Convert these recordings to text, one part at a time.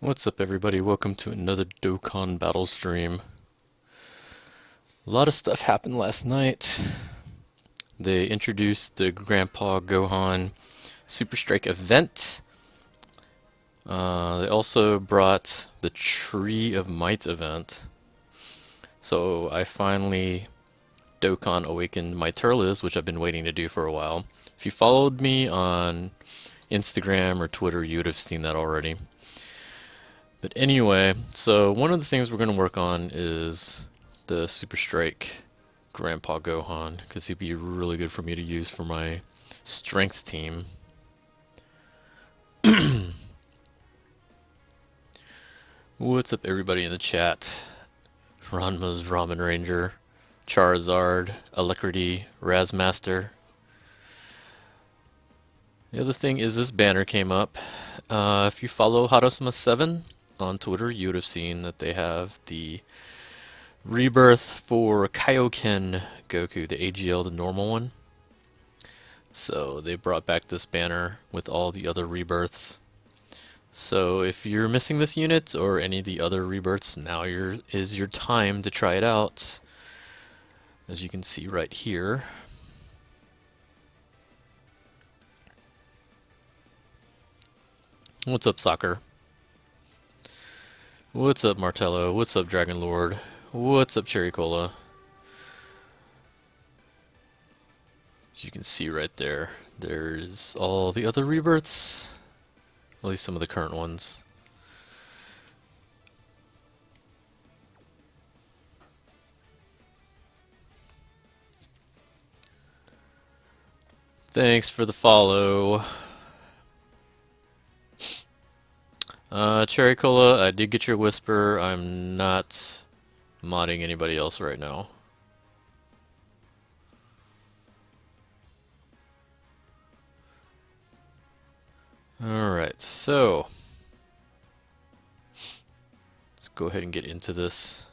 What's up, everybody? Welcome to another Dokkan Battle stream. A lot of stuff happened last night. They introduced the Grandpa Gohan Super Strike event. They also brought the Tree of Might event. So I finally Dokkan awakened my Turles, which I've been waiting to do for a while. If you followed me on Instagram or Twitter, you would have seen that already. But anyway, so one of the things we're going to work on is the Super Strike Grandpa Gohan, because he'd be really good for me to use for my strength team. What's up, everybody in the chat? Ranma's Ramen Ranger, Charizard, Alacrity, Razmaster. The other thing is this banner came up. If you follow Harosuma7 on Twitter, you would have seen that they have the rebirth for Kaioken Goku, the AGL, the normal one. So they brought back this banner with all the other rebirths. So if you're missing this unit or any of the other rebirths, now is your time to try it out. As you can see right here. What's up, Soccer? What's up, Martello? What's up, Dragon Lord? What's up, Cherry Cola? As you can see right there, there's all the other rebirths. At least some of the current ones. Thanks for the follow. Cherry Cola, I did get your whisper. I'm not modding anybody else right now. Alright, so let's go ahead and get into this.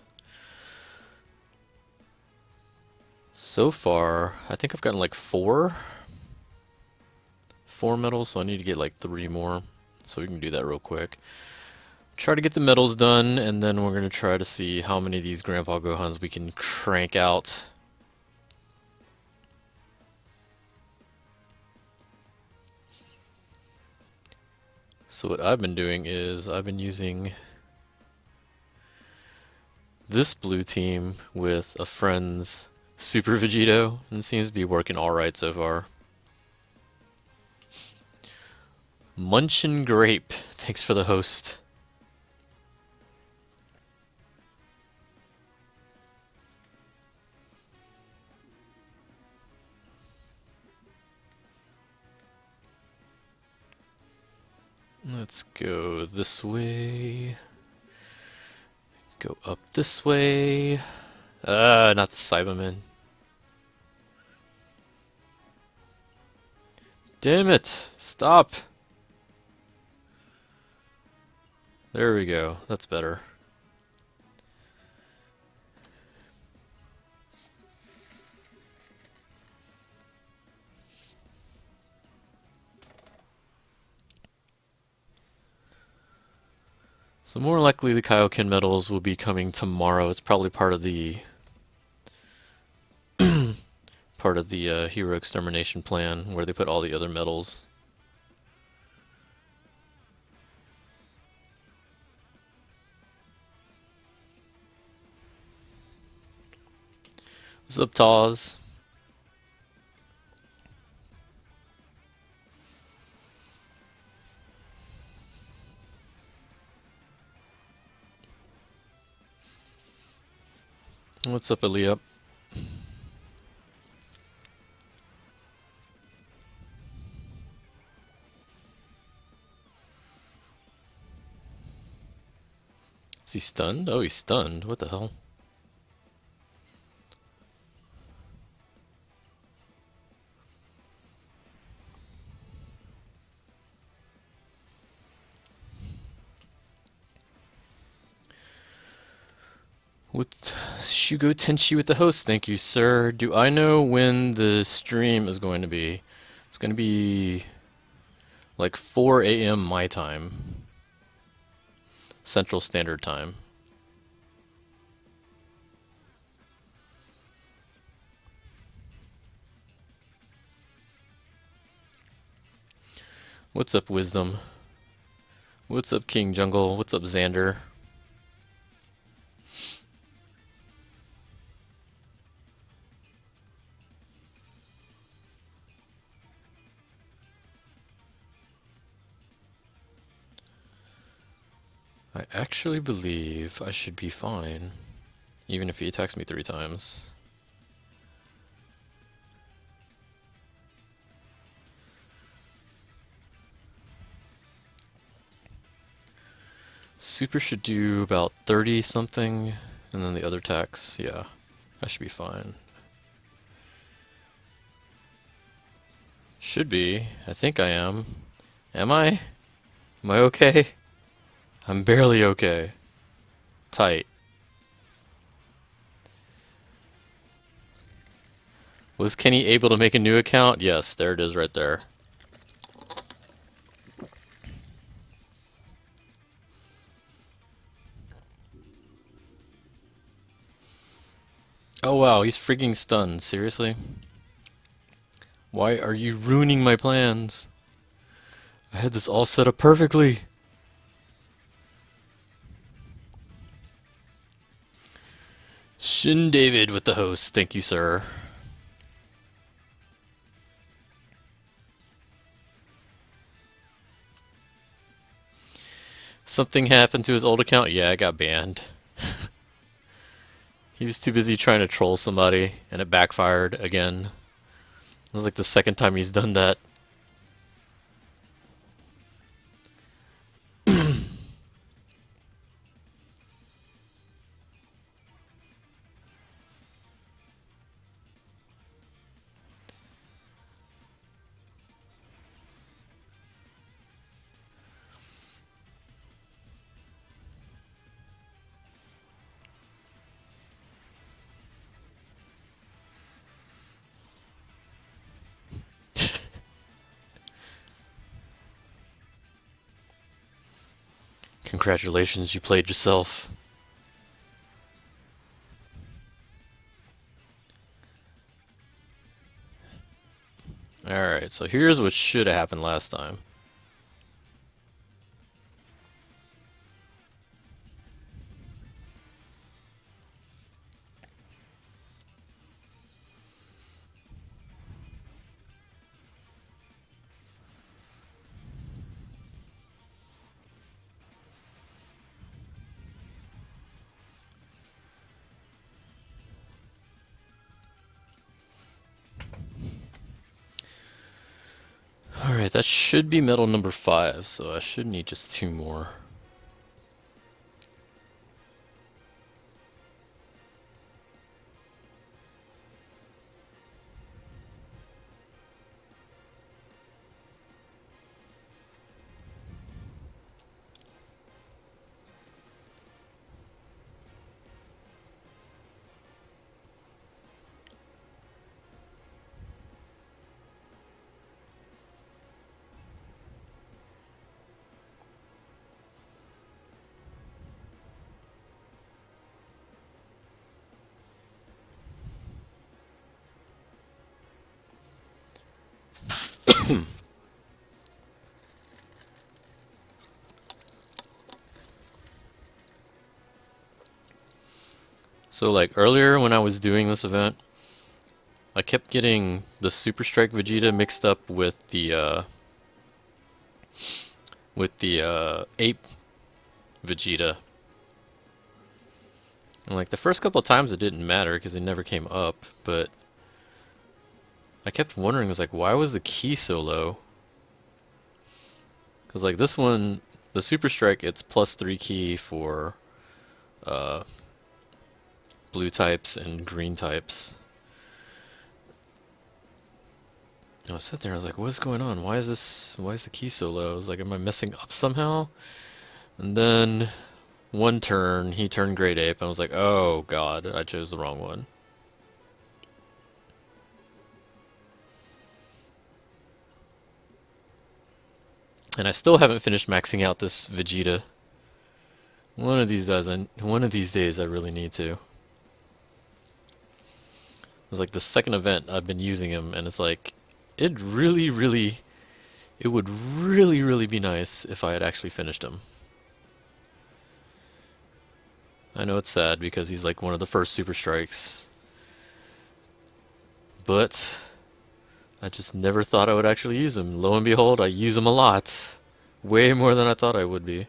So far, I think I've gotten like four medals, so I need to get like 3 more. So we can do that real quick. Try to get the medals done, and then we're going to try to see how many of these Grandpa Gohans we can crank out. So what I've been doing is I've been using this blue team with a friend's Super Vegito, and it seems to be working alright so far. Munchin Grape, thanks for the host. Let's go this way. Go up this way. Not the Cyberman. Damn it! Stop! There we go. That's better. So more likely the Kaioken medals will be coming tomorrow. It's probably part of the hero extermination plan where they put all the other medals. What's up, Taz? What's up, Aaliyah? Is he stunned? Oh, he's stunned. What the hell? With Shugo Tenchi with the host, thank you, sir. Do I know when the stream is going to be? gonna be like 4 a.m. my time, Central Standard Time. What's up, Wisdom? What's up, King Jungle? What's up, Xander? I actually believe I should be fine, even if he attacks me 3 times. Super should do about 30 something, and then the other attacks, yeah, I should be fine. Should be. I think I am. Am I? Am I okay? I'm barely okay. Tight. Was Kenny able to make a new account? Yes, there it is right there. Oh wow, he's freaking stunned. Seriously? Why are you ruining my plans? I had this all set up perfectly. Shin David with the host. Thank you, sir. Something happened to his old account? Yeah, I got banned. He was too busy trying to troll somebody, and it backfired again. It was like the second time he's done that. Congratulations, you played yourself. Alright, so here's what should have happened last time. Alright, that should be medal number 5, so I should need just 2 more. So like earlier when I was doing this event, I kept getting the Super Strike Vegeta mixed up with the Ape Vegeta. And like the first couple of times it didn't matter because they never came up, but I kept wondering, it's like, why was the key so low? Because like this one, the Super Strike, it's +3 key for blue types and green types. And I was sitting there, I was like, what's going on? Why is the key so low? I was like, am I messing up somehow? And then one turn, he turned Great Ape, and I was like, oh god, I chose the wrong one. And I still haven't finished maxing out this Vegeta. One of these days I really need to. It's like the second event I've been using him, and it's like, it really, really, it would really, really be nice if I had actually finished him. I know it's sad because he's like one of the first Super Strikes, but I just never thought I would actually use him. Lo and behold, I use him a lot. Way more than I thought I would be.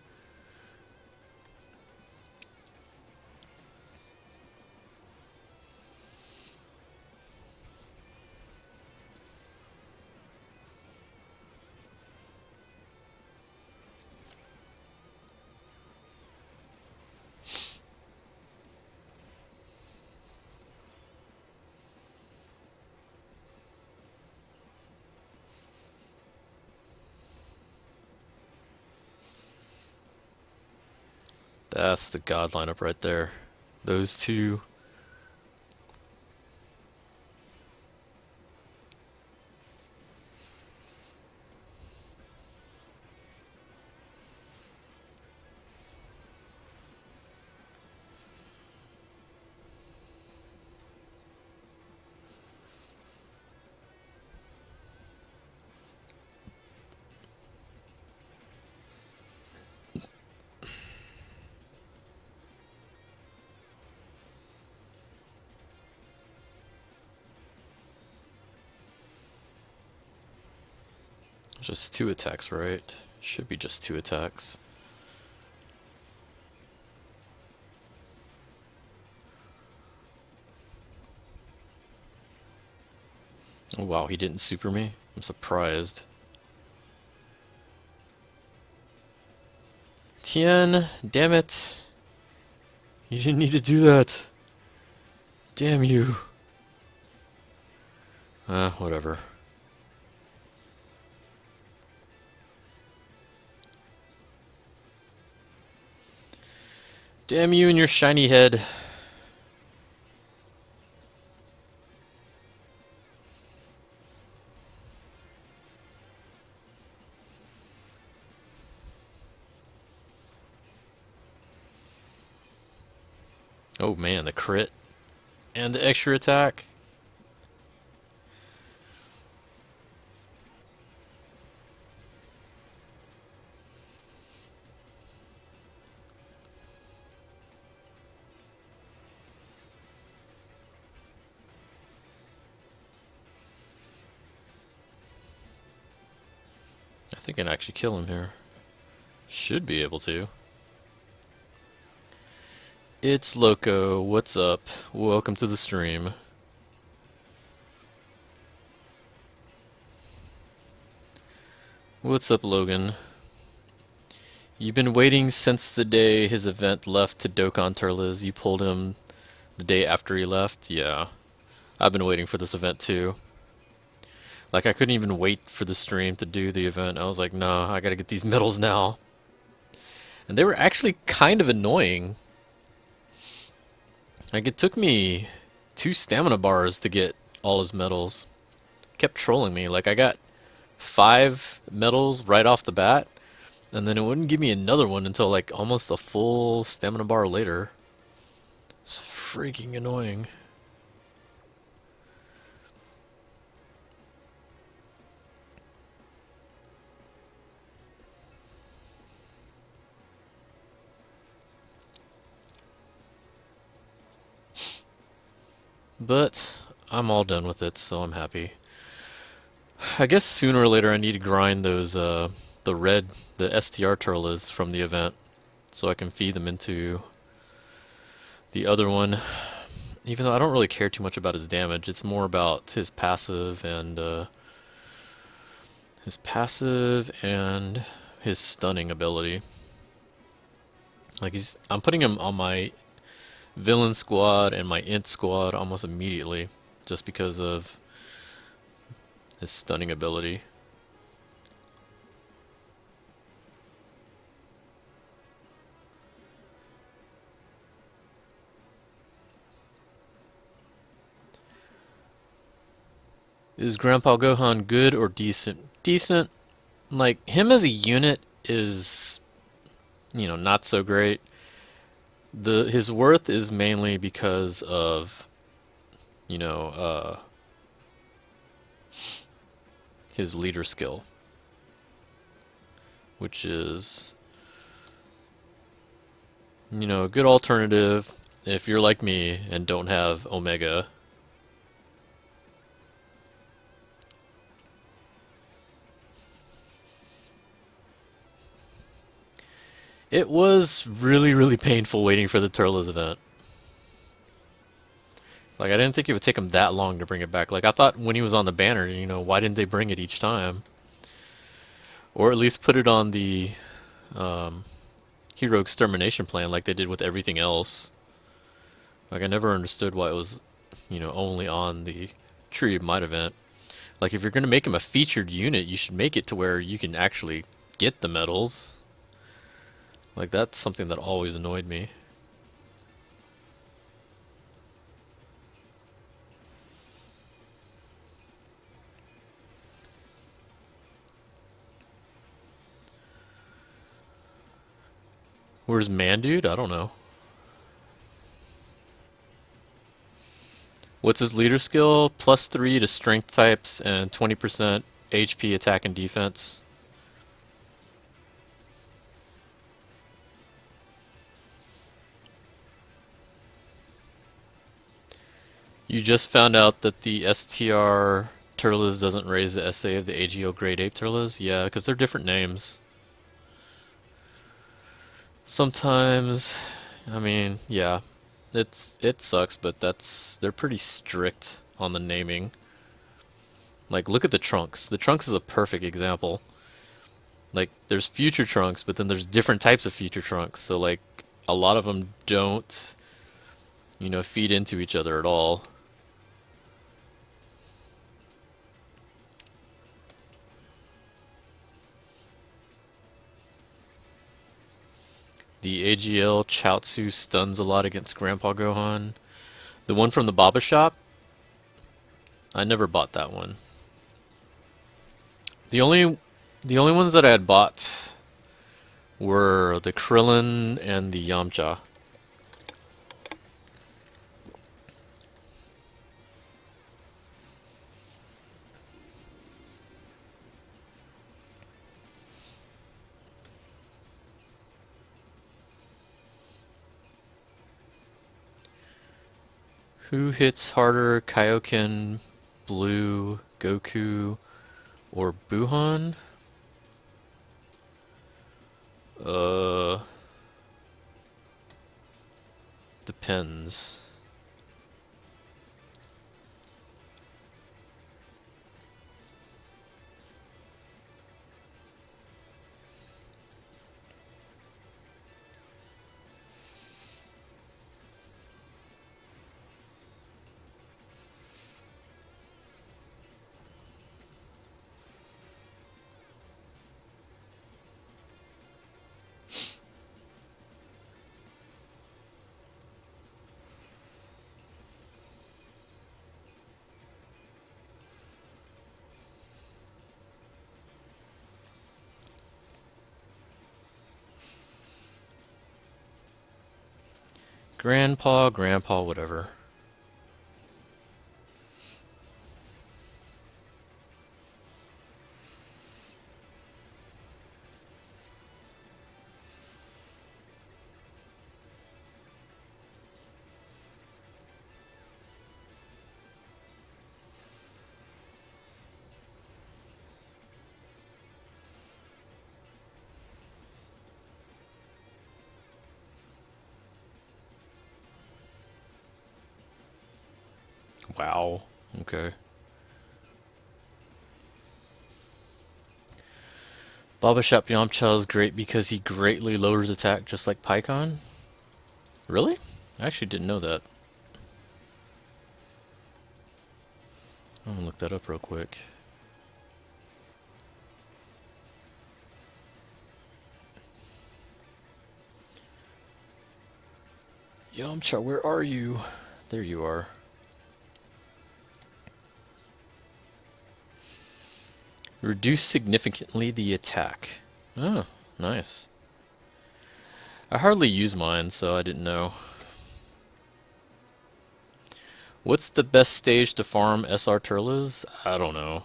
That's the god lineup right there. Those two. Just two attacks, right? Should be just two attacks. Oh wow, he didn't super me? I'm surprised. Tien, damn it. You didn't need to do that. Damn you. Whatever. Damn you and your shiny head. Oh man, the crit. And the extra attack. I think I can actually kill him here. Should be able to. It's Loco. What's up? Welcome to the stream. What's up, Logan? You've been waiting since the day his event left to Dokkan Turles. You pulled him the day after he left? Yeah. I've been waiting for this event too. Like, I couldn't even wait for the stream to do the event. I was like, no, I gotta get these medals now. And they were actually kind of annoying. Like, it took me 2 stamina bars to get all his medals. Kept trolling me. Like, I got 5 medals right off the bat, and then it wouldn't give me another one until like almost a full stamina bar later. It's freaking annoying. But I'm all done with it, so I'm happy. I guess sooner or later I need to grind those the STR turles from the event so I can feed them into the other one. Even though I don't really care too much about his damage, it's more about his passive and his stunning ability. Like I'm putting him on my villain squad and my int squad almost immediately, just because of his stunning ability. Is Grandpa Gohan good or decent? Decent. like him as a unit is, not so great. His worth is mainly because of, you know, his leader skill, which is, a good alternative if you're like me and don't have Omega. It was really, really painful waiting for the Turles event. Like, I didn't think it would take him that long to bring it back. Like, I thought when he was on the banner, why didn't they bring it each time? Or at least put it on the um, hero extermination plan like they did with everything else. Like, I never understood why it was, only on the Tree of Might event. Like, if you're going to make him a featured unit, you should make it to where you can actually get the medals. Like, that's something that always annoyed me. Where's Mandude? I don't know. What's his leader skill? +3 to strength types and 20% HP attack and defense. You just found out that the STR Turles doesn't raise the SA of the AGO Great Ape Turles? Yeah, because they're different names. Sometimes, I mean, yeah, it sucks, but they're pretty strict on the naming. Like, look at the Trunks. The Trunks is a perfect example. Like, there's future Trunks, but then there's different types of future Trunks. So, like, a lot of them don't, feed into each other at all. The AGL Chaozu stuns a lot against Grandpa Gohan. The one from the Baba shop, I never bought that one. The only the only ones that I had bought were the Krillin and the Yamcha. Who hits harder, Kaioken, Blue, Goku, or Buhan? Uh, depends. Grandpa, whatever. Wow. Okay. Baba Shop Yamcha is great because he greatly lowers attack just like Pycon? Really? I actually didn't know that. I'm gonna look that up real quick. Yamcha, where are you? There you are. Reduce significantly the attack. Oh, nice. I hardly use mine, so I didn't know. What's the best stage to farm SR Turles? I don't know.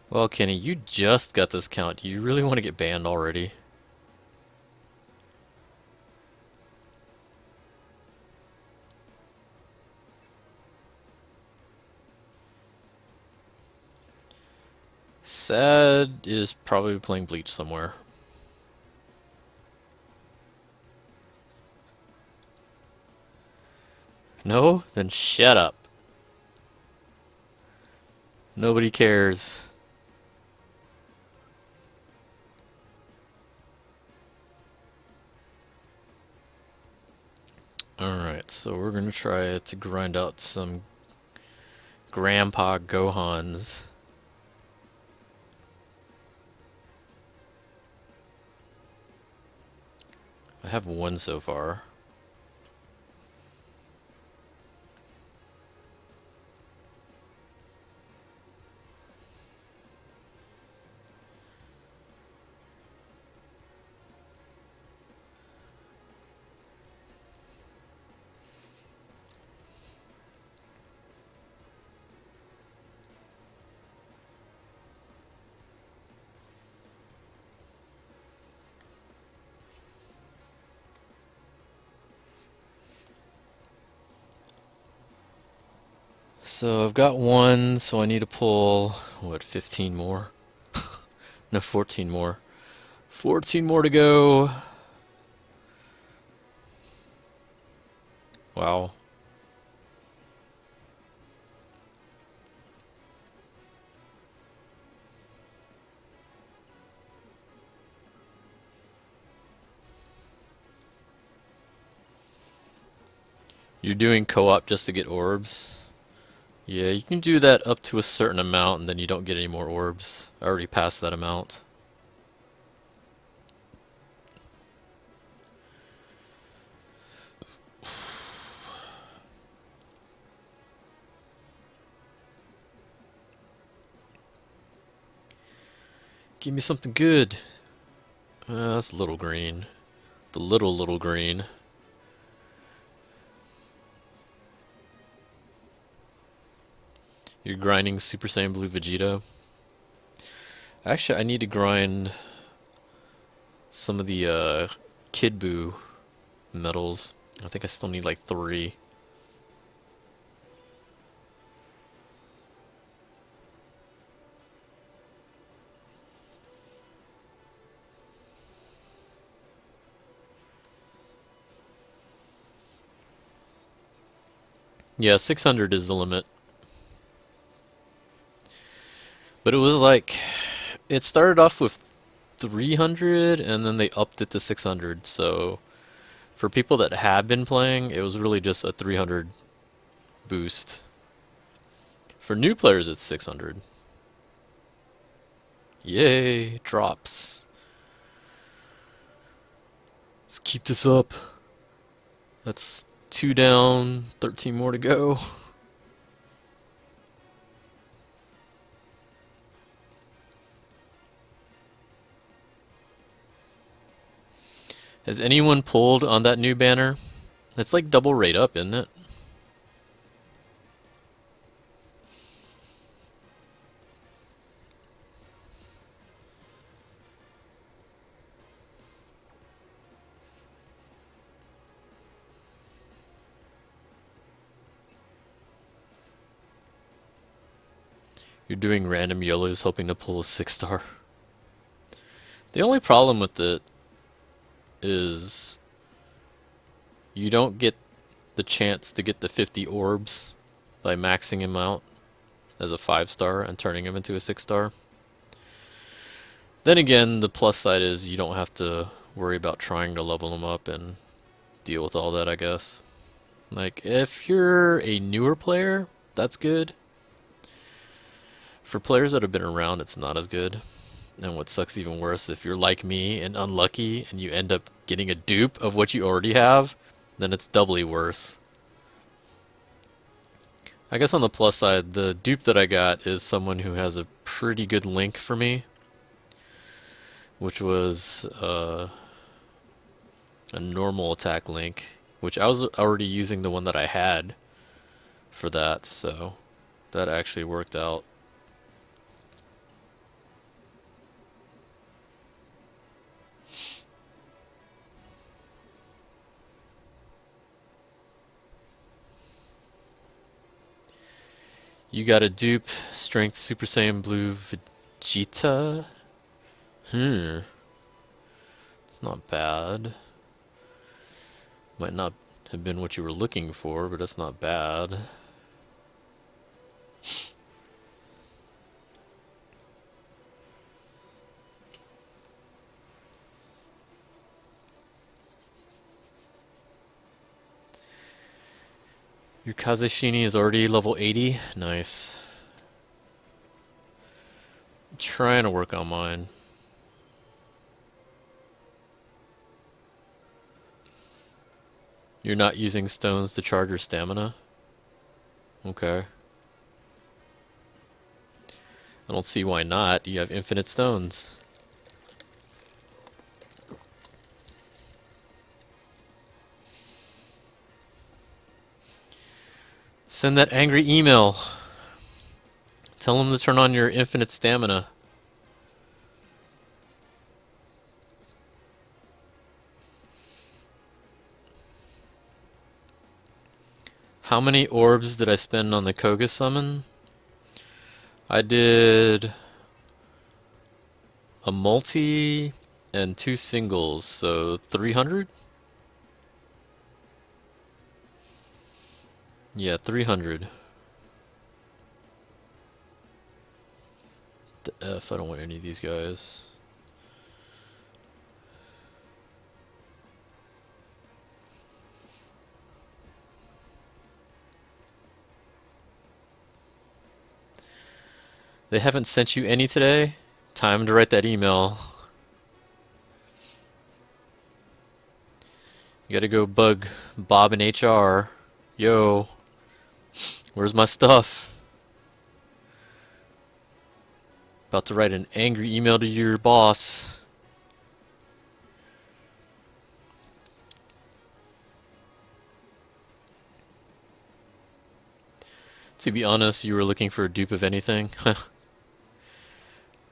Well, Kenny, you just got this count. Do you really want to get banned already? Sad is probably playing Bleach somewhere. No? Then shut up. Nobody cares. Alright, so we're gonna try to grind out some Grandpa Gohans. I have one so far. So I've got one, so I need to pull, what, 15 more? No, 14 more. 14 more to go. Wow. You're doing co-op just to get orbs? Yeah, you can do that up to a certain amount and then you don't get any more orbs. I already passed that amount. Give me something good. That's little green. The little green. You're grinding Super Saiyan Blue Vegeta. Actually, I need to grind some of the Kid Buu medals. I think I still need like 3. Yeah, 600 is the limit. But it was like, it started off with 300 and then they upped it to 600. So for people that had been playing, it was really just a 300 boost. For new players, it's 600. Yay, drops. Let's keep this up. That's 2 down, 13 more to go. Has anyone pulled on that new banner? It's like double rate up, isn't it? You're doing random YOLOs hoping to pull a 6-star. The only problem with it is you don't get the chance to get the 50 orbs by maxing him out as a 5-star and turning him into a 6-star. Then again, the plus side is you don't have to worry about trying to level them up and deal with all that, I guess. Like, if you're a newer player, that's good. For players that have been around, it's not as good. And what sucks even worse, if you're like me and unlucky and you end up getting a dupe of what you already have, then it's doubly worse. I guess on the plus side, the dupe that I got is someone who has a pretty good link for me, which was a normal attack link, which I was already using the one that I had for that, so that actually worked out. You got a dupe, Strength Super Saiyan Blue Vegeta. It's not bad. Might not have been what you were looking for, but it's not bad. Your Kazeshini is already level 80. Nice. I'm trying to work on mine. You're not using stones to charge your stamina? Okay. I don't see why not. You have infinite stones. Send that angry email. Tell him to turn on your infinite stamina. How many orbs did I spend on the Koga summon? I did a multi and 2 singles, so 300? Yeah, 300. The F, I don't want any of these guys. They haven't sent you any today? Time to write that email. You gotta go bug Bob in HR. Yo, where's my stuff? About to write an angry email to your boss. To be honest, you were looking for a dupe of anything?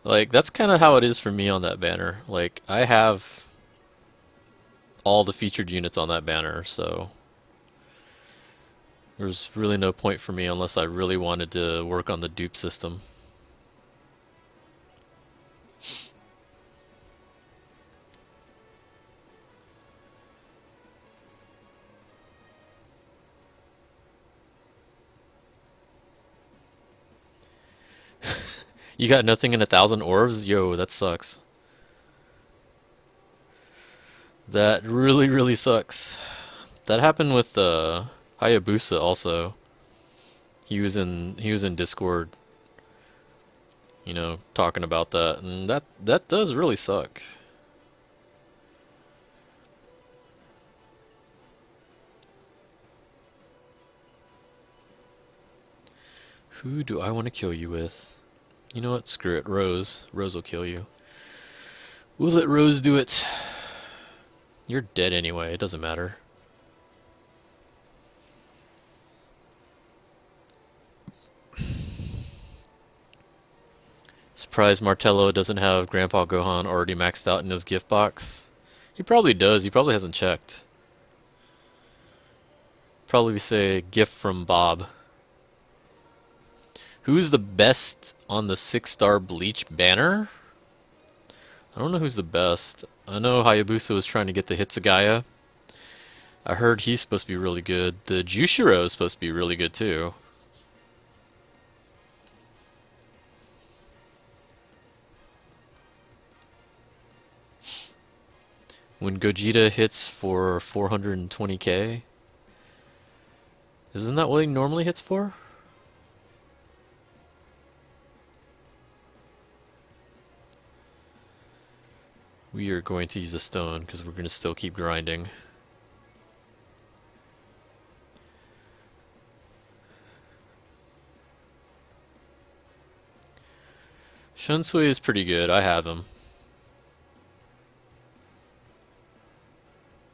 Like, that's kind of how it is for me on that banner. Like, I have all the featured units on that banner, so there's really no point for me unless I really wanted to work on the dupe system. You got nothing in 1,000 orbs? Yo, that sucks. That really, really sucks. That happened with Hayabusa also. He was in Discord, talking about that, and that does really suck. Who do I want to kill you with? You know what? Screw it. Rose. Rose will kill you. We'll let Rose do it. You're dead anyway. It doesn't matter. Surprised Martello doesn't have Grandpa Gohan already maxed out in his gift box. He probably does. He probably hasn't checked. Probably say gift from Bob. Who's the best on the 6-star Bleach banner? I don't know who's the best. I know Hayabusa was trying to get the Hitsugaya. I heard he's supposed to be really good. The Jushiro is supposed to be really good too. When Gogeta hits for 420k, isn't that what he normally hits for? We are going to use a stone because we're going to still keep grinding. Shunsui is pretty good. I have him.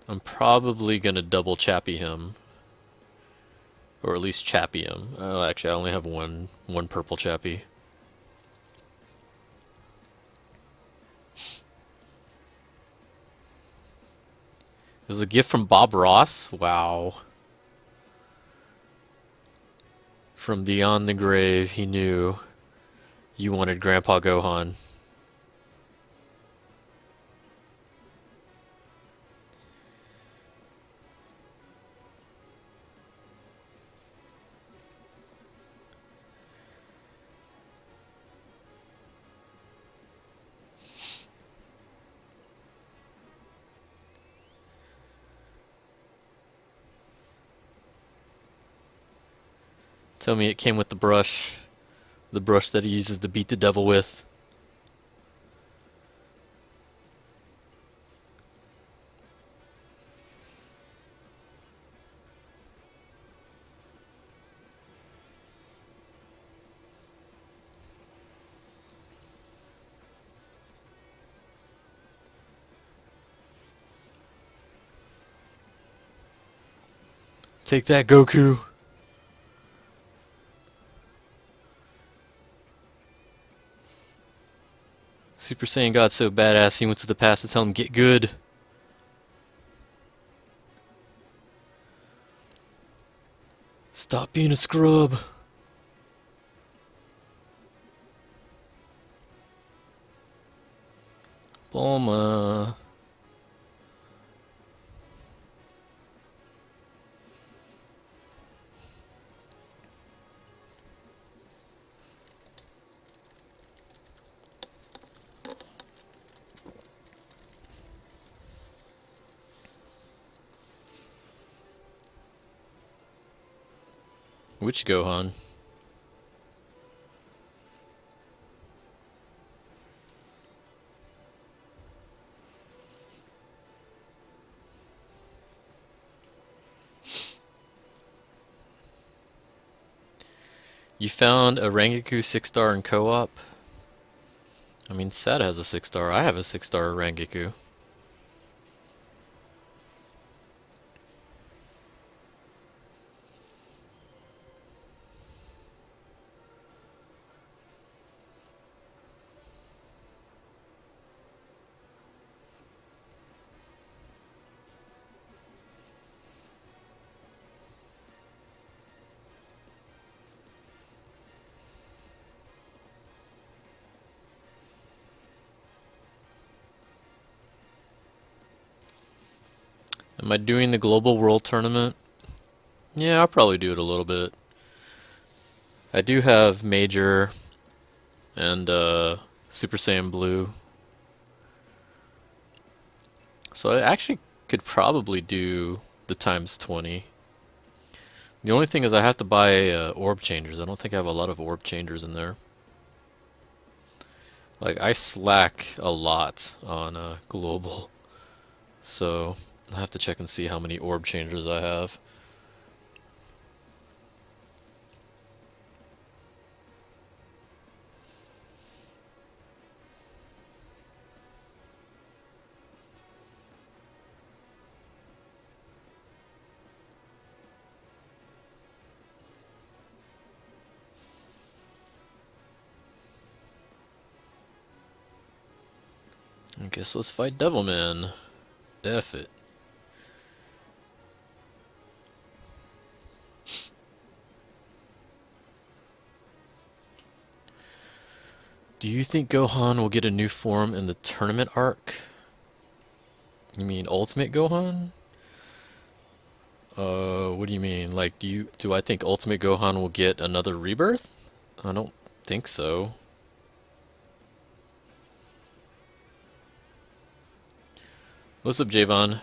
I'm probably going to double Chappy him. Or at least Chappy him. Oh, actually, I only have one purple Chappy. It was a gift from Bob Ross? Wow. From beyond the grave, he knew you wanted Grandpa Gohan. Tell me it came with the brush. The brush that he uses to beat the devil with. Take that, Goku! Super Saiyan God so badass he went to the past to tell him get good. Stop being a scrub. Bulma. Which Gohan? You found a Rangaku 6-star in co-op? I mean, Sad has a 6-star. I have a 6-star Rangaku. Am I doing the Global World Tournament? Yeah, I'll probably do it a little bit. I do have Major and Super Saiyan Blue. So I actually could probably do the times 20. The only thing is I have to buy orb changers. I don't think I have a lot of orb changers in there. Like, I slack a lot on global. So I have to check and see how many orb changers I have. I guess let's fight Devilman. F it. Do you think Gohan will get a new form in the tournament arc? You mean Ultimate Gohan? What do you mean? Like, do I think Ultimate Gohan will get another rebirth? I don't think so. What's up, Javon?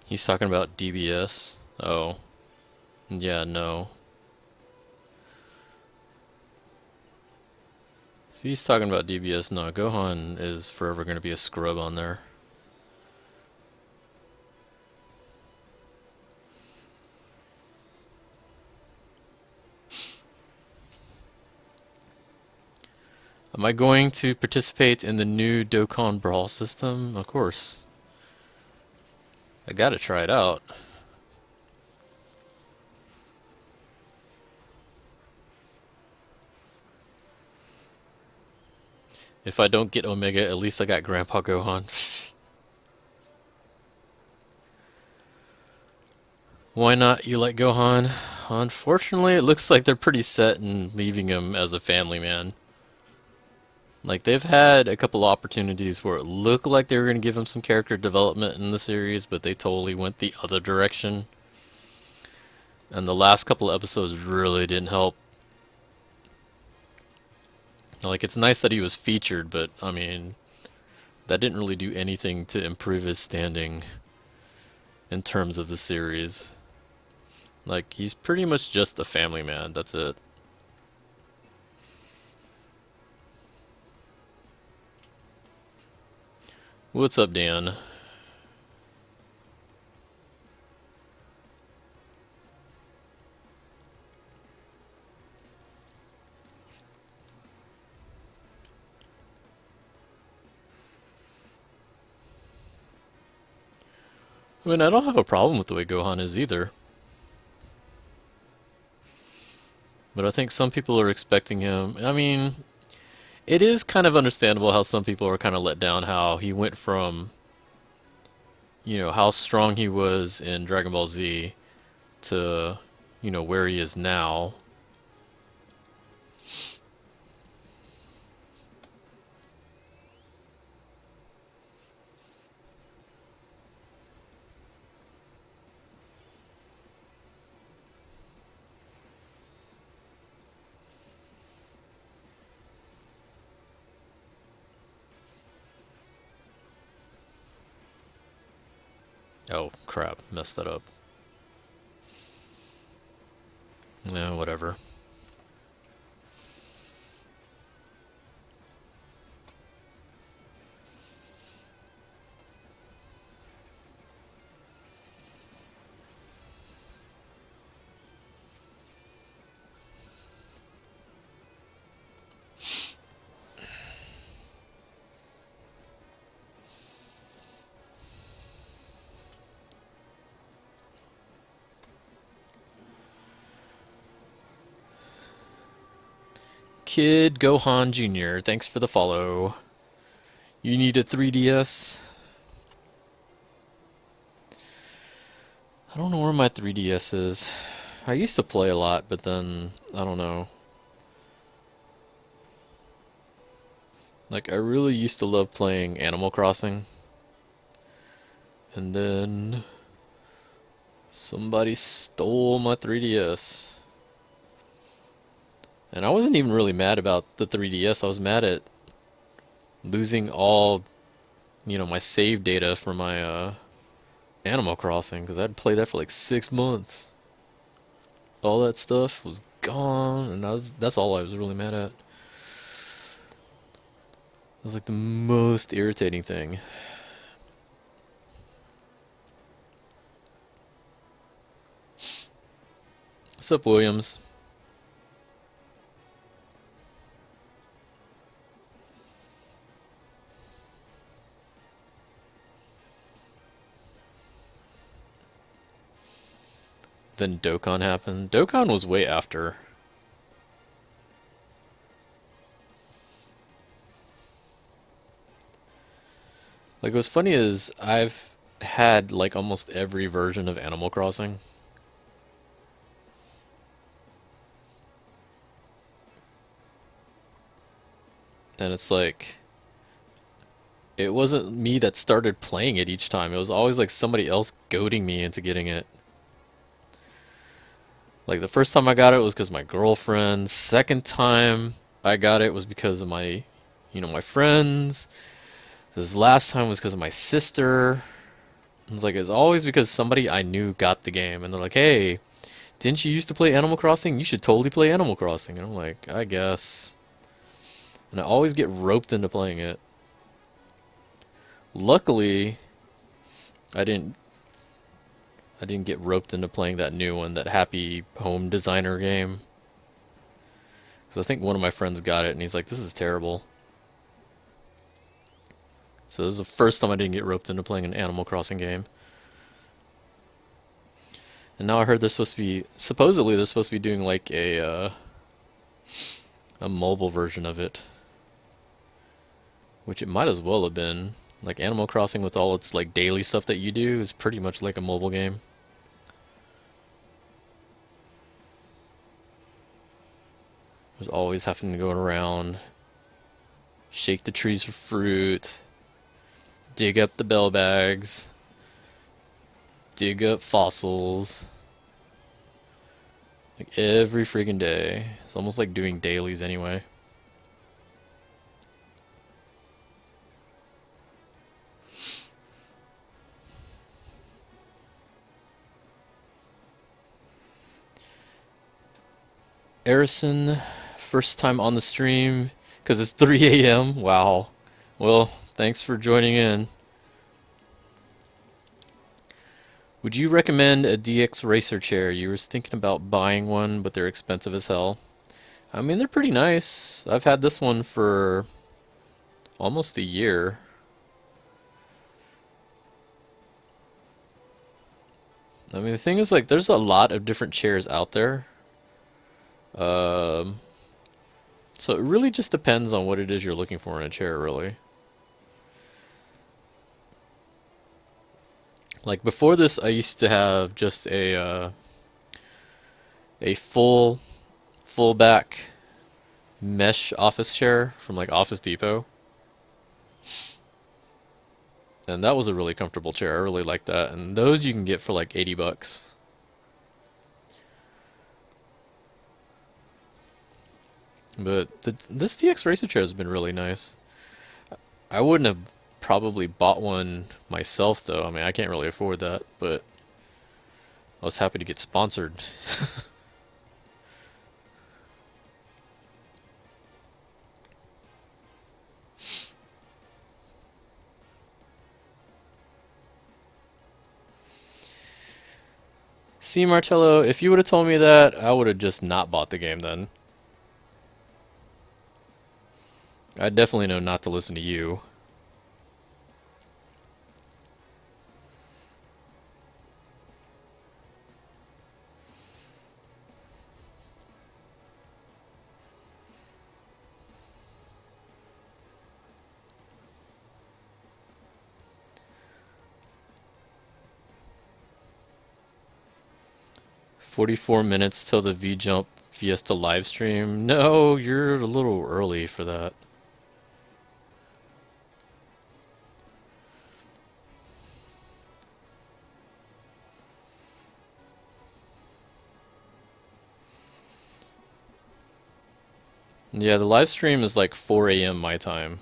He's talking about DBS. Oh, yeah, no. If he's talking about DBS, no. Gohan is forever going to be a scrub on there. Am I going to participate in the new Dokkan Brawl system? Of course. I gotta try it out. If I don't get Omega, at least I got Grandpa Gohan. Why not? You like Gohan? Unfortunately, it looks like they're pretty set in leaving him as a family man. Like, they've had a couple opportunities where it looked like they were going to give him some character development in the series, but they totally went the other direction. And the last couple of episodes really didn't help. Like, it's nice that he was featured, but, I mean, that didn't really do anything to improve his standing in terms of the series. Like, he's pretty much just a family man, that's it. What's up, Dan? I mean, I don't have a problem with the way Gohan is either. But I think some people are expecting him. I mean, it is kind of understandable how some people are kind of let down how he went from, how strong he was in Dragon Ball Z to, where he is now. Oh, crap. Messed that up. Yeah, whatever. Kid Gohan Jr., thanks for the follow. You need a 3DS? I don't know where my 3DS is. I used to play a lot, but then, I don't know. Like, I really used to love playing Animal Crossing. And then somebody stole my 3DS. And I wasn't even really mad about the 3DS. I was mad at losing all, my save data for my Animal Crossing because I'd played that for like 6 months. All that stuff was gone, and that's all I was really mad at. It was like the most irritating thing. What's up, Williams? Then Dokkan happened. Dokkan was way after. Like, what's funny is I've had like almost every version of Animal Crossing. And it's like, it wasn't me that started playing it each time. It was always like somebody else goading me into getting it. Like the first time I got it was because my girlfriend. Second time I got it was because of my, my friends. This last time was because of my sister. It's always because somebody I knew got the game, and they're like, "Hey, didn't you used to play Animal Crossing? You should totally play Animal Crossing." And I'm like, "I guess." And I always get roped into playing it. Luckily, I didn't I didn't get roped into playing that new one, that Happy Home Designer game. Because I think one of my friends got it, and he's like, "This is terrible." So this is the first time I didn't get roped into playing an Animal Crossing game. And now I heard they're supposed to be, supposedly they're supposed to be doing like a mobile version of it, which it might as well have been. Like Animal Crossing with all its like daily stuff that you do is pretty much like a mobile game. There's always having to go around, shake the trees for fruit, dig up the bell bags, dig up fossils. Like every freaking day. It's almost like doing dailies anyway. Arison, first time on the stream because it's 3 a.m. Wow. Well, thanks for joining in. Would you recommend a DX Racer chair? You were thinking about buying one, but they're expensive as hell. I mean, they're pretty nice. I've had this one for almost a year. I mean, the thing is, like, there's a lot of different chairs out there. Um, so it really just depends on what it is you're looking for in a chair, really. Like before this, I used to have just a full back mesh office chair from like Office Depot, and that was a really comfortable chair. I really like that, and those you can get for like $80. But this DX Racer chair has been really nice. I wouldn't have probably bought one myself though. I mean, I can't really afford that, but I was happy to get sponsored. See, Martello, if you would have told me that, I would have just not bought the game then. I definitely know not to listen to you. 44 minutes till the V-Jump Fiesta live stream. No, you're a little early for that. Yeah, the live stream is like 4 a.m. my time.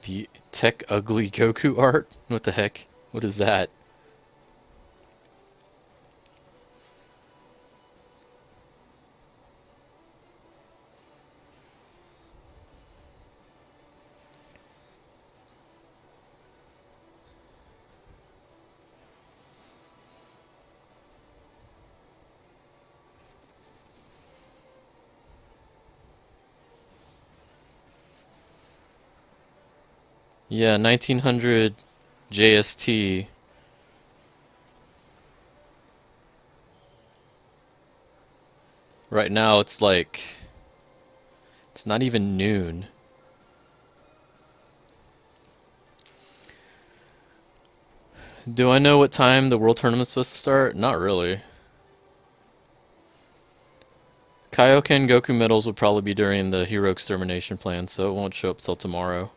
The Tech Ugly Goku art? What the heck? What is that? Yeah, 1900 JST. Right now it's like, it's not even noon. Do I know what time the World Tournament's supposed to start? Not really. Kaioken Goku medals would probably be during the Hero Extermination plan, so it won't show up till tomorrow.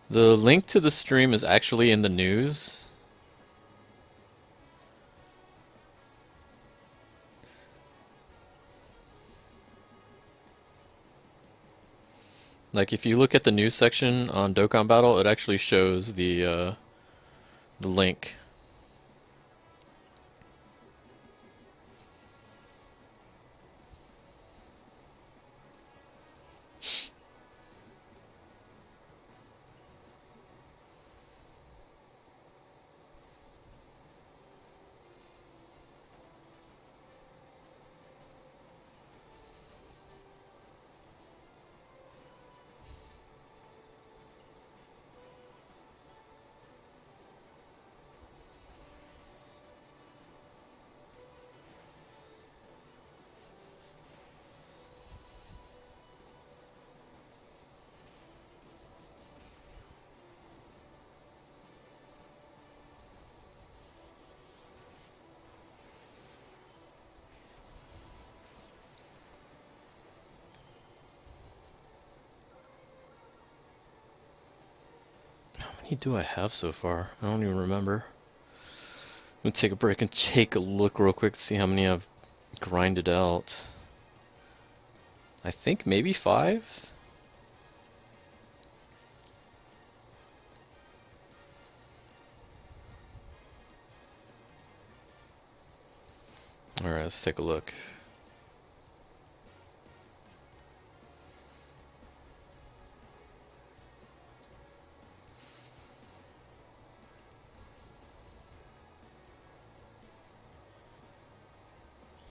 The link to the stream is actually in the news. Like if you look at the news section on Dokkan Battle, it actually shows the link. How many do I have so far? I don't even remember. I'm gonna take a break and take a look real quick to see how many I've grinded out. I think maybe 5? Alright, let's take a look.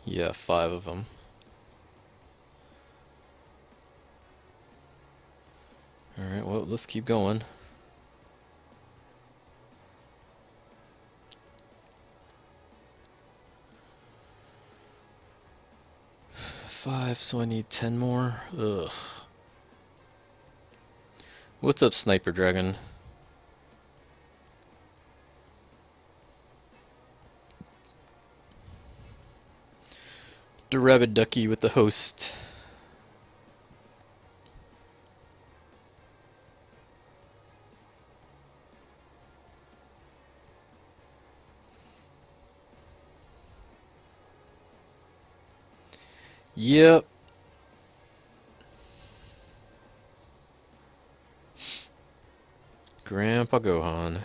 Yeah, 5 of them. Alright, well, let's keep going. 5, so I need 10 more. Ugh. What's up, Sniper Dragon? The Rabbit Ducky with the host. Yep. Grandpa Gohan.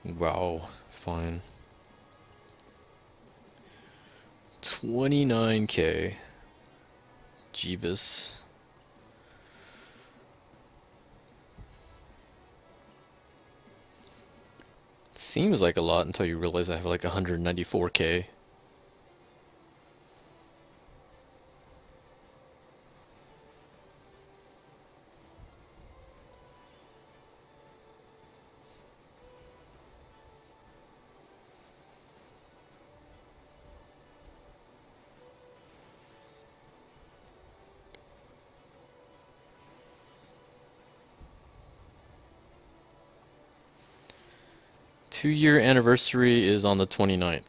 Wow, fine. 29K. Jeebus. Seems like a lot until you realize I have like 194K. Two-year anniversary is on the 29th.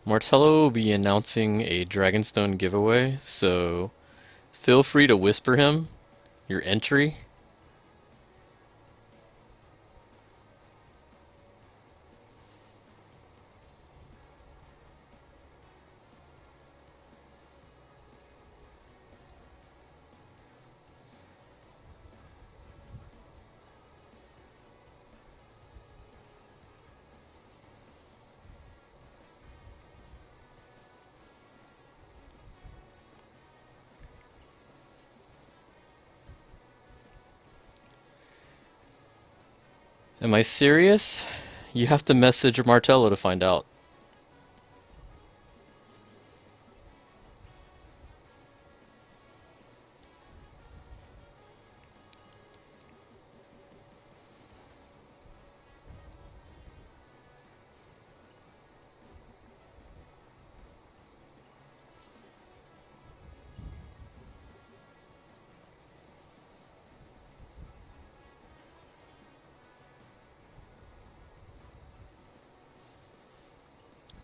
Martello will be announcing a Dragonstone giveaway, so feel free to whisper him your entry. Am I serious? You have to message Martello to find out.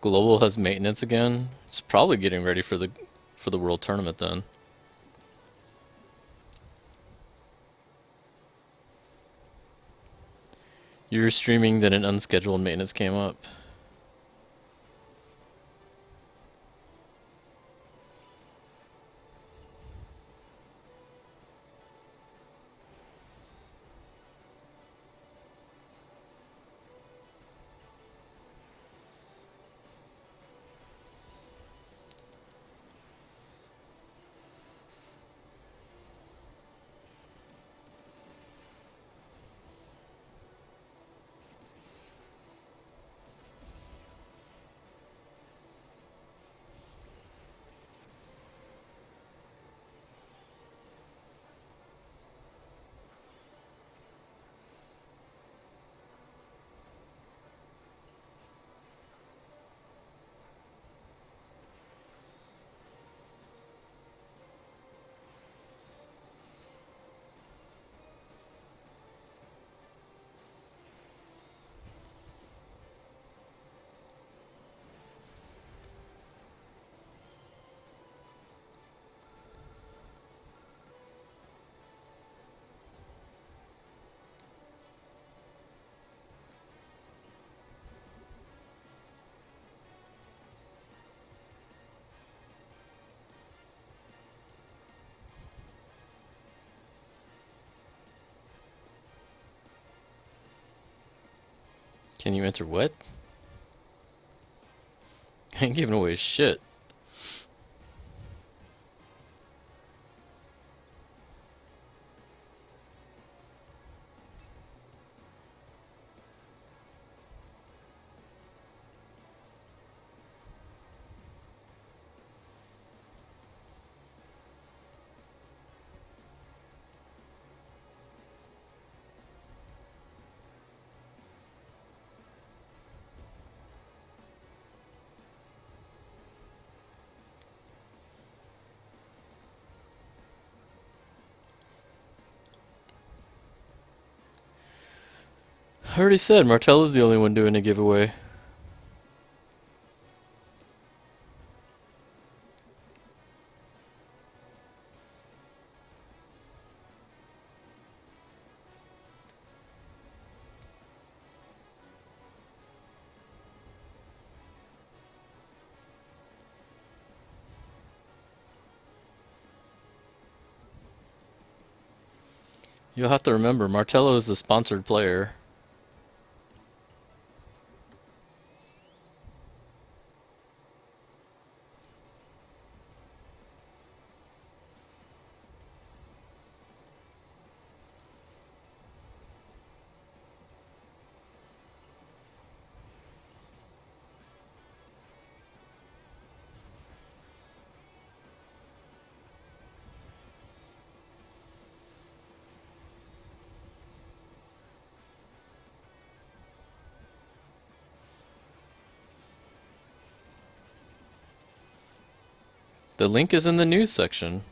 Global has maintenance again. It's probably getting ready for the World Tournament then. You were streaming, then an unscheduled maintenance came up. Can you enter what? I ain't giving away shit. I already said Martella's the only one doing a giveaway. You'll have to remember, Martello is the sponsored player. The link is in the news section.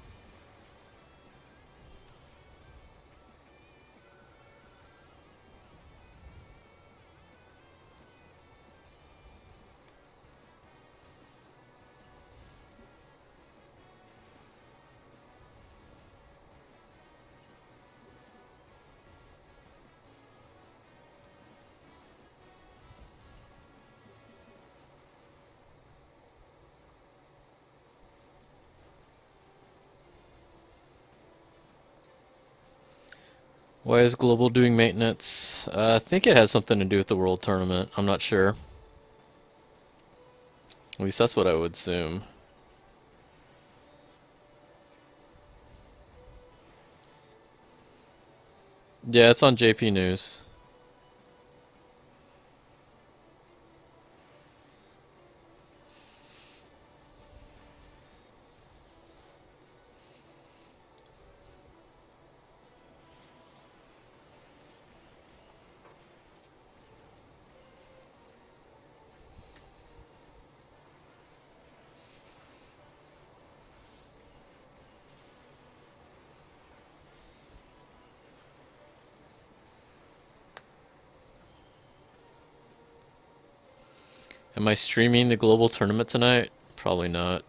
Why is Global doing maintenance? I think it has something to do with the World Tournament. I'm not sure. At least that's what I would assume. Yeah, it's on JP News. Am I streaming the Global Tournament tonight? Probably not.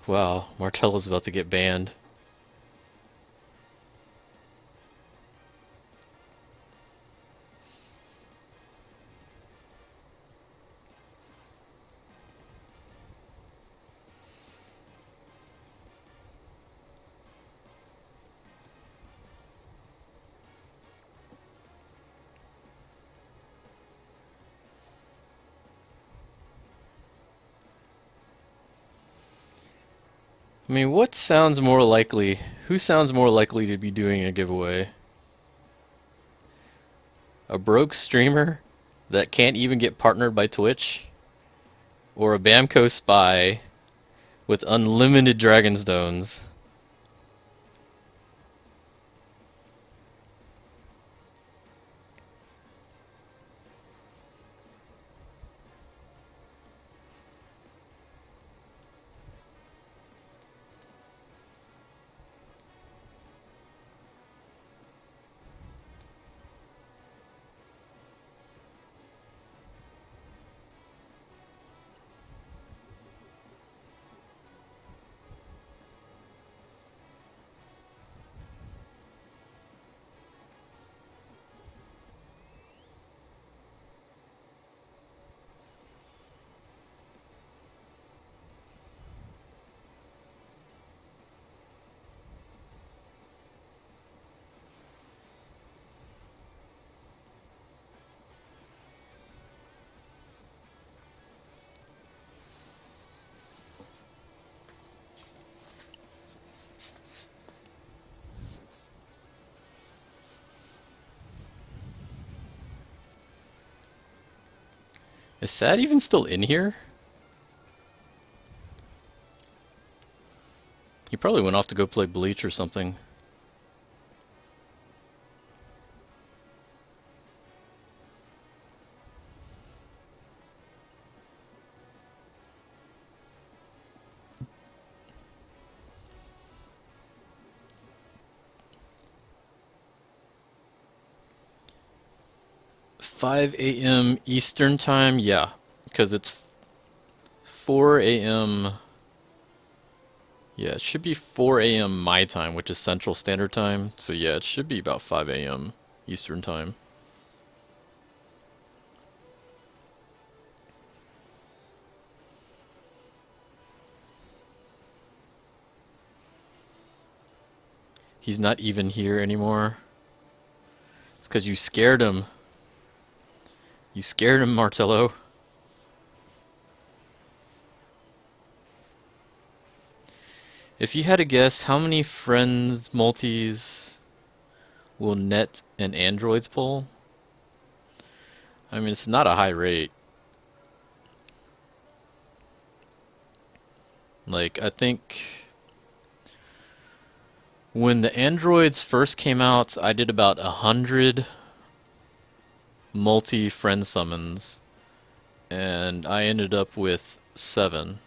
Wow, Martello's about to get banned. I mean, what sounds more likely? Who sounds more likely to be doing a giveaway? A broke streamer that can't even get partnered by Twitch? Or a Bamco spy with unlimited Dragon Stones? Is Sad even still in here? He probably went off to go play Bleach or something. 5 a.m. Eastern time, yeah, because it's 4 a.m. Yeah, it should be 4 a.m. my time, which is Central Standard Time. So yeah, it should be about 5 a.m. Eastern Time. He's not even here anymore. It's because you scared him. You scared him, Martello. If you had to guess, how many friends multis will net and androids pull? I mean, it's not a high rate. Like, I think when the androids first came out, I did about 100 multi-friend summons, and I ended up with 7.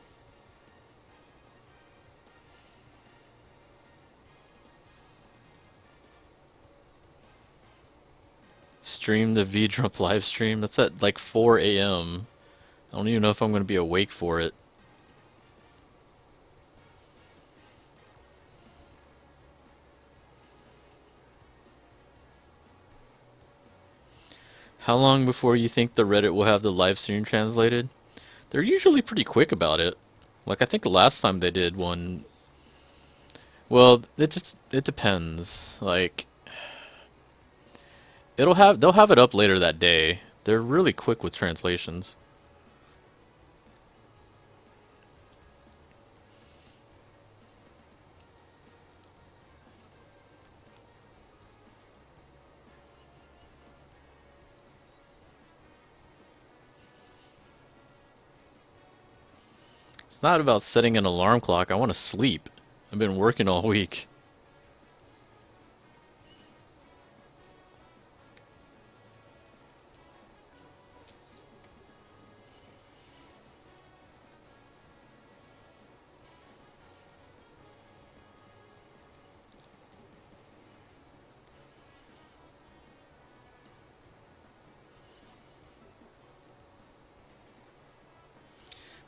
Stream the V-Drop live stream. That's at like 4 a.m. I don't even know if I'm going to be awake for it. How long before you think the Reddit will have the live stream translated? They're usually pretty quick about it. Like I think the last time they did one, well, it depends. Like they'll have it up later that day. They're really quick with translations. It's not about setting an alarm clock. I want to sleep. I've been working all week.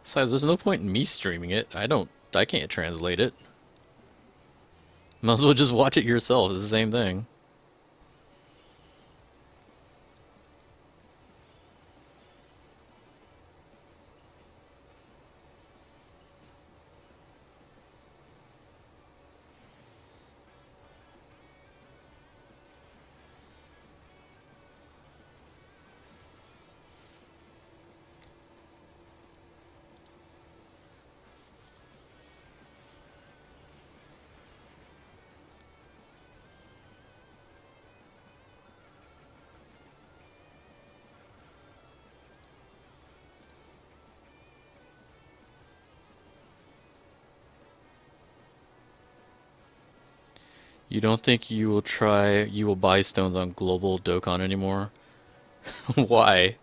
Besides, there's no point in me streaming it. I can't translate it. Might as well just watch it yourself. It's the same thing. You don't think you will buy stones on global Dokkan anymore? Why?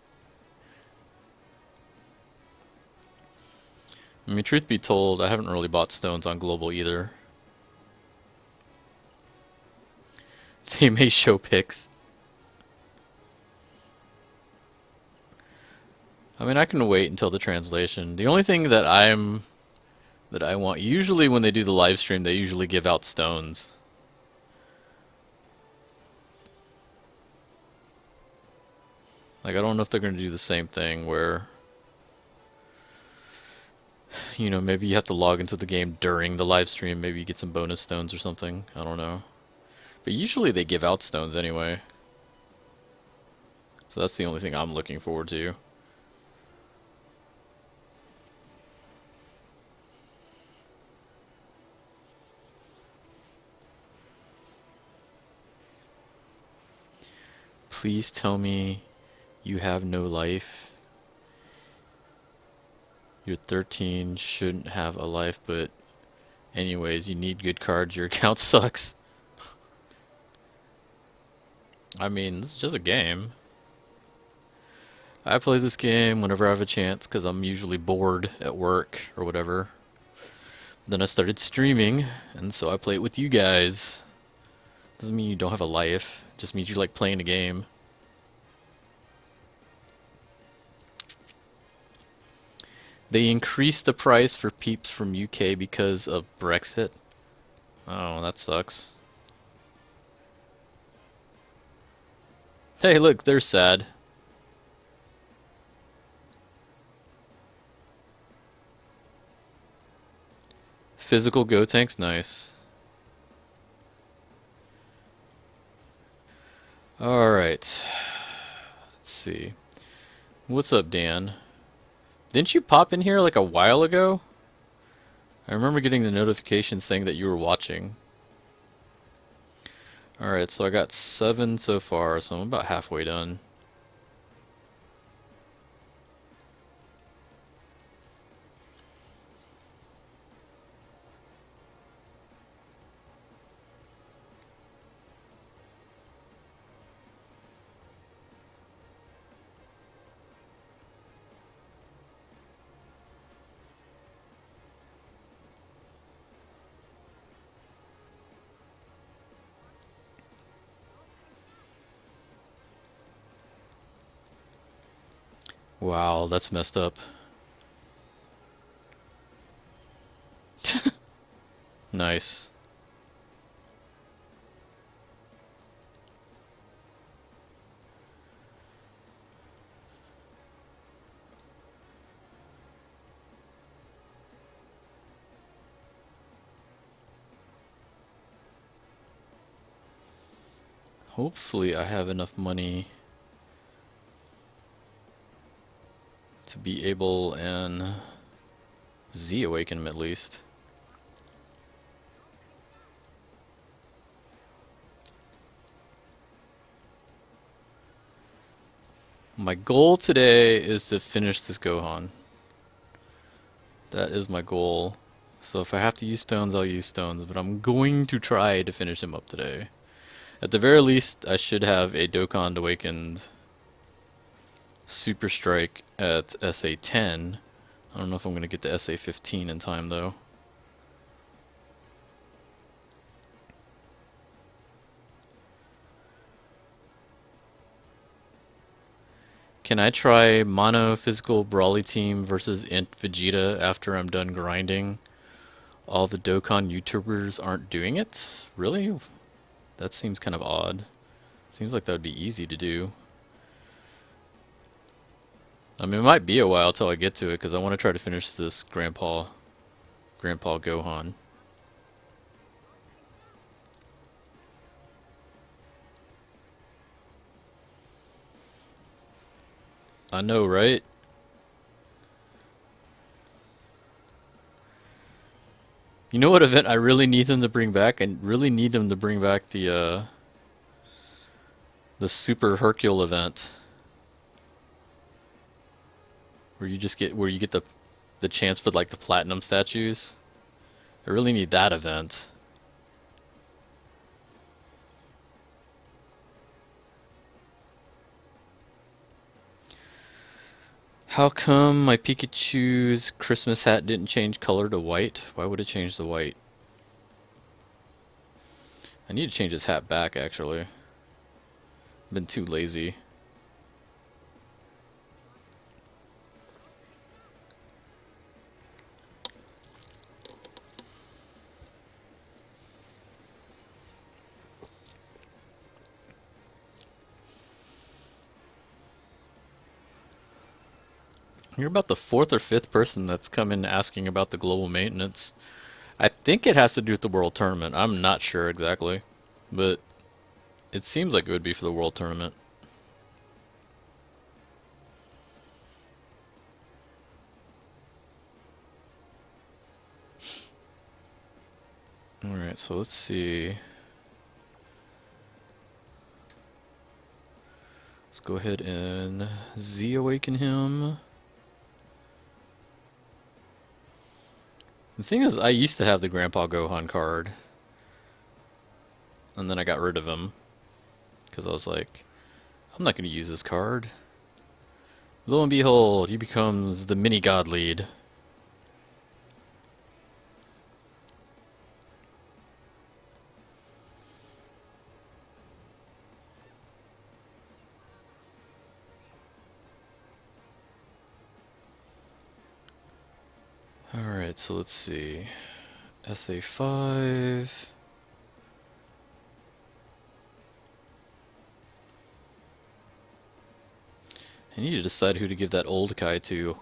I mean, truth be told, I haven't really bought stones on global either. They may show pics. I mean, I can wait until the translation. The only thing that I want, usually when they do the live stream, they usually give out stones. Like, I don't know if they're going to do the same thing where, you know, maybe you have to log into the game during the live stream, maybe you get some bonus stones or something. I don't know. But usually they give out stones anyway. So that's the only thing I'm looking forward to. Please tell me you have no life. You're 13, shouldn't have a life, but anyways, you need good cards, your account sucks. I mean, this is just a game. I play this game whenever I have a chance because I'm usually bored at work or whatever. Then I started streaming, and so I play it with you guys. Doesn't mean you don't have a life, just means you like playing a game. They increased the price for peeps from UK because of Brexit. Oh, that sucks. Hey, look, they're sad. Physical Gotenks, nice. Alright. Let's see. What's up, Dan? Didn't you pop in here like a while ago? I remember getting the notification saying that you were watching. Alright, so I got 7 so far, so I'm about halfway done. Wow, that's messed up. Nice. Hopefully I have enough money to be able and Z awaken him at least. My goal today is to finish this Gohan. That is my goal. So if I have to use stones, I'll use stones, but I'm going to try to finish him up today. At the very least, I should have a Dokkan Awakened Super Strike at SA 10. I don't know if I'm going to get to SA 15 in time though. Can I try Mono Physical Brawly Team versus Int Vegeta after I'm done grinding? All the Dokkan YouTubers aren't doing it? Really? That seems kind of odd. Seems like that would be easy to do. I mean, it might be a while till I get to it, because I want to try to finish this Grandpa Gohan. I know, right? You know what event I really need them to bring back? I really need them to bring back the Super Hercule event, where you get the chance for like the platinum statues. I really need that event. How come my Pikachu's Christmas hat didn't change color to white? Why would it change to white? I need to change his hat back, actually. I've been too lazy. You're about the 4th or 5th person that's come in asking about the global maintenance. I think it has to do with the World Tournament. I'm not sure exactly, but it seems like it would be for the World Tournament. Alright, so let's see. Let's go ahead and Z awaken him. The thing is, I used to have the Grandpa Gohan card, and then I got rid of him because I was like, I'm not going to use this card. Lo and behold, he becomes the mini god lead. Alright, so let's see. SA5. I need to decide who to give that old Kai to.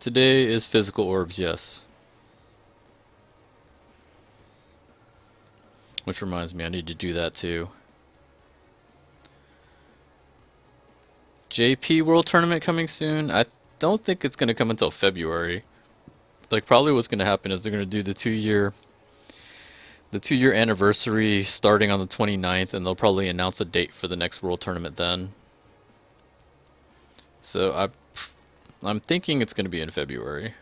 Today is physical orbs, yes. Which reminds me, I need to do that too. JP World Tournament coming soon? I don't think it's going to come until February. Like, probably what's going to happen is they're going to do the 2-year anniversary starting on the 29th, and they'll probably announce a date for the next World Tournament then. So I'm thinking it's going to be in February.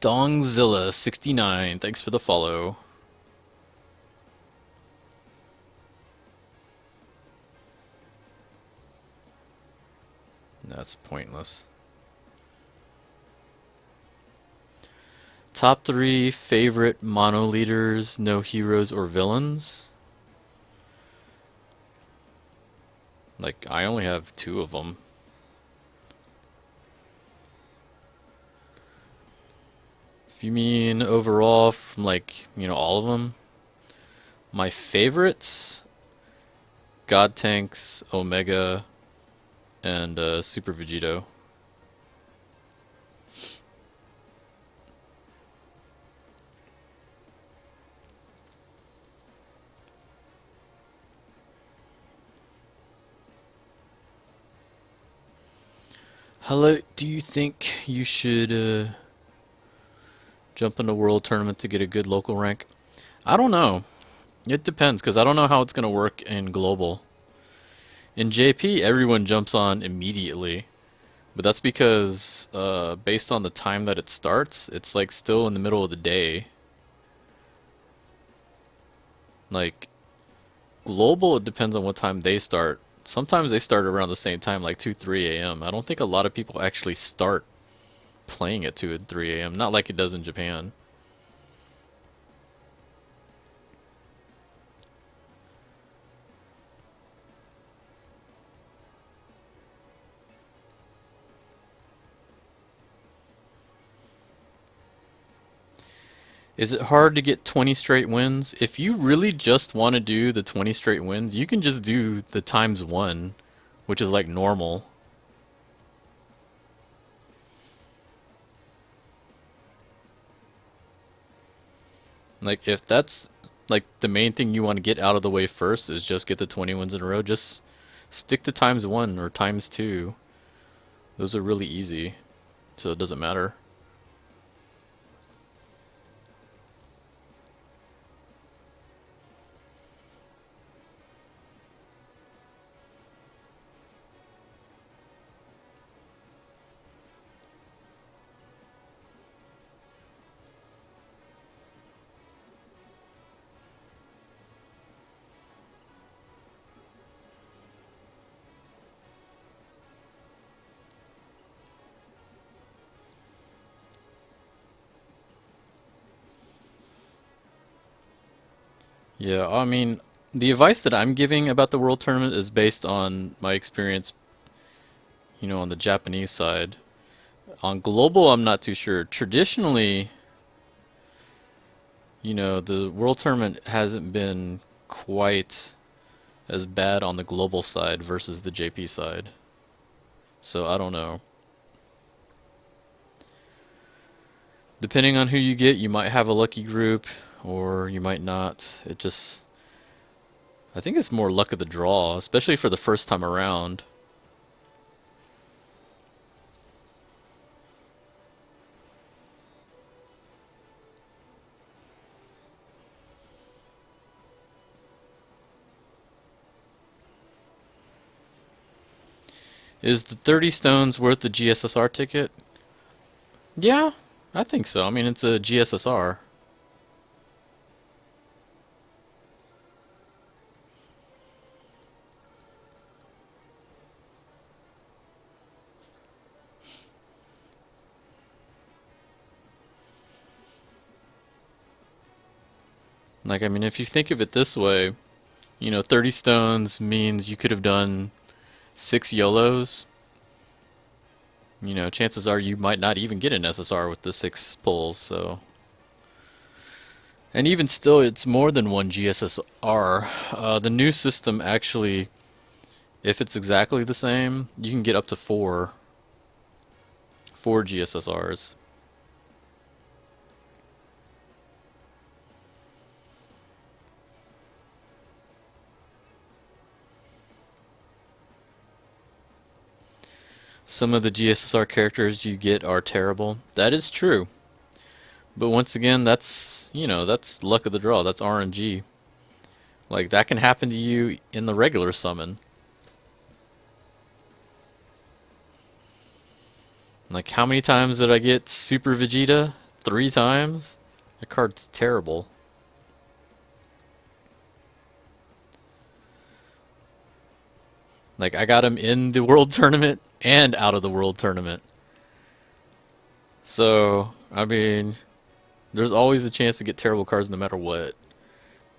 Dongzilla69, thanks for the follow. That's pointless. Top 3 favorite mono leaders, no heroes or villains? Like, I only have 2 of them. If you mean overall from, like, all of them, my favorites, God Tanks, Omega, and Super Vegito. Hello, do you think you should jump into World Tournament to get a good local rank? I don't know. It depends, because I don't know how it's going to work in Global. In JP, everyone jumps on immediately. But that's because, based on the time that it starts, it's like still in the middle of the day. Like, Global, it depends on what time they start. Sometimes they start around the same time, like 2, 3 a.m. I don't think a lot of people actually start playing at 2 and 3 a.m. Not like it does in Japan. Is it hard to get 20 straight wins? If you really just want to do the 20 straight wins, you can just do the times 1, which is like normal. Like, if that's like the main thing you want to get out of the way first is just get the 20 wins in a row, just stick to times 1 or times 2. Those are really easy, so it doesn't matter. Yeah, I mean, the advice that I'm giving about the World Tournament is based on my experience, on the Japanese side. On global, I'm not too sure. Traditionally, the World Tournament hasn't been quite as bad on the global side versus the JP side. So I don't know. Depending on who you get, you might have a lucky group or you might not. I think it's more luck of the draw, especially for the first time around. Is the 30 stones worth the GSSR ticket? Yeah, I think so. I mean, it's a GSSR. Like, I mean, if you think of it this way, 30 stones means you could have done 6 YOLOs. Chances are you might not even get an SSR with the 6 pulls, so. And even still, it's more than one GSSR. The new system actually, if it's exactly the same, you can get up to 4 GSSRs. Some of the GSSR characters you get are terrible. That is true. But once again, that's luck of the draw. That's RNG. Like, that can happen to you in the regular summon. Like, how many times did I get Super Vegeta? 3 times? That card's terrible. Like, I got him in the World Tournament and out of the World Tournament. So, I mean, there's always a chance to get terrible cards no matter what.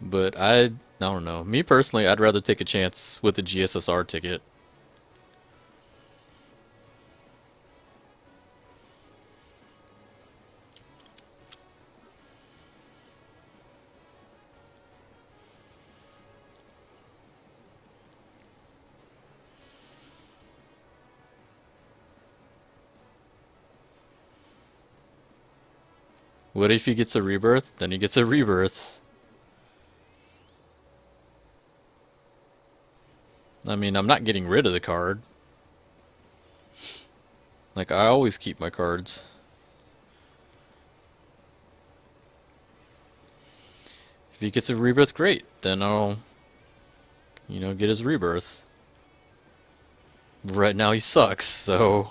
But I don't know. Me personally, I'd rather take a chance with a GSSR ticket. What if he gets a rebirth? Then he gets a rebirth. I mean, I'm not getting rid of the card. Like, I always keep my cards. If he gets a rebirth, great. Then I'll, get his rebirth. Right now he sucks, so.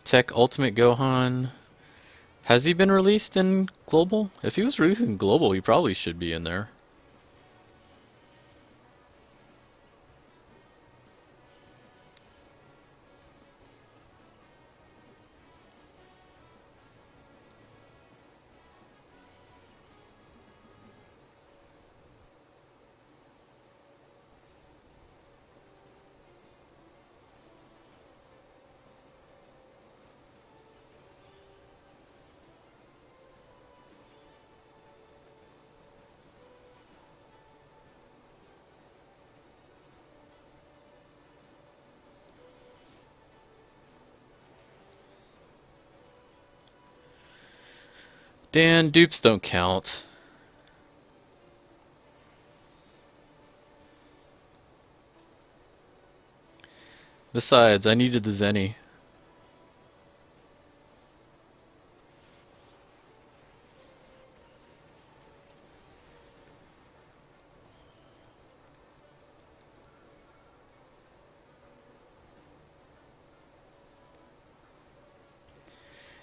Tech Ultimate Gohan. Has he been released in Global? If he was released in Global, he probably should be in there. Dan, dupes don't count. Besides, I needed the Zenny.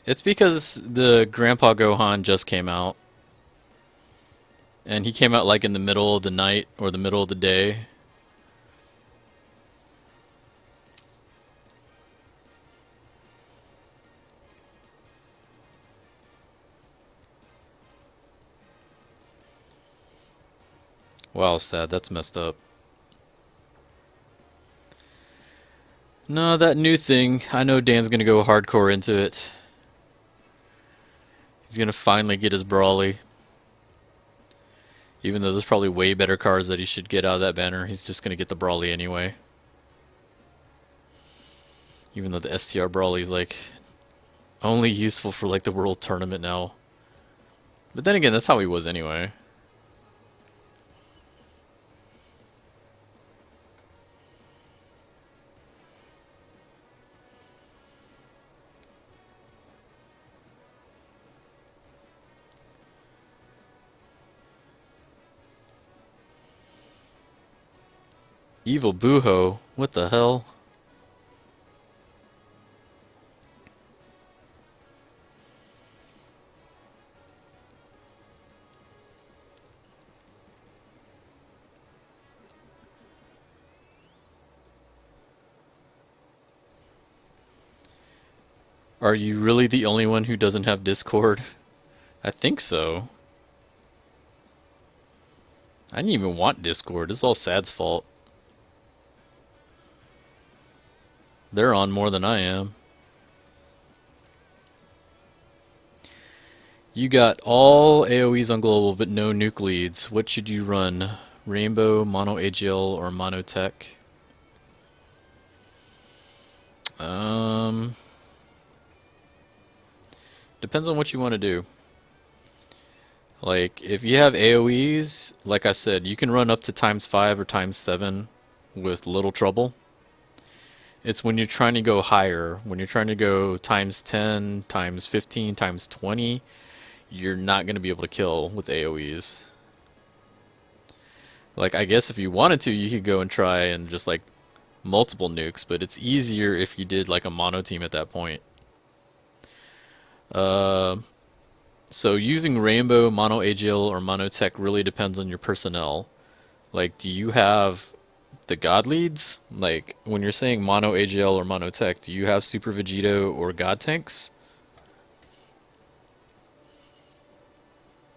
It's because the Grandpa Gohan just came out. And he came out like in the middle of the night or the middle of the day. Wow, sad. That's messed up. No, that new thing, I know Dan's gonna go hardcore into it. He's gonna finally get his Brawly. Even though there's probably way better cards that he should get out of that banner, he's just gonna get the Brawly anyway. Even though the STR Brawly is like only useful for like the World Tournament now. But then again, that's how he was anyway. Evil Booho. What the hell? Are you really the only one who doesn't have Discord? I think so. I didn't even want Discord. It's all Sad's fault. They're on more than I am. You got all AoEs on global, but no nuke leads. What should you run? Rainbow, Mono AGL, or Mono Tech? Um, Depends on what you want to do. Like, if you have AoEs, like I said, you can run up to times 5 or times 7 with little trouble. It's when you're trying to go higher, when you're trying to go times 10, times 15, times 20, you're not going to be able to kill with AoEs. Like, I guess if you wanted to, you could go and try and just like multiple nukes, but it's easier if you did like a mono team at that point. Uh, so using Rainbow, Mono AGL, or Mono Tech really depends on your personnel. Like, do you have the God leads? Like, when you're saying Mono AGL or Mono Tech, do you have Super Vegito or God tanks?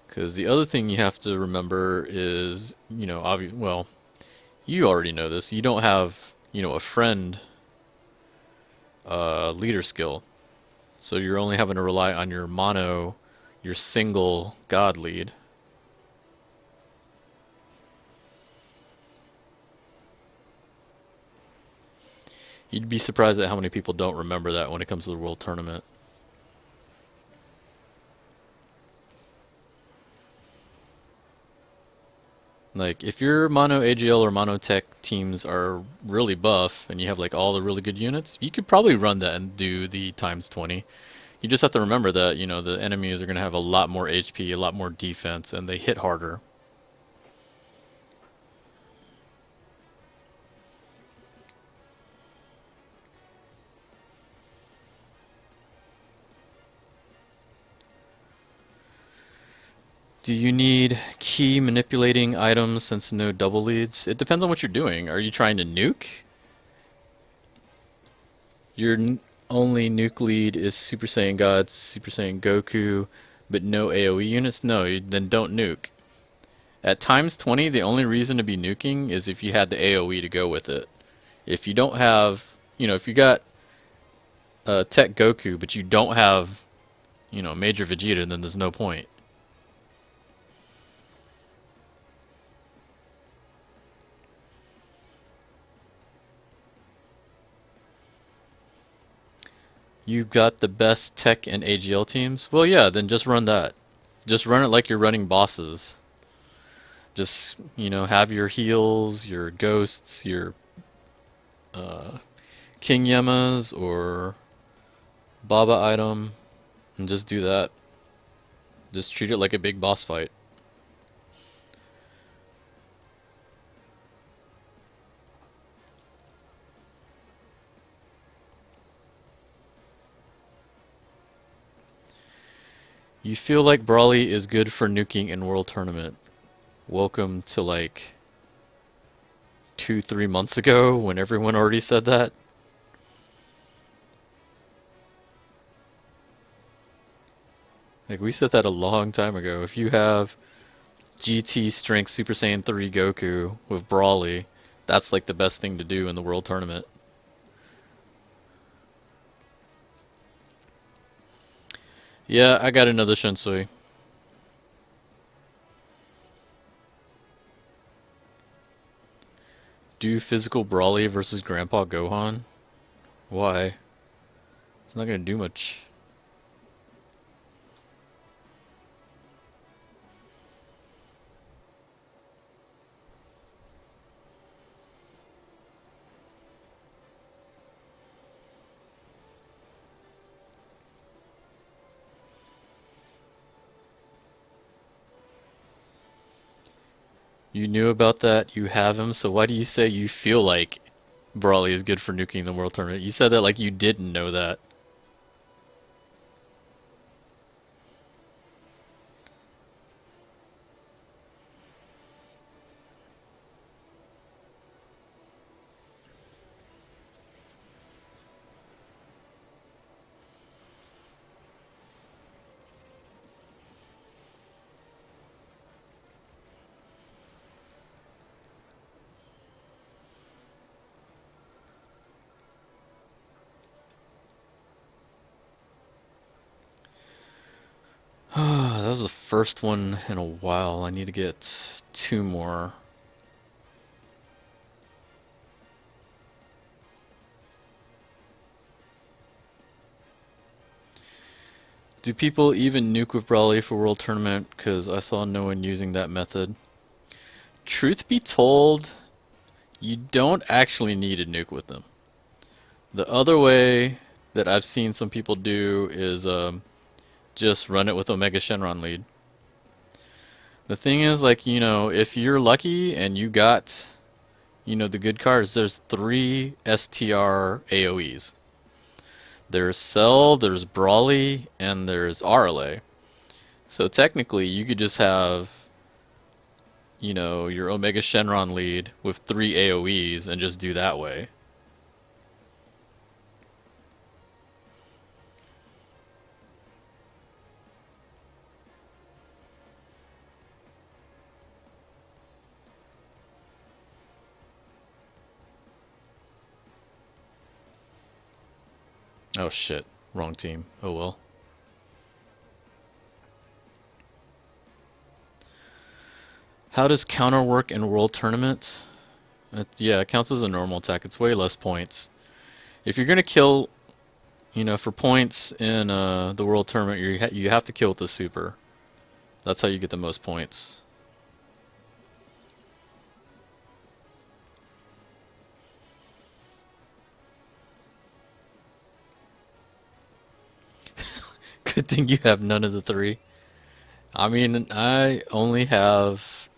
Because the other thing you have to remember is, well, you already know this. You don't have, a friend leader skill. So you're only having to rely on your mono, your single God lead. You'd be surprised at how many people don't remember that when it comes to the World Tournament. Like, if your Mono AGL or Mono Tech teams are really buff and you have like all the really good units, you could probably run that and do the times 20. You just have to remember that, the enemies are going to have a lot more HP, a lot more defense, and they hit harder. Do you need key manipulating items since no double leads? It depends on what you're doing. Are you trying to nuke? Your only nuke lead is Super Saiyan God, Super Saiyan Goku, but no AoE units? No, then don't nuke. At times 20, the only reason to be nuking is if you had the AoE to go with it. If you don't have, if you got Tech Goku, but you don't have, Major Vegeta, then there's no point. You've got the best Tech and AGL teams? Well, yeah, then just run that. Just run it like you're running bosses. Just, have your heals, your ghosts, your uh, King Yemas, or Baba item, and just do that. Just treat it like a big boss fight. You feel like Brawly is good for nuking in World Tournament. Welcome to like 2, 3 months ago when everyone already said that. Like, we said that a long time ago. If you have GT Strength Super Saiyan 3 Goku with Brawly, that's like the best thing to do in the World Tournament. Yeah, I got another Shinsui. Do physical Brawly versus Grandpa Gohan? Why? It's not gonna do much. You knew about that, you have him, so why do you say you feel like Brawly is good for nuking the World Tournament? You said that like you didn't know that. That was the first one in a while. I need to get two more. Do people even nuke with Brawly for World Tournament? Because I saw no one using that method. Truth be told, you don't actually need a nuke with them. The other way that I've seen some people do is just run it with Omega Shenron lead. The thing is, like, if you're lucky and you got, the good cards, there's three STR AoEs. There's Cell, there's Brawly, and there's RLA. So technically, you could just have, your Omega Shenron lead with three AoEs and just do that way. Oh shit, wrong team. Oh well. How does counter work in World Tournament? Yeah, it counts as a normal attack. It's way less points. If you're gonna kill, for points in the World Tournament, you have to kill with the super. That's how you get the most points. Good thing you have none of the three. I mean, I only have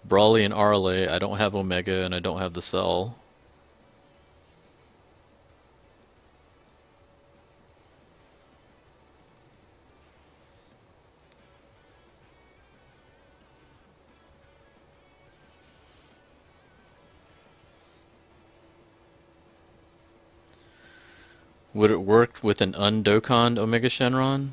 Brawly and RLA. I don't have Omega, and I don't have the Cell. Would it work with an undokkan Omega Shenron?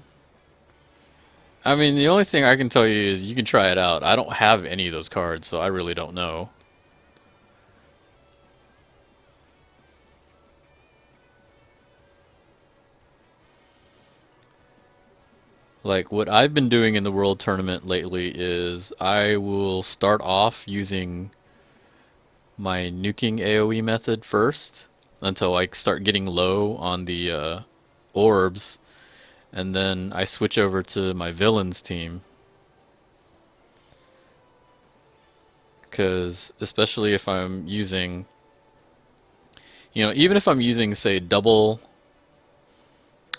I mean, the only thing I can tell you is you can try it out. I don't have any of those cards, so I really don't know. Like, what I've been doing in the World Tournament lately is I will start off using my nuking AoE method first until I start getting low on the orbs, and then I switch over to my villains team. Because, especially if I'm using, even if I'm using, say,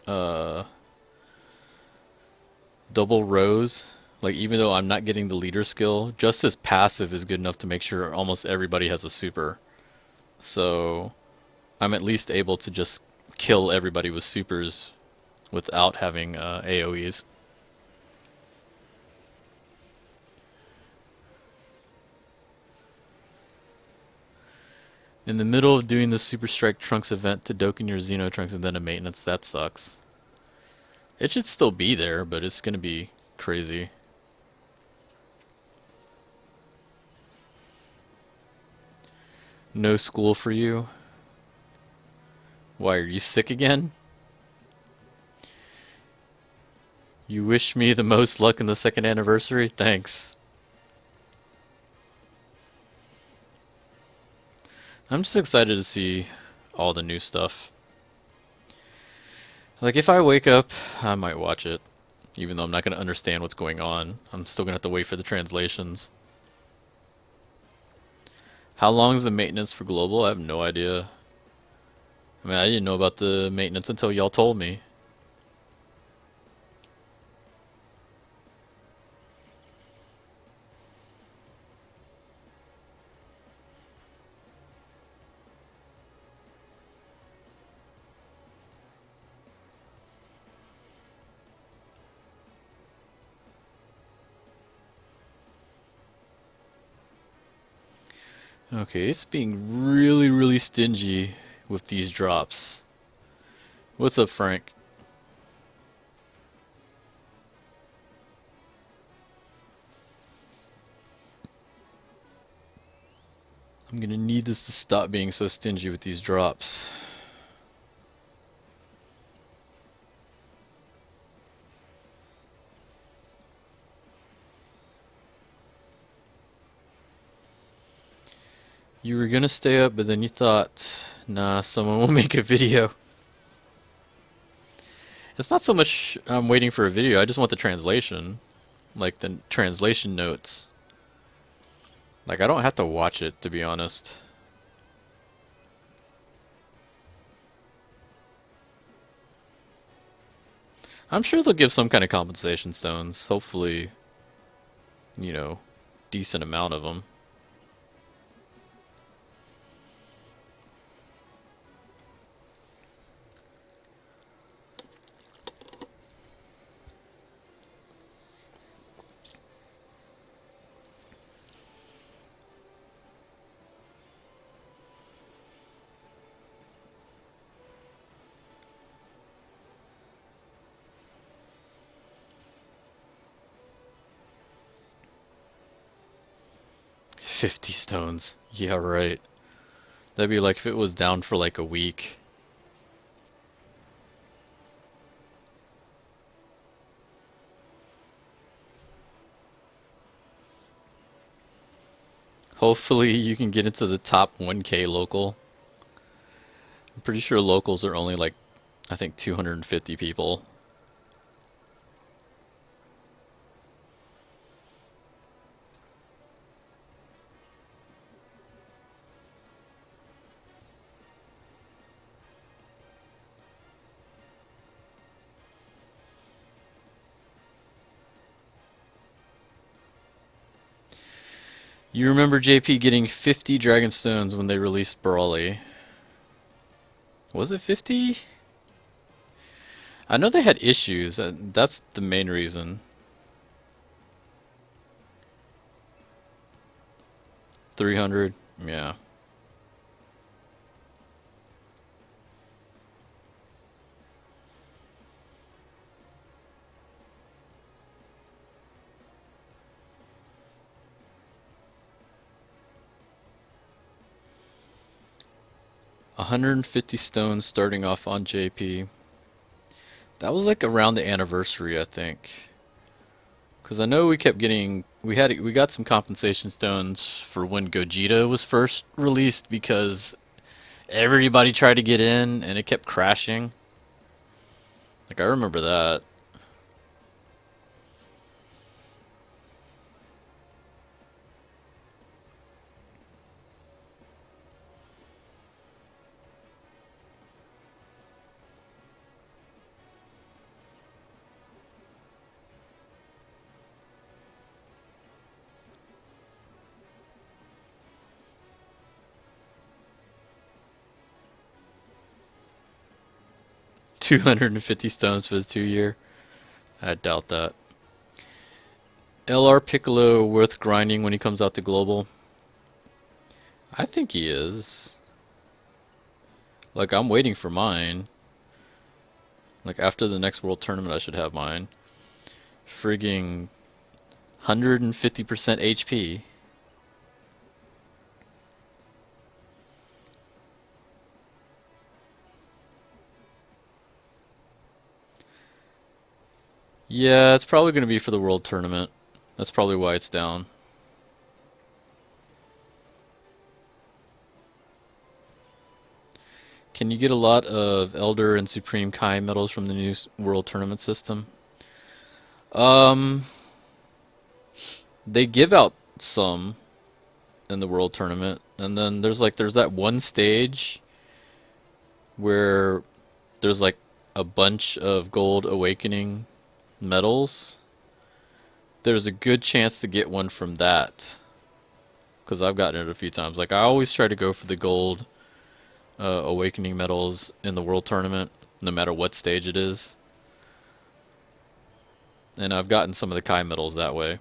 uh, double rows, like even though I'm not getting the leader skill, just as passive is good enough to make sure almost everybody has a super. So I'm at least able to just kill everybody with supers without having AoEs. In the middle of doing the Super Strike Trunks event to Dokkan your Xeno Trunks and then a maintenance, that sucks. It should still be there, but it's gonna be crazy. No school for you? Why, are you sick again? You wish me the most luck in the second anniversary? Thanks. I'm just excited to see all the new stuff. Like, if I wake up, I might watch it. Even though I'm not going to understand what's going on. I'm still going to have to wait for the translations. How long is the maintenance for global? I have no idea. I mean, I didn't know about the maintenance until y'all told me. Okay, it's being really, really stingy with these drops. What's up, Frank? I'm gonna need this to stop being so stingy with these drops. You were gonna stay up, but then you thought, nah, someone will make a video. It's not so much I'm waiting for a video, I just want the translation. Like the translation notes. Like, I don't have to watch it, to be honest. I'm sure they'll give some kind of compensation stones. Hopefully, you know, decent amount of them. 50 stones. Yeah, right. That'd be like if it was down for like a week. Hopefully you can get into the top 1K local. I'm pretty sure locals are only like, I think 250 people. You remember JP getting 50 Dragon Stones when they released Brawly. Was it 50? I know they had issues. That's the main reason. 300? Yeah. 150 stones starting off on JP. That was like around the anniversary, I think. Because I know we kept getting, we got some compensation stones for when Gogeta was first released because everybody tried to get in and it kept crashing. Like, I remember that. 250 stones for the 2 year. I doubt that. LR Piccolo worth grinding when he comes out to global? I think he is. Like, I'm waiting for mine. Like, after the next world tournament, I should have mine. Frigging 150% HP. Yeah, it's probably going to be for the world tournament. That's probably why it's down. Can you get a lot of Elder and Supreme Kai medals from the new world tournament system? Um, they give out some in the world tournament, and then there's that one stage where there's like a bunch of gold awakening medals. There's a good chance to get one from that because I've gotten it a few times. Like, I always try to go for the gold awakening medals in the world tournament, no matter what stage it is. And I've gotten some of the Kai medals that way.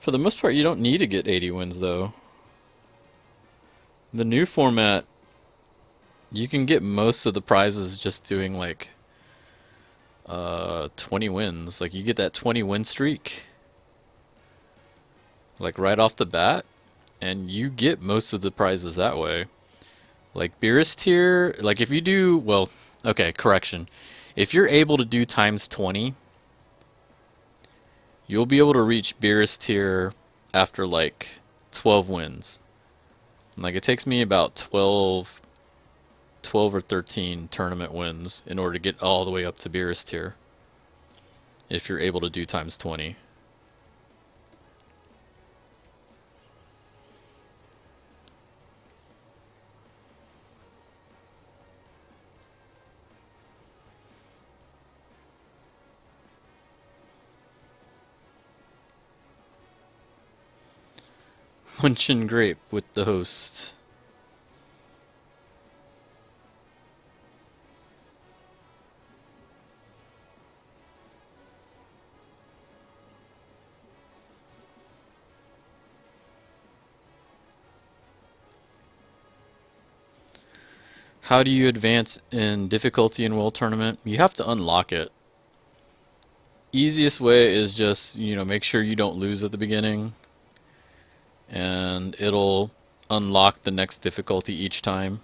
For the most part, you don't need to get 80 wins, though. The new format, you can get most of the prizes just doing like 20 wins. Like you get that 20 win streak like right off the bat, and you get most of the prizes that way. Like Beerus tier, like if you do well, okay, correction. If you're able to do times 20, you'll be able to reach Beerus tier after like 12 wins. Like it takes me about 12 or 13 tournament wins in order to get all the way up to Beerus tier. If you're able to do times 20. Munchin Grape with the host. How do you advance in difficulty in World Tournament? You have to unlock it. Easiest way is just, make sure you don't lose at the beginning, and it'll unlock the next difficulty each time.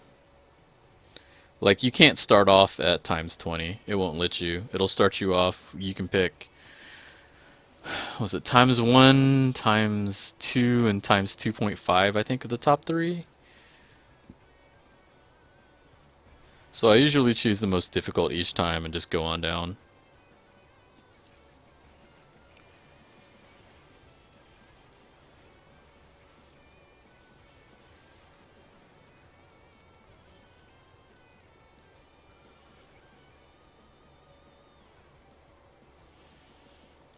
Like, you can't start off at times 20. It won't let you. It'll start you off, you can pick, was it times 1, times 2, and times 2.5, I think, are the top 3. So I usually choose the most difficult each time and just go on down.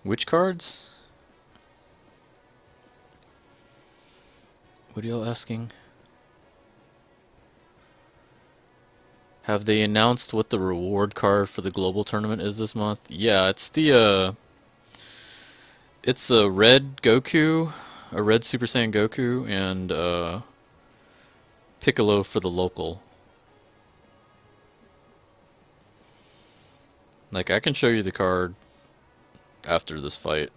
Which cards? What are y'all asking? Have they announced what the reward card for the global tournament is this month? Yeah, it's a red Goku, a red Super Saiyan Goku, and Piccolo for the local. Like, I can show you the card after this fight.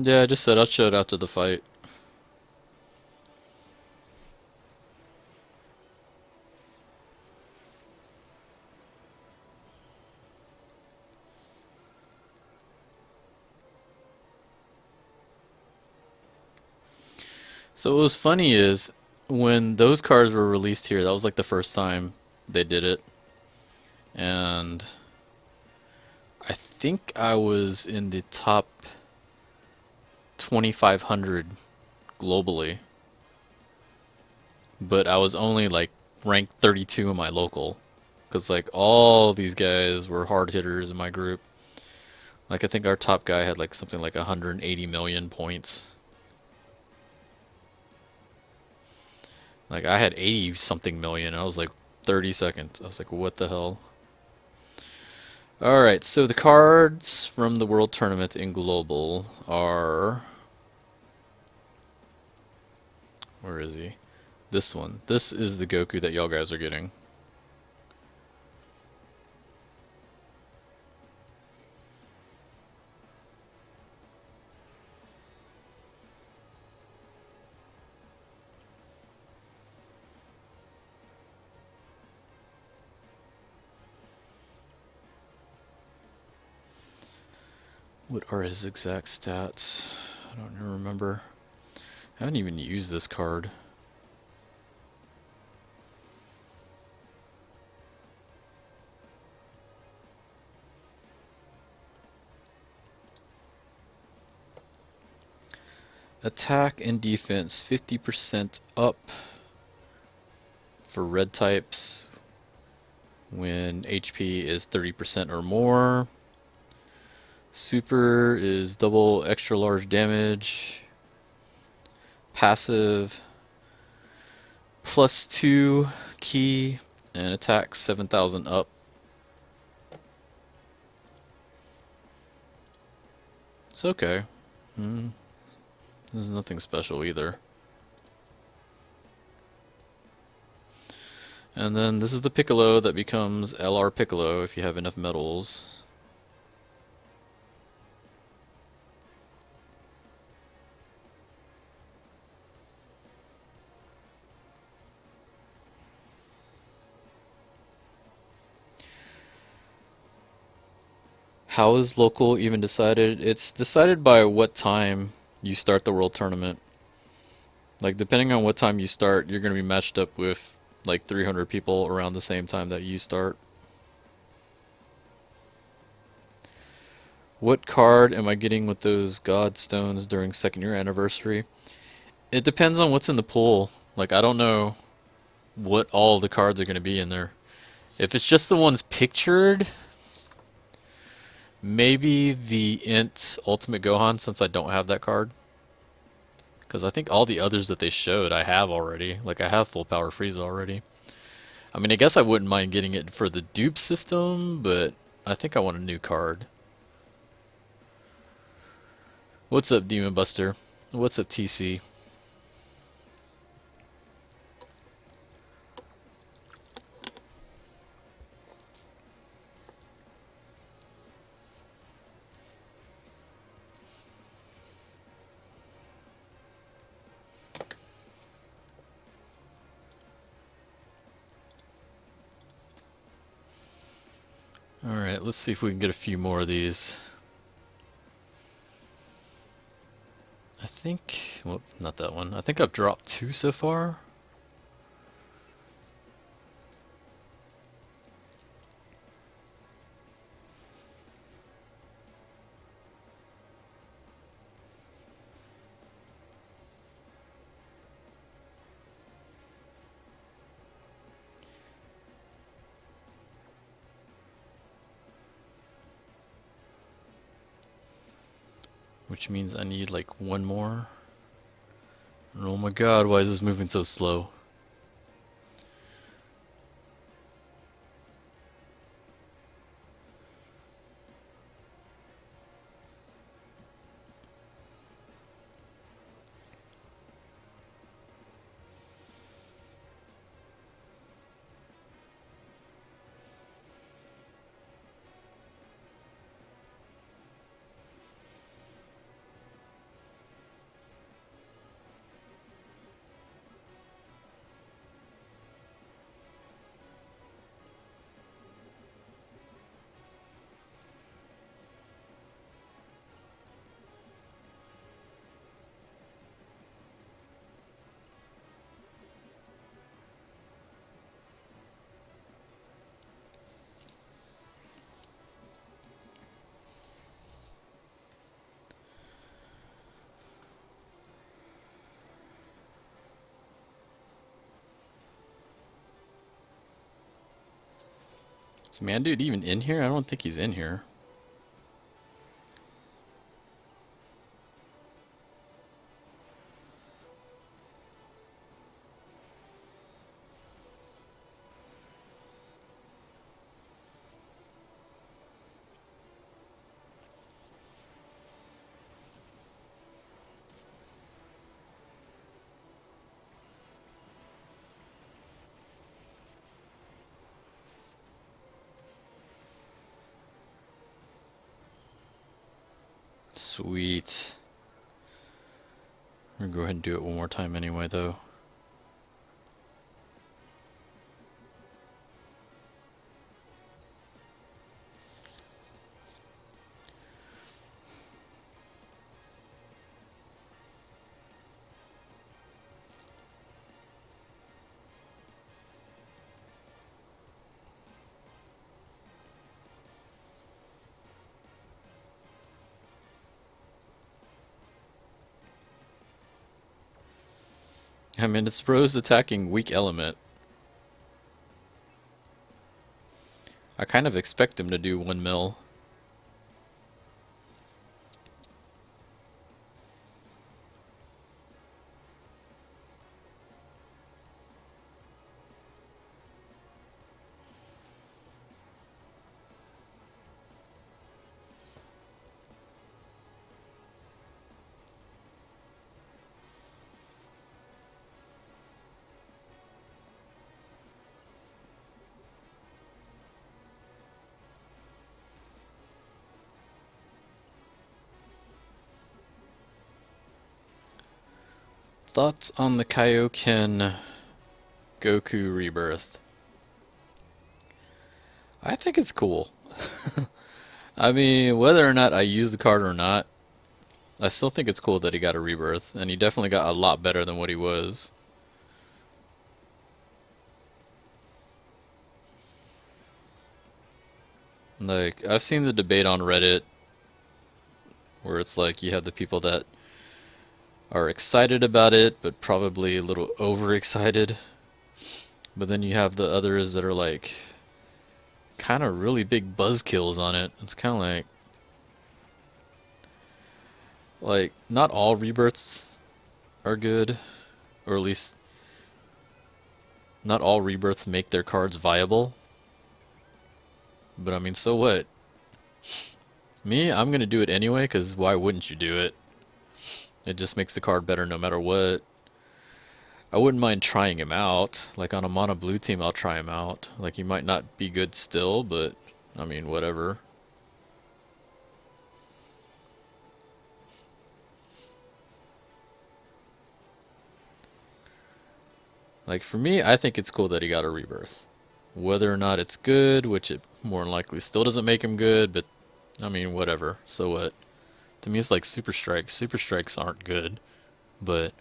Yeah, I just said I'll show it after the fight. So what was funny is when those cards were released here, that was like the first time they did it. And I think I was in the top 2,500 globally. But I was only like ranked 32 in my local. Because like all these guys were hard hitters in my group. Like I think our top guy had like something like 180 million points. Like I had 80 something million. I was like 32nd. I was like, what the hell? Alright, so the cards from the World Tournament in Global are... Where is he? This one. This is the Goku that y'all guys are getting. What are his exact stats? I don't even remember. I haven't even used this card. Attack and defense 50% up for red types when HP is 30% or more. Super is double extra large damage. Passive +2 key and attack 7,000 up. It's okay. This is nothing special either. And then this is the Piccolo that becomes LR Piccolo if you have enough medals. How is local even decided? It's decided by what time you start the world tournament. Like, depending on what time you start, you're going to be matched up with like 300 people around the same time that you start. What card am I getting with those God Stones during second year anniversary? It depends on what's in the pool. Like, I don't know what all the cards are going to be in there. If it's just the ones pictured, maybe the Int Ultimate Gohan, since I don't have that card. Because I think all the others that they showed I have already. Like, I have full power Frieza already. I mean, I guess I wouldn't mind getting it for the dupe system, but I think I want a new card. What's up, Demon Buster? What's up, TC? Alright, let's see if we can get a few more of these. I think... well, not that one. I think I've dropped 2 so far. Which means I need like 1 more. Oh my god, why is this moving so slow? Is Mandude even in here? I don't think he's in here. Sweet. I'm gonna go ahead and do it one more time anyway, though. I mean, it's Rose attacking weak element. I kind of expect him to do 1 mil. Thoughts on the Kaioken Goku rebirth? I think it's cool. I mean, whether or not I use the card or not, I still think it's cool that he got a rebirth, and he definitely got a lot better than what he was. Like, I've seen the debate on Reddit where it's like you have the people that are excited about it, but probably a little overexcited. But then you have the others that are like kind of really big buzzkills on it. It's kind of like not all rebirths are good, or at least not all rebirths make their cards viable. But I mean, so what? Me, I'm gonna do it anyway, because why wouldn't you do it? It just makes the card better no matter what. I wouldn't mind trying him out. Like on a mono blue team, I'll try him out. Like he might not be good still, but I mean, whatever. Like for me, I think it's cool that he got a rebirth. Whether or not it's good, which it more than likely still doesn't make him good, but I mean, whatever. So what? To me, it's like Super Strikes. Super Strikes aren't good, but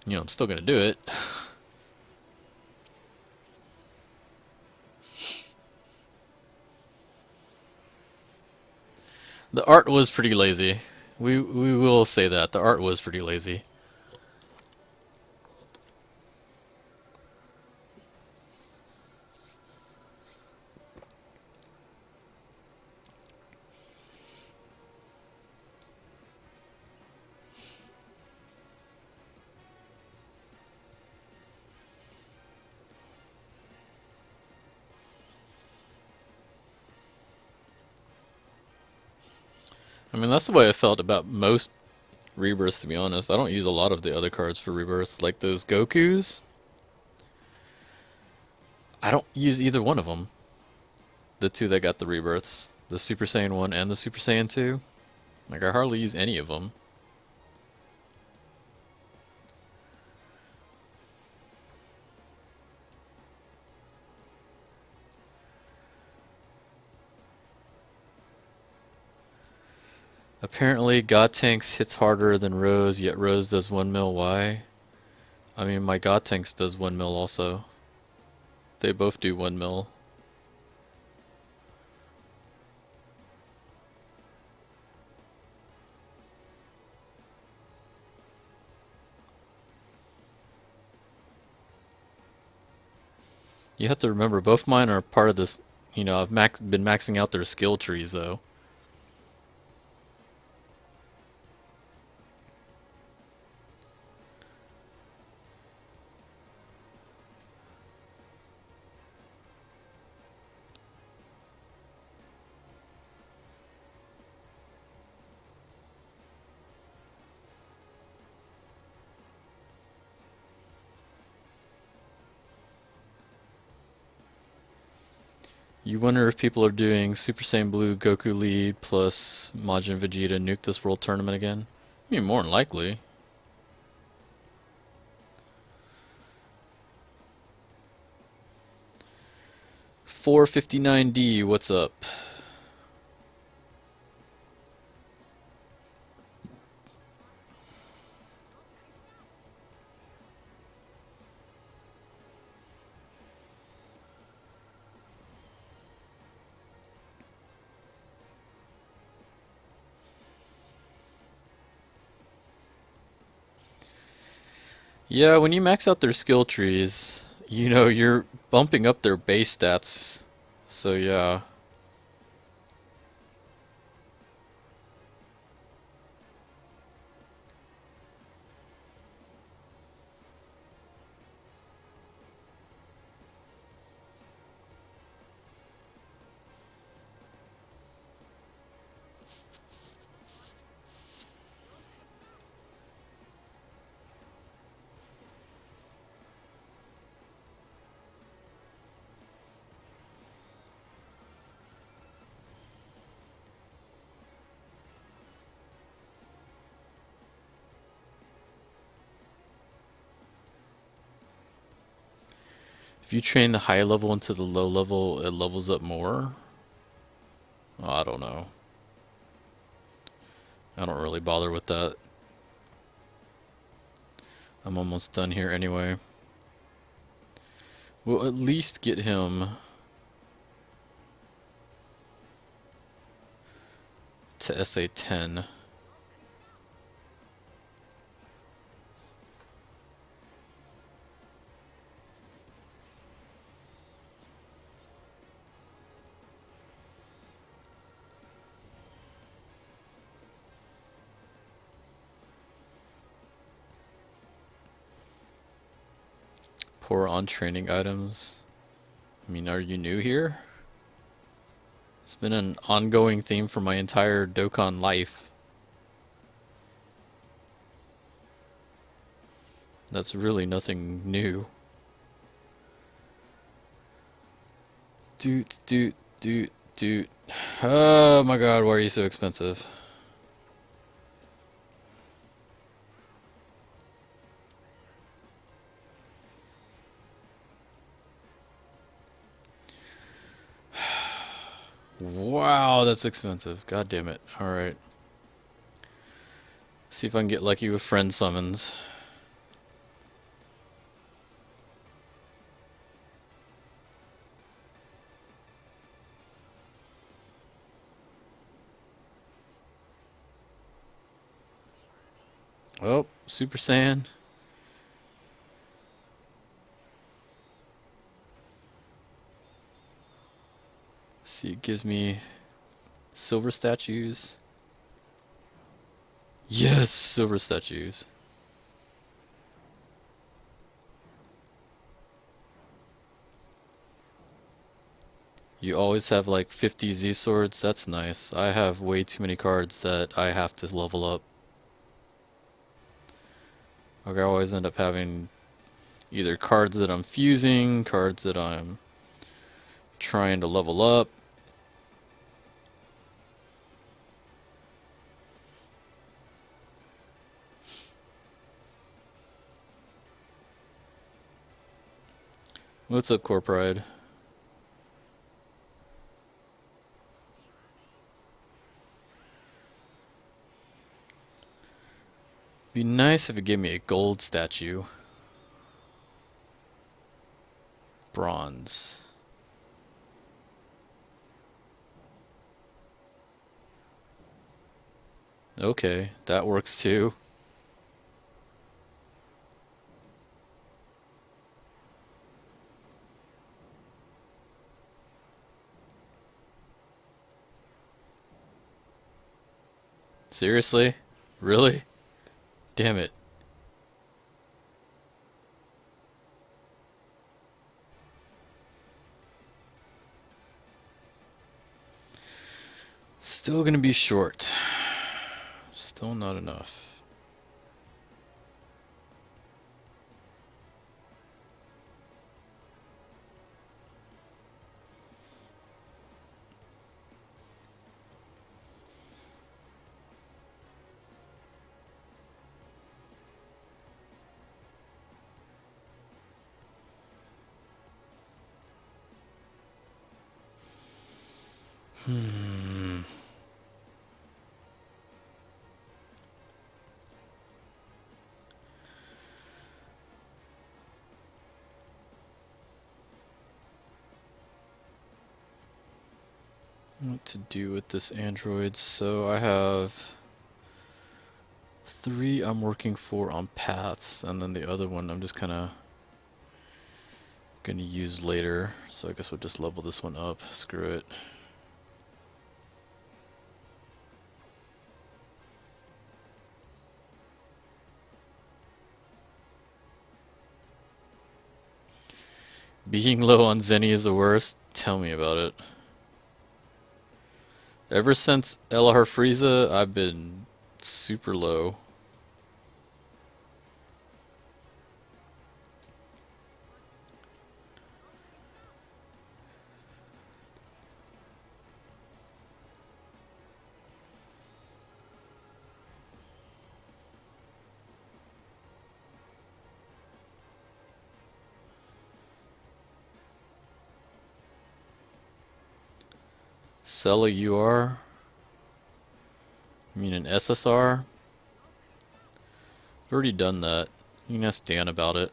you know, I'm still gonna do it. The art was pretty lazy. We will say that the art was pretty lazy. I mean, that's the way I felt about most rebirths, to be honest. I don't use a lot of the other cards for rebirths, like those Gokus. I don't use either one of them. The two that got the rebirths, the Super Saiyan 1 and the Super Saiyan 2. Like, I hardly use any of them. Apparently, God Tanks hits harder than Rose, yet Rose does 1 mil. Why? I mean, my God Tanks does 1 mil also. They both do 1 mil. You have to remember, both mine are part of this. You know, I've been maxing out their skill trees, though. You wonder if people are doing Super Saiyan Blue Goku lead plus Majin Vegeta nuke this world tournament again? I mean, more than likely. 459D, what's up? Yeah, when you max out their skill trees, you know, you're bumping up their base stats. So yeah. If you train the high level into the low level, it levels up more. Oh, I don't know. I don't really bother with that. I'm almost done here anyway. We'll at least get him to SA 10. Poor on training items. I mean, are you new here? It's been an ongoing theme for my entire Dokkan life. That's really nothing new. Doot, doot, doot, doot. Oh my god, why are you so expensive? Wow, that's expensive. God damn it. Alright. See if I can get lucky with friend summons. Oh, Super Saiyan. See, it gives me silver statues. Yes, silver statues. You always have like 50 Z swords. That's nice. I have way too many cards that I have to level up. Like I always end up having either cards that I'm fusing, cards that I'm trying to level up. What's up, Core Pride? Be nice if it gave me a gold statue. Bronze. Okay, that works too. Seriously? Really? Damn it. Still gonna be short. Still not enough. Hmm. What to do with this android? So I have 3 I'm working for on paths, and then the other one I'm just kind of gonna use later. So I guess we'll just level this one up. Screw it. Being low on Zenny is the worst. Tell me about it. Ever since LR Frieza, I've been super low. Sell a UR? You mean an SSR? I've already done that. You can ask Dan about it.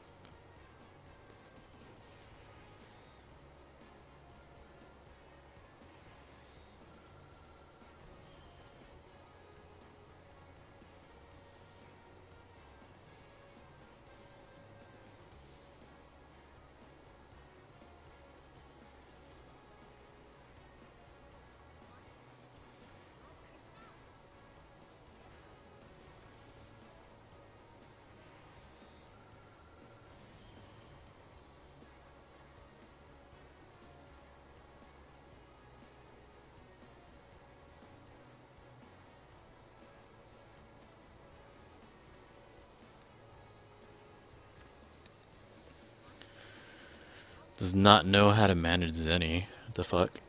Does not know how to manage Zenny. What the fuck?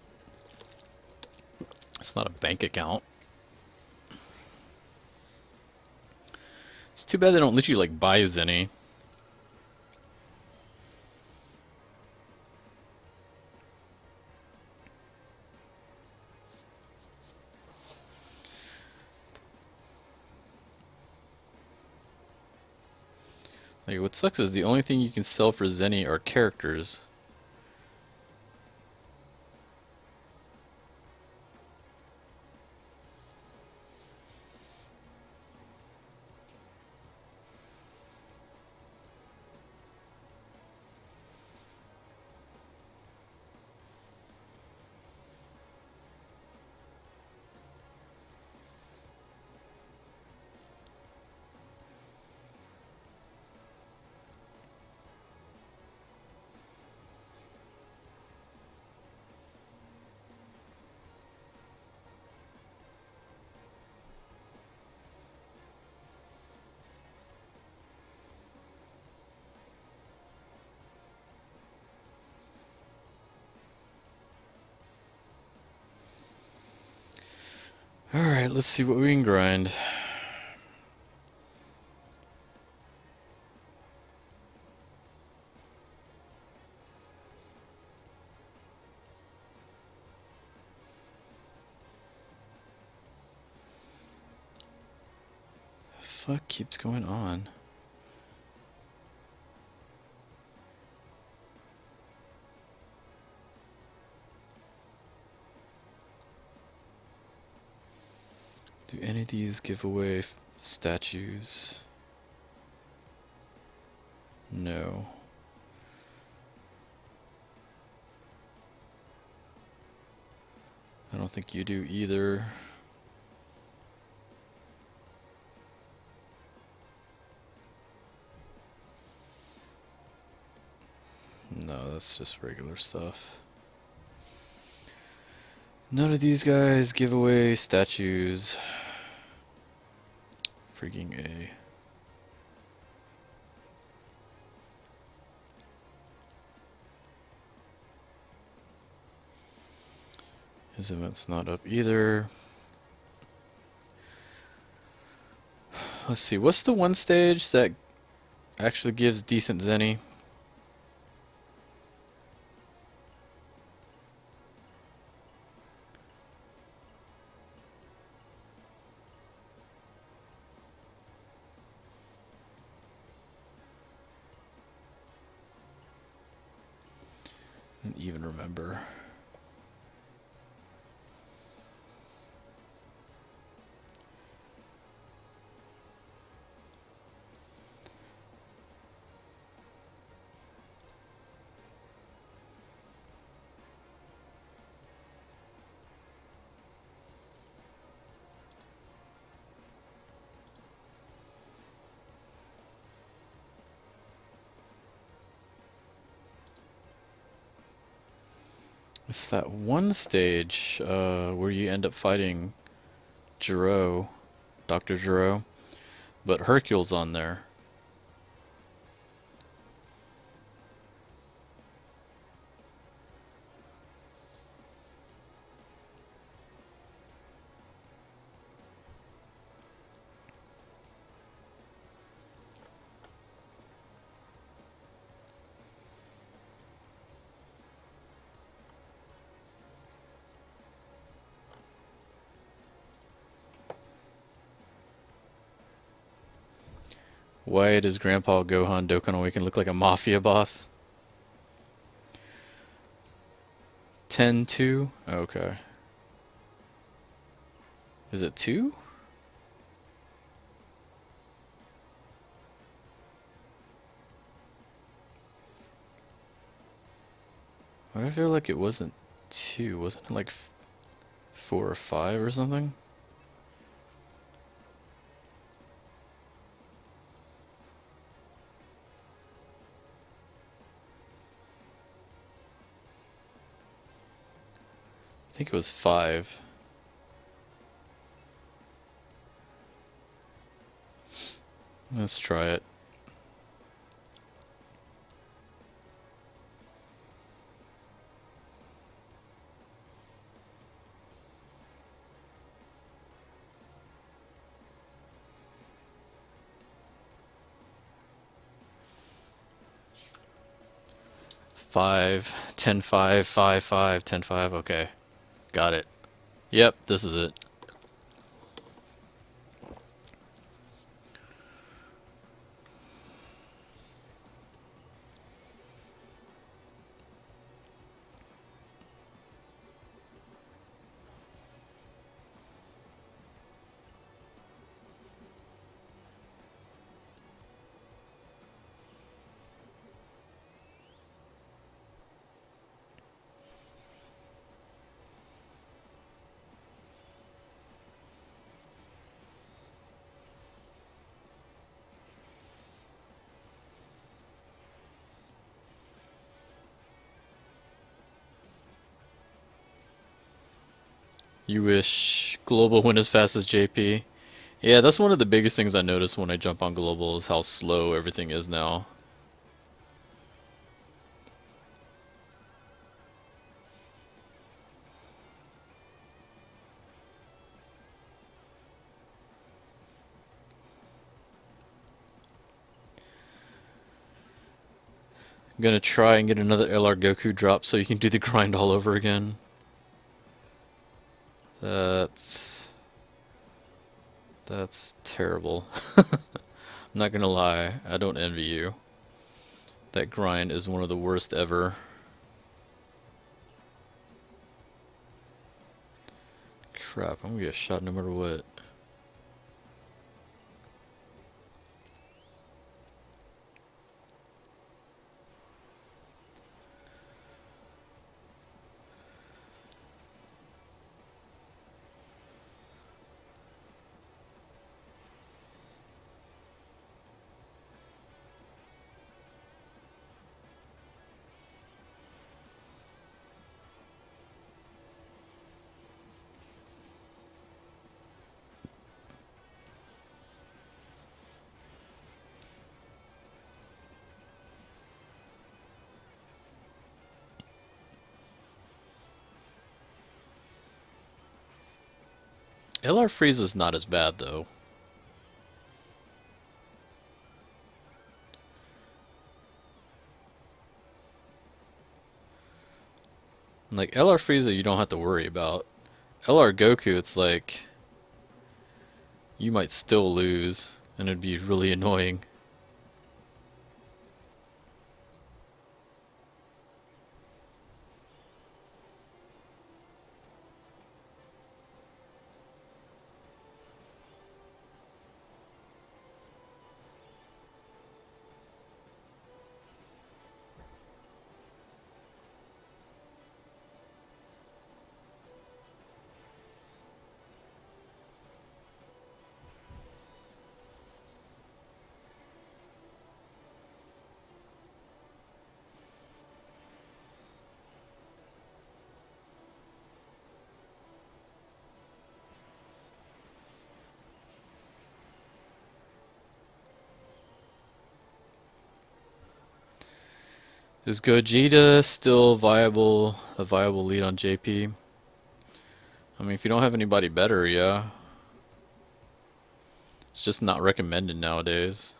It's not a bank account. It's too bad they don't let you like buy Zenny. Like, what sucks is the only thing you can sell for Zenny are characters. Alright, let's see what we can grind. The fuck keeps going on? Do any of these give away statues? No. I don't think you do either. No, that's just regular stuff. None of these guys give away statues. Freaking A. His event's not up either. Let's see, what's the one stage that actually gives decent Zenny? I don't even remember. It's that one stage where you end up fighting Gero, Dr. Gero, but Hercule's on there. Why does Grandpa Gohan Dokkan Awaken look like a mafia boss? 10-2? Okay. Is it 2? Why do I feel like it wasn't 2? Wasn't it like 4 or 5 or something? I think it was 5. Let's try it. Five, 10-5, 5-5, 10-5. Okay, got it. Yep, this is it. You wish global went as fast as JP. Yeah, that's one of the biggest things I notice when I jump on global is how slow everything is now. I'm gonna try and get another LR Goku drop so you can do the grind all over again. That's terrible. I'm not gonna lie, I don't envy you. That grind is one of the worst ever. Crap, I'm gonna get shot no matter what. LR freeze is not as bad though. Like LR Frieza you don't have to worry about. LR Goku it's like you might still lose and it'd be really annoying. Is Gogeta still viable? A viable lead on JP? I mean, if you don't have anybody better, yeah. It's just not recommended nowadays.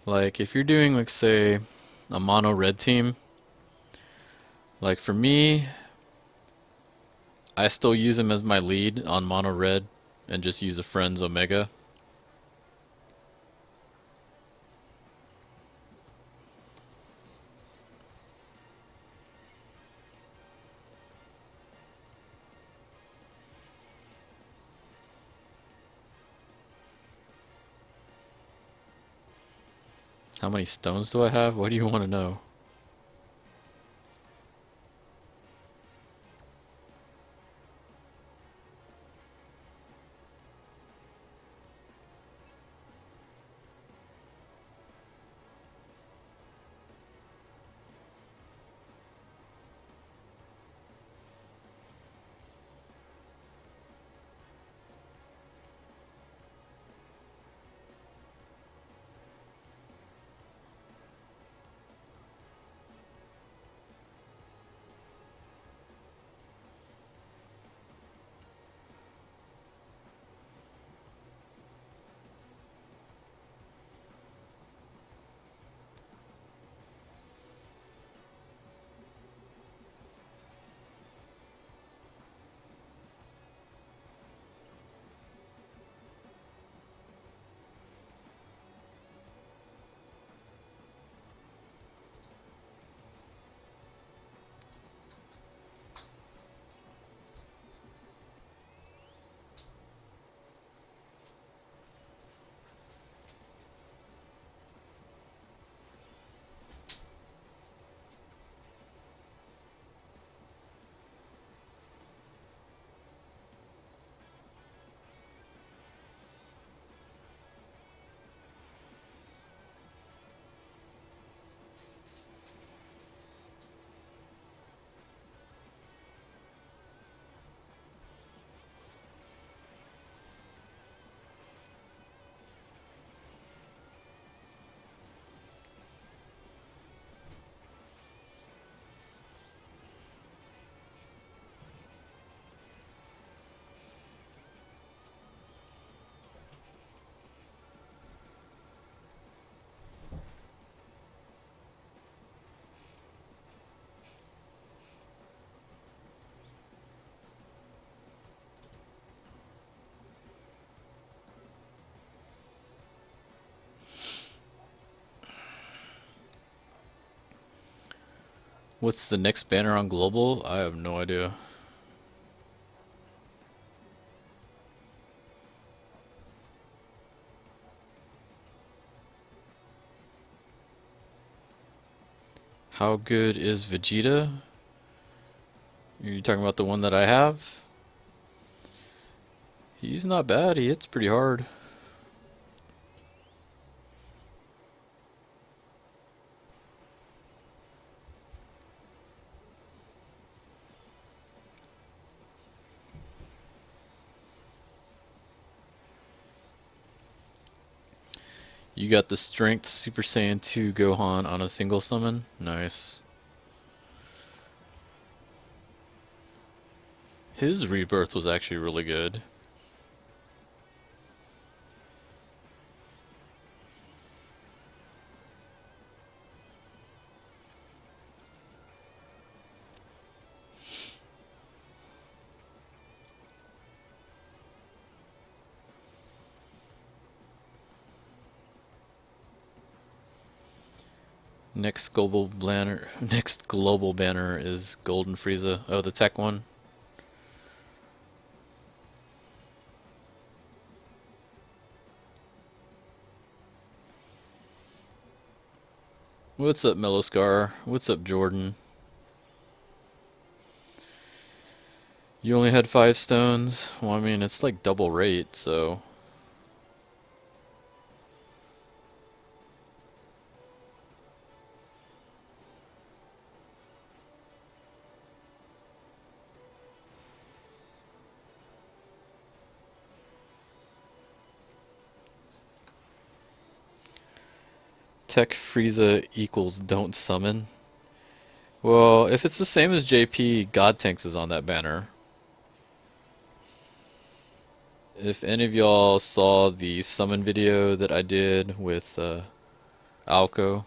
Like, if you're doing, like, say, a mono red team, like for me, I still use him as my lead on mono red and just use a friend's Omega. How many stones do I have? What do you want to know? What's the next banner on global? I have no idea. How good is Vegeta? Are you talking about the one that I have? He's not bad. He hits pretty hard. You got the strength Super Saiyan 2 Gohan on a single summon? Nice. His rebirth was actually really good. Next global banner is Golden Frieza. Oh, the tech one. What's up, Mellow Scar? What's up, Jordan? You only had 5 stones? Well, I mean, it's like double rate, so. Tech Frieza equals don't summon. Well, if it's the same as JP, God Tanks is on that banner. If any of y'all saw the summon video that I did with Alco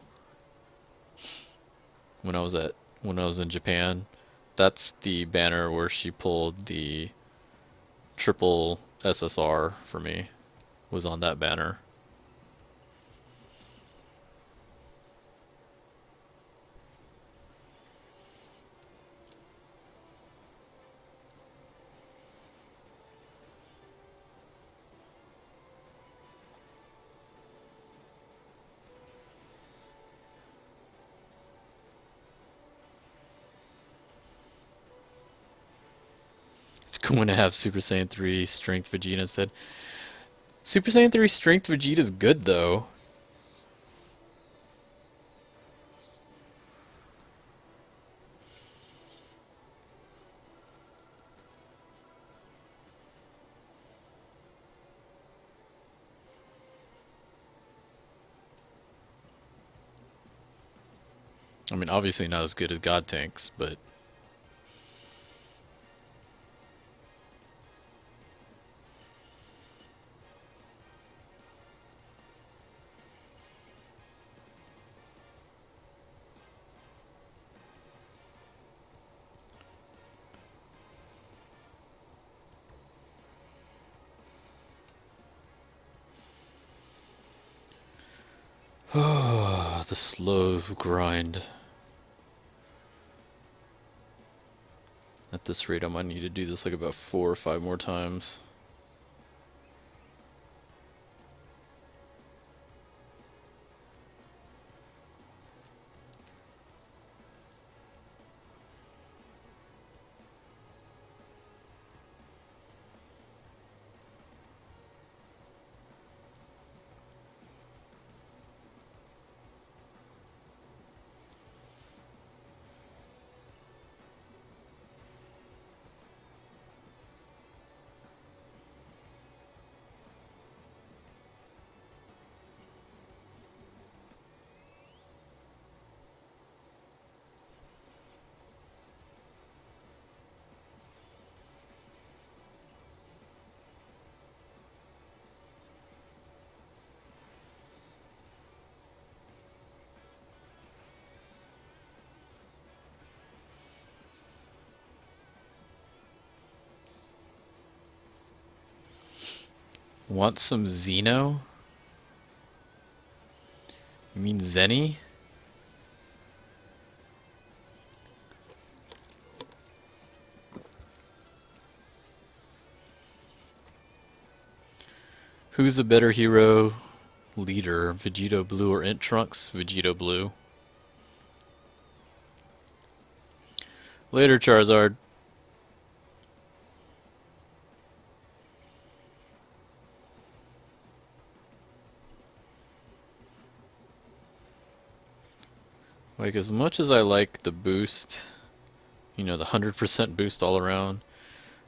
when I was at when I was in Japan, that's the banner where she pulled the triple SSR for me. Was on that banner. It's going to have Super Saiyan 3 Strength Vegeta instead. Super Saiyan 3 Strength Vegeta is good though. I mean, obviously not as good as God Tanks, but the slow grind. At this rate, I might need to do this like about 4 or 5 more times. Want some Xeno? You mean Zenny? Who's the better hero leader, Vegito Blue or Int Trunks? Vegito Blue. Later, Charizard. Like, as much as I like the boost, you know, the 100% boost all around,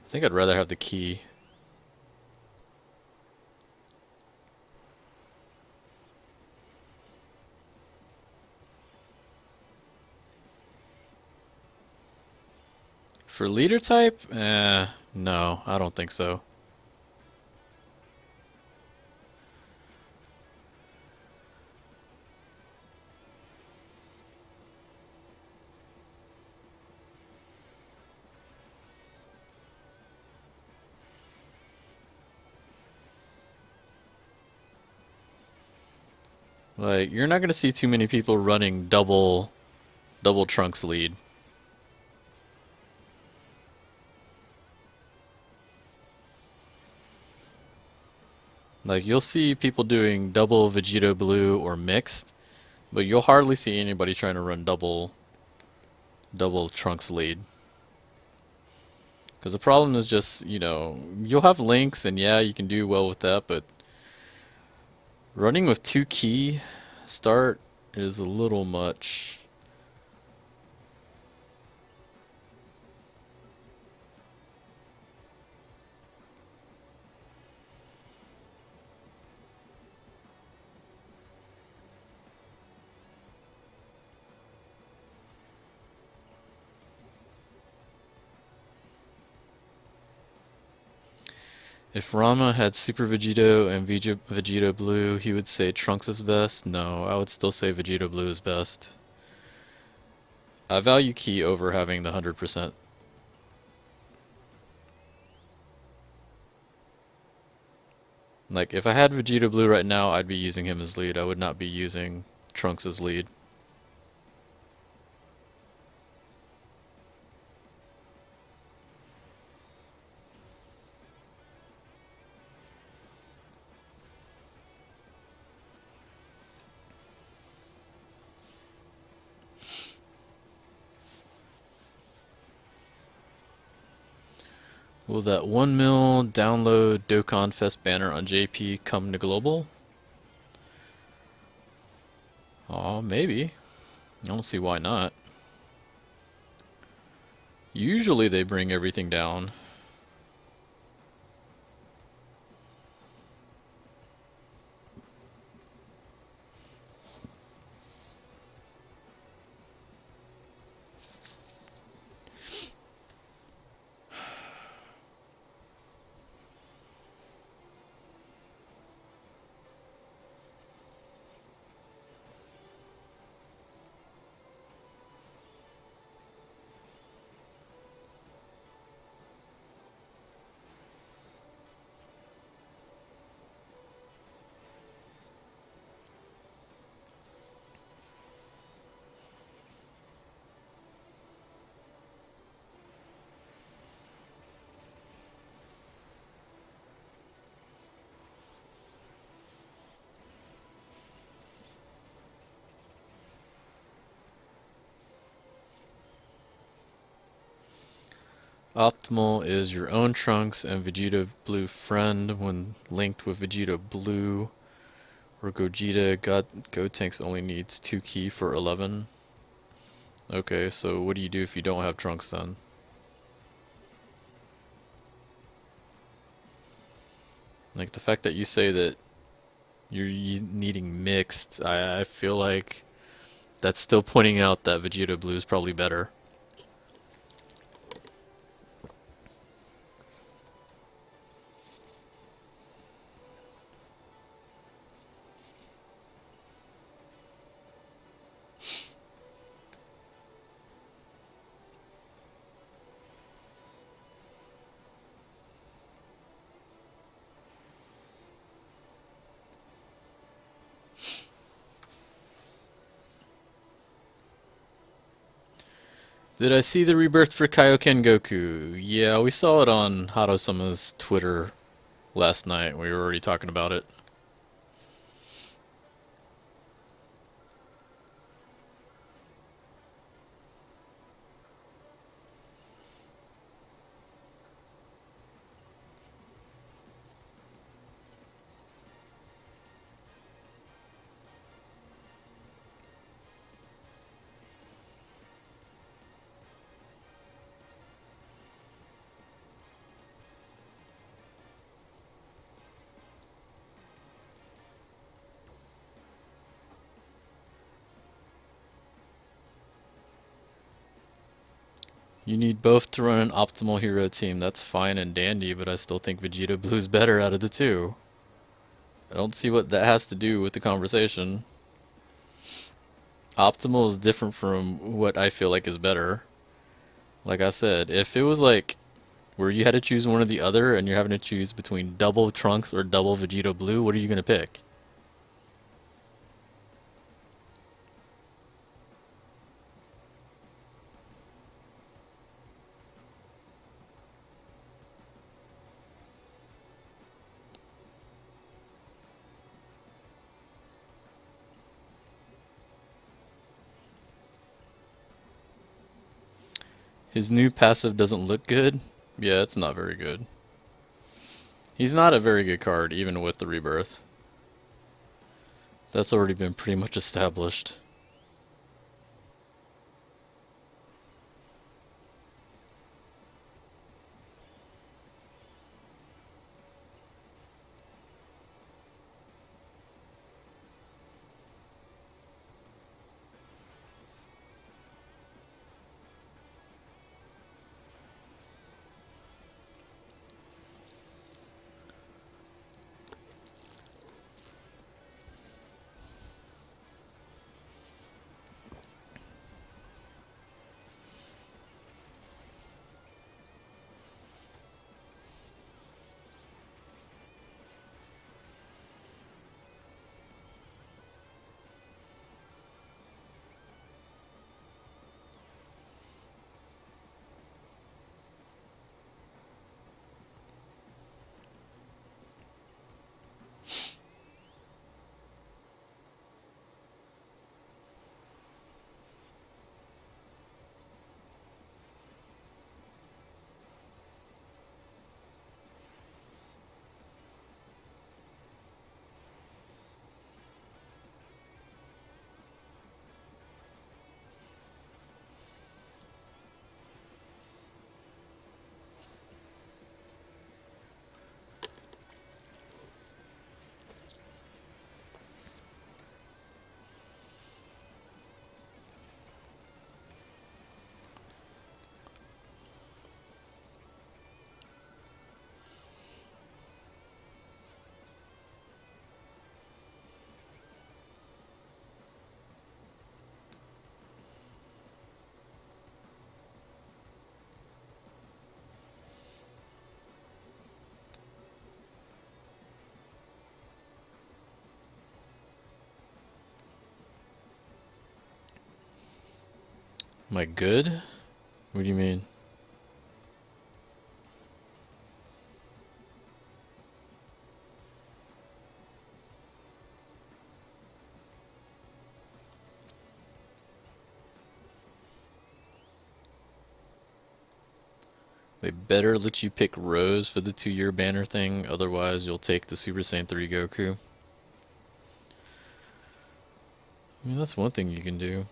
I think I'd rather have the key. For leader type? No, I don't think so. Like, you're not gonna see too many people running double trunks lead. Like, you'll see people doing double Vegito Blue or mixed, But you'll hardly see anybody trying to run double Trunks lead. Because the problem is just, you'll have links and yeah, you can do well with that, but running with 2 key start is a little much. If Rama had Super Vegito and Vegito Blue, he would say Trunks is best. No, I would still say Vegito Blue is best. I value Ki over having the 100%. Like, if I had Vegeta Blue right now, I'd be using him as lead. I would not be using Trunks as lead. Will that 1 mil download Dokkan Fest banner on JP come to global? Aw, maybe. I don't see why not. Usually they bring everything down. Optimal is your own Trunks and Vegeta Blue friend when linked with Vegeta Blue or Gogeta. Gotenks only needs 2 key for 11. Okay, so what do you do if you don't have Trunks then? Like the fact that you say that you're needing mixed, I feel like that's still pointing out that Vegeta Blue is probably better. Did I see the rebirth for Kaioken Goku? Yeah, we saw it on Hado-sama's Twitter last night. We were already talking about it. You need both to run an optimal hero team. That's fine and dandy, but I still think Vegeta Blue's better out of the two. I don't see what that has to do with the conversation. Optimal is different from what I feel like is better. Like I said, if it was like where you had to choose one or the other and you're having to choose between double Trunks or double Vegeta Blue, what are you going to pick? His new passive doesn't look good. Yeah, it's not very good. He's not a very good card, even with the rebirth. That's already been pretty much established. Am I good? What do you mean? They better let you pick Rose for the 2-year banner thing, otherwise you'll take the Super Saiyan 3 Goku. I mean, that's one thing you can do.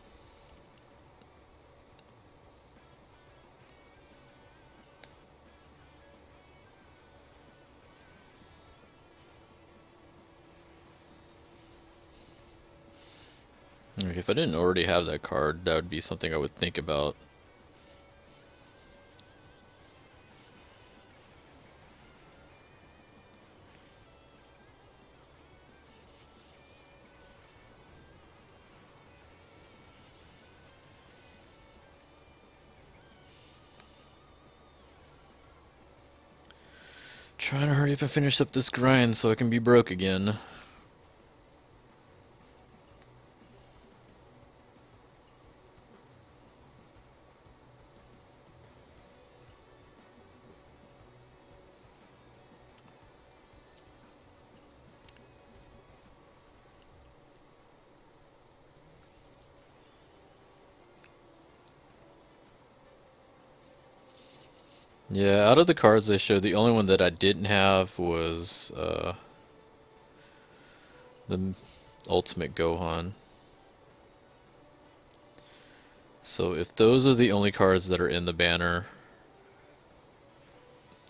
Like, if I didn't already have that card, that would be something I would think about. Trying to hurry up and finish up this grind so I can be broke again. Yeah, out of the cards they showed, the only one that I didn't have was the Ultimate Gohan. So if those are the only cards that are in the banner,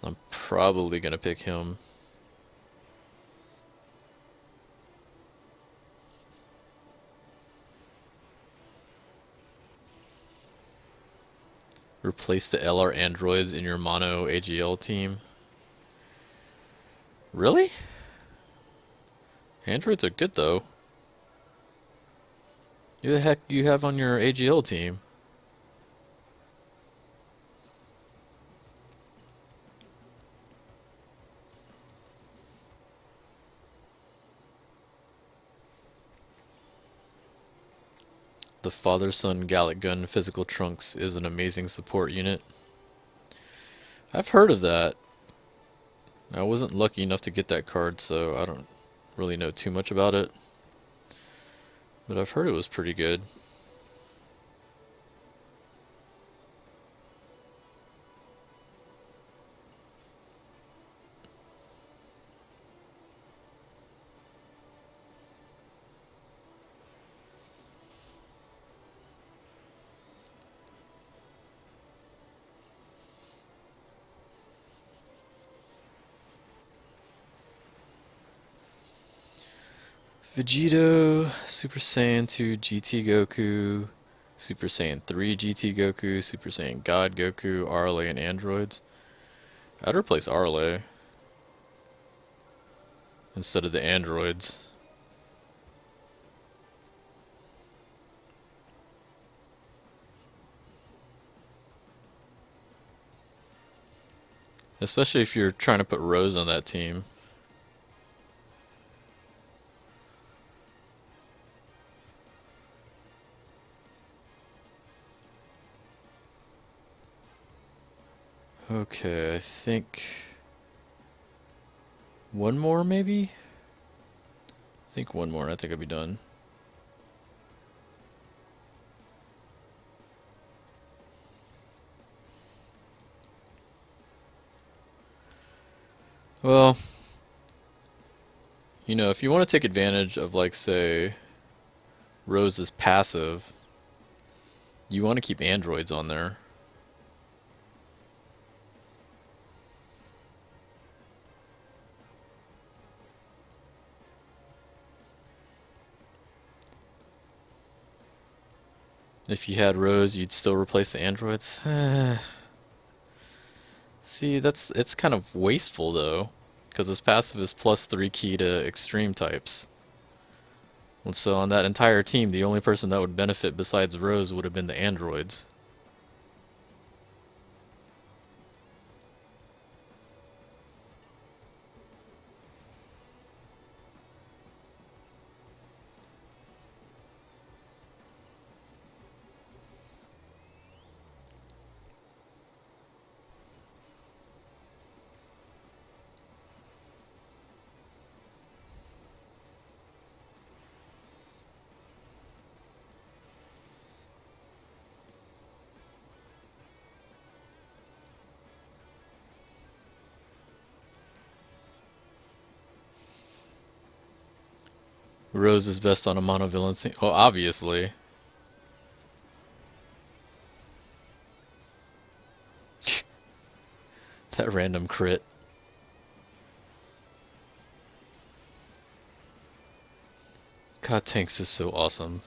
I'm probably gonna pick him. Replace the LR androids in your mono AGL team. Really? Androids are good though. Who the heck you have on your AGL team? The Father-Son Gallic Gun Physical Trunks is an amazing support unit. I've heard of that. I wasn't lucky enough to get that card, so I don't really know too much about it. But I've heard it was pretty good. Vegito, Super Saiyan 2 GT Goku, Super Saiyan 3 GT Goku, Super Saiyan God Goku, RLA, and androids. I'd replace RLA instead of the androids. Especially if you're trying to put Rose on that team. Okay, I think one more maybe? I think one more, I think I'll be done. Well, you know, if you want to take advantage of, like, say, Rose's passive, you want to keep androids on there. If you had Rose, you'd still replace the androids. See, it's kind of wasteful though, because his passive is +3 key to extreme types. And so on that entire team, the only person that would benefit besides Rose would have been the androids. Rose is best on a monovalent team. Oh, obviously. That random crit. God, Tanks is so awesome.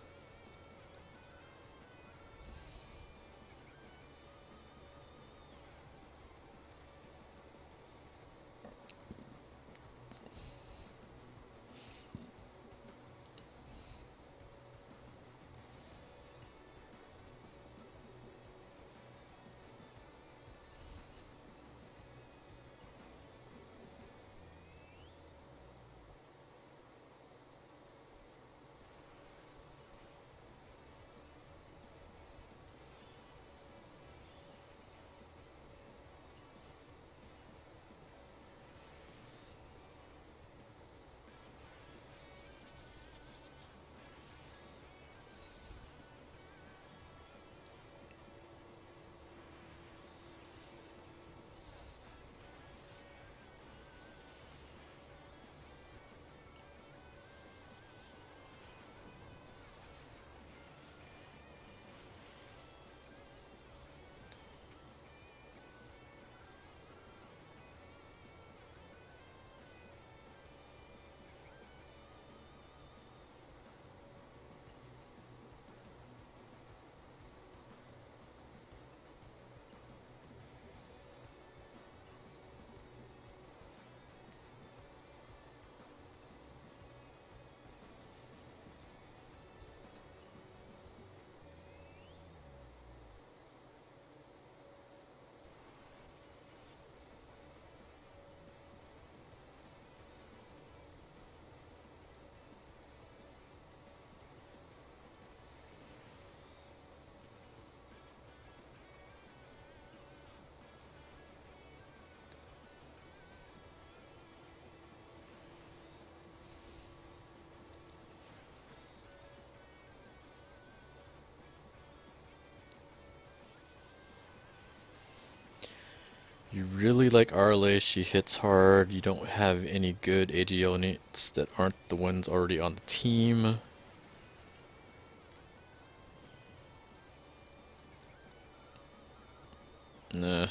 You really like RLA, she hits hard, you don't have any good AGL units that aren't the ones already on the team. Nah.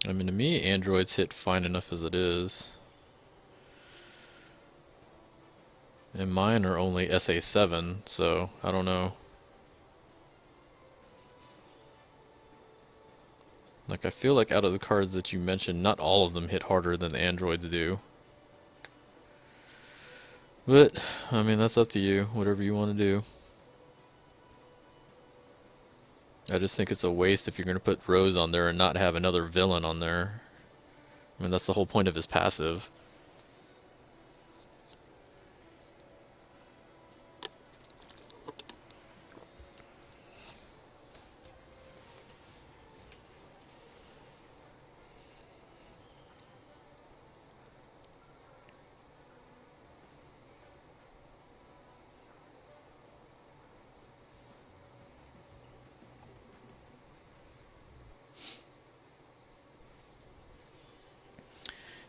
I mean, to me, androids hit fine enough as it is. And mine are only SA7, so I don't know. Like, I feel like out of the cards that you mentioned, not all of them hit harder than the androids do. But, I mean, that's up to you, whatever you want to do. I just think it's a waste if you're going to put Rose on there and not have another villain on there. I mean, that's the whole point of his passive.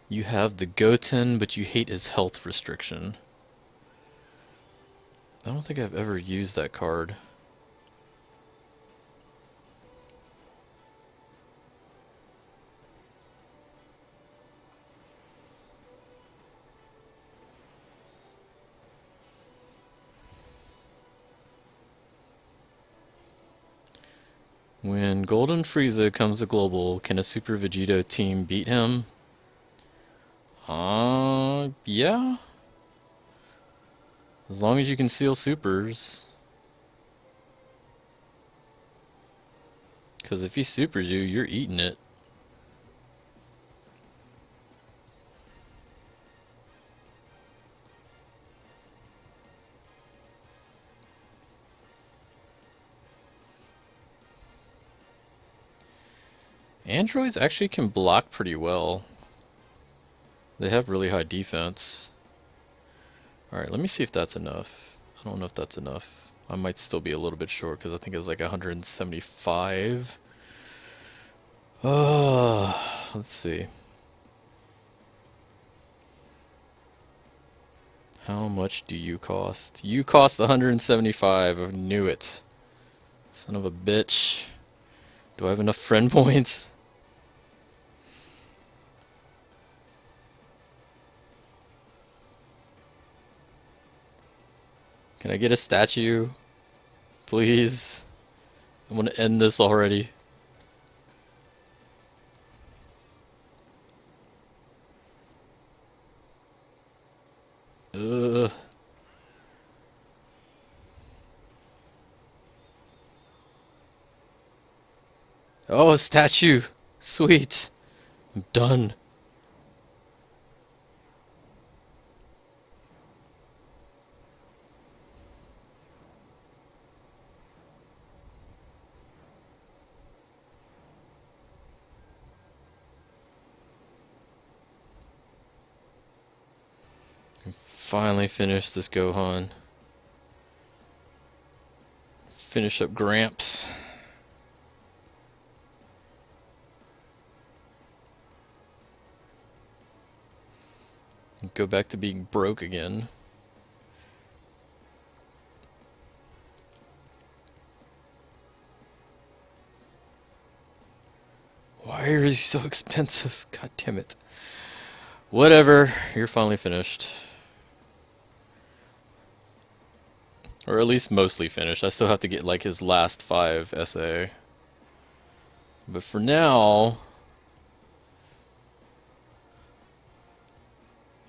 You have the Goten, but you hate his health restriction. I don't think I've ever used that card. When Golden Frieza comes to global, can a Super Vegito team beat him? Yeah. As long as you can seal supers. Because if he supers you, you're eating it. Androids actually can block pretty well. They have really high defense. Alright, let me see if that's enough. I don't know if that's enough. I might still be a little bit short because I think it's like 175. Let's see. How much do you cost? You cost 175. I knew it. Son of a bitch. Do I have enough friend points? Can I get a statue? Please? I want to end this already. Ugh. Oh, a statue! Sweet! I'm done. Finally finish this Gohan. Finish up Gramps. Go back to being broke again. Why are you so expensive? God damn it. Whatever, you're finally finished. Or at least mostly finished. I still have to get like his last 5 SA. But for now,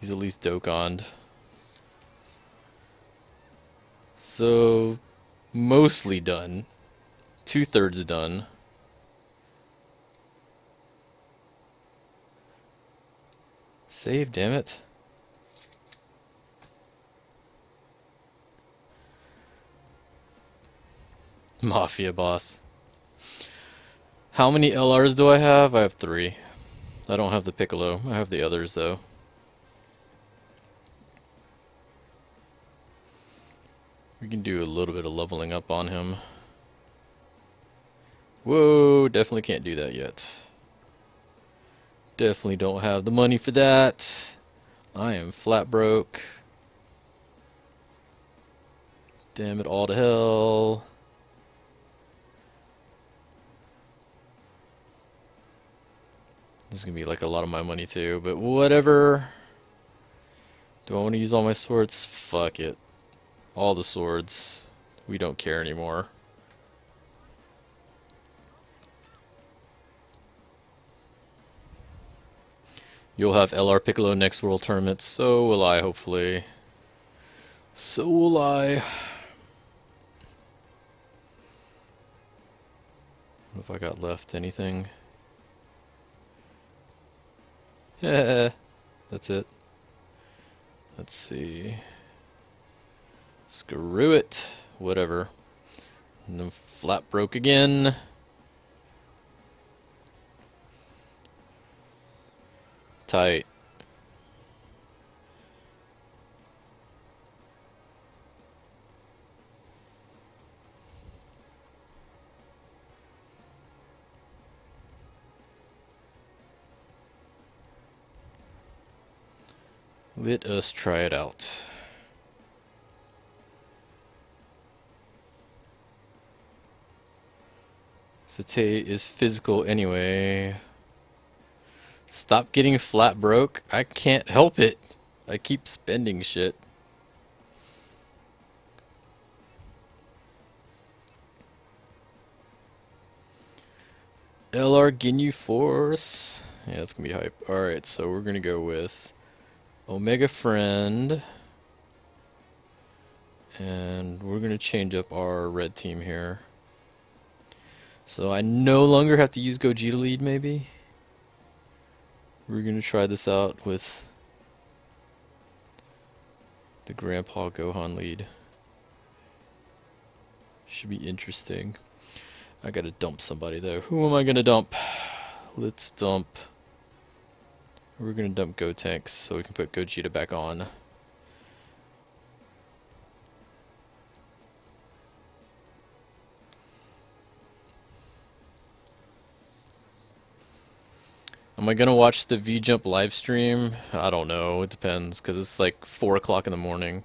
he's at least Dokkaned. So, mostly done. 2/3 done. Save, damn it. Mafia boss. How many LRs do I have? I have 3. I don't have the Piccolo. I have the others though. We can do a little bit of leveling up on him. Whoa, definitely can't do that yet. Definitely don't have the money for that. I am flat broke. Damn it all to hell. This is gonna be like a lot of my money too, but whatever. Do I want to use all my swords? Fuck it. All the swords. We don't care anymore. You'll have LR Piccolo next World Tournament. So will I, hopefully. So will I. What if I got left? Anything? Yeah, that's it. Let's see. Screw it. Whatever. And the flat broke again. Tight. Let us try it out. Satay is physical anyway. Stop getting flat broke. I can't help it. I keep spending shit. LR Ginyu Force. Yeah, that's gonna be hype. Alright, so we're gonna go with Omega Friend. And we're gonna change up our red team here. So I no longer have to use Gogeta lead, maybe? We're gonna try this out with the Grandpa Gohan lead. Should be interesting. I gotta dump somebody though. Who am I gonna dump? Let's dump. We're gonna dump Gotenks so we can put Gogeta back on. Am I gonna watch the V-Jump live stream? I don't know. It depends, because it's like 4 o'clock in the morning.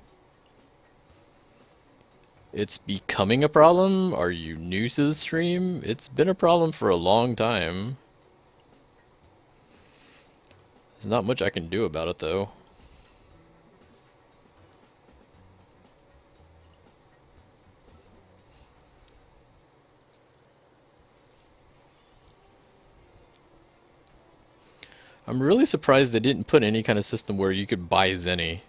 It's becoming a problem? Are you new to the stream? It's been a problem for a long time. There's not much I can do about it, though. I'm really surprised they didn't put any kind of system where you could buy Zenny.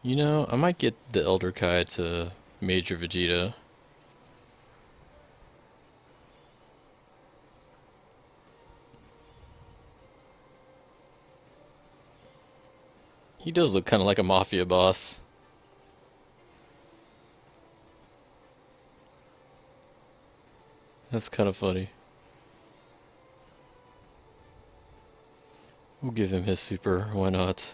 You know, I might get the Elder Kai to Major Vegeta. He does look kind of like a mafia boss. That's kind of funny. We'll give him his super, why not?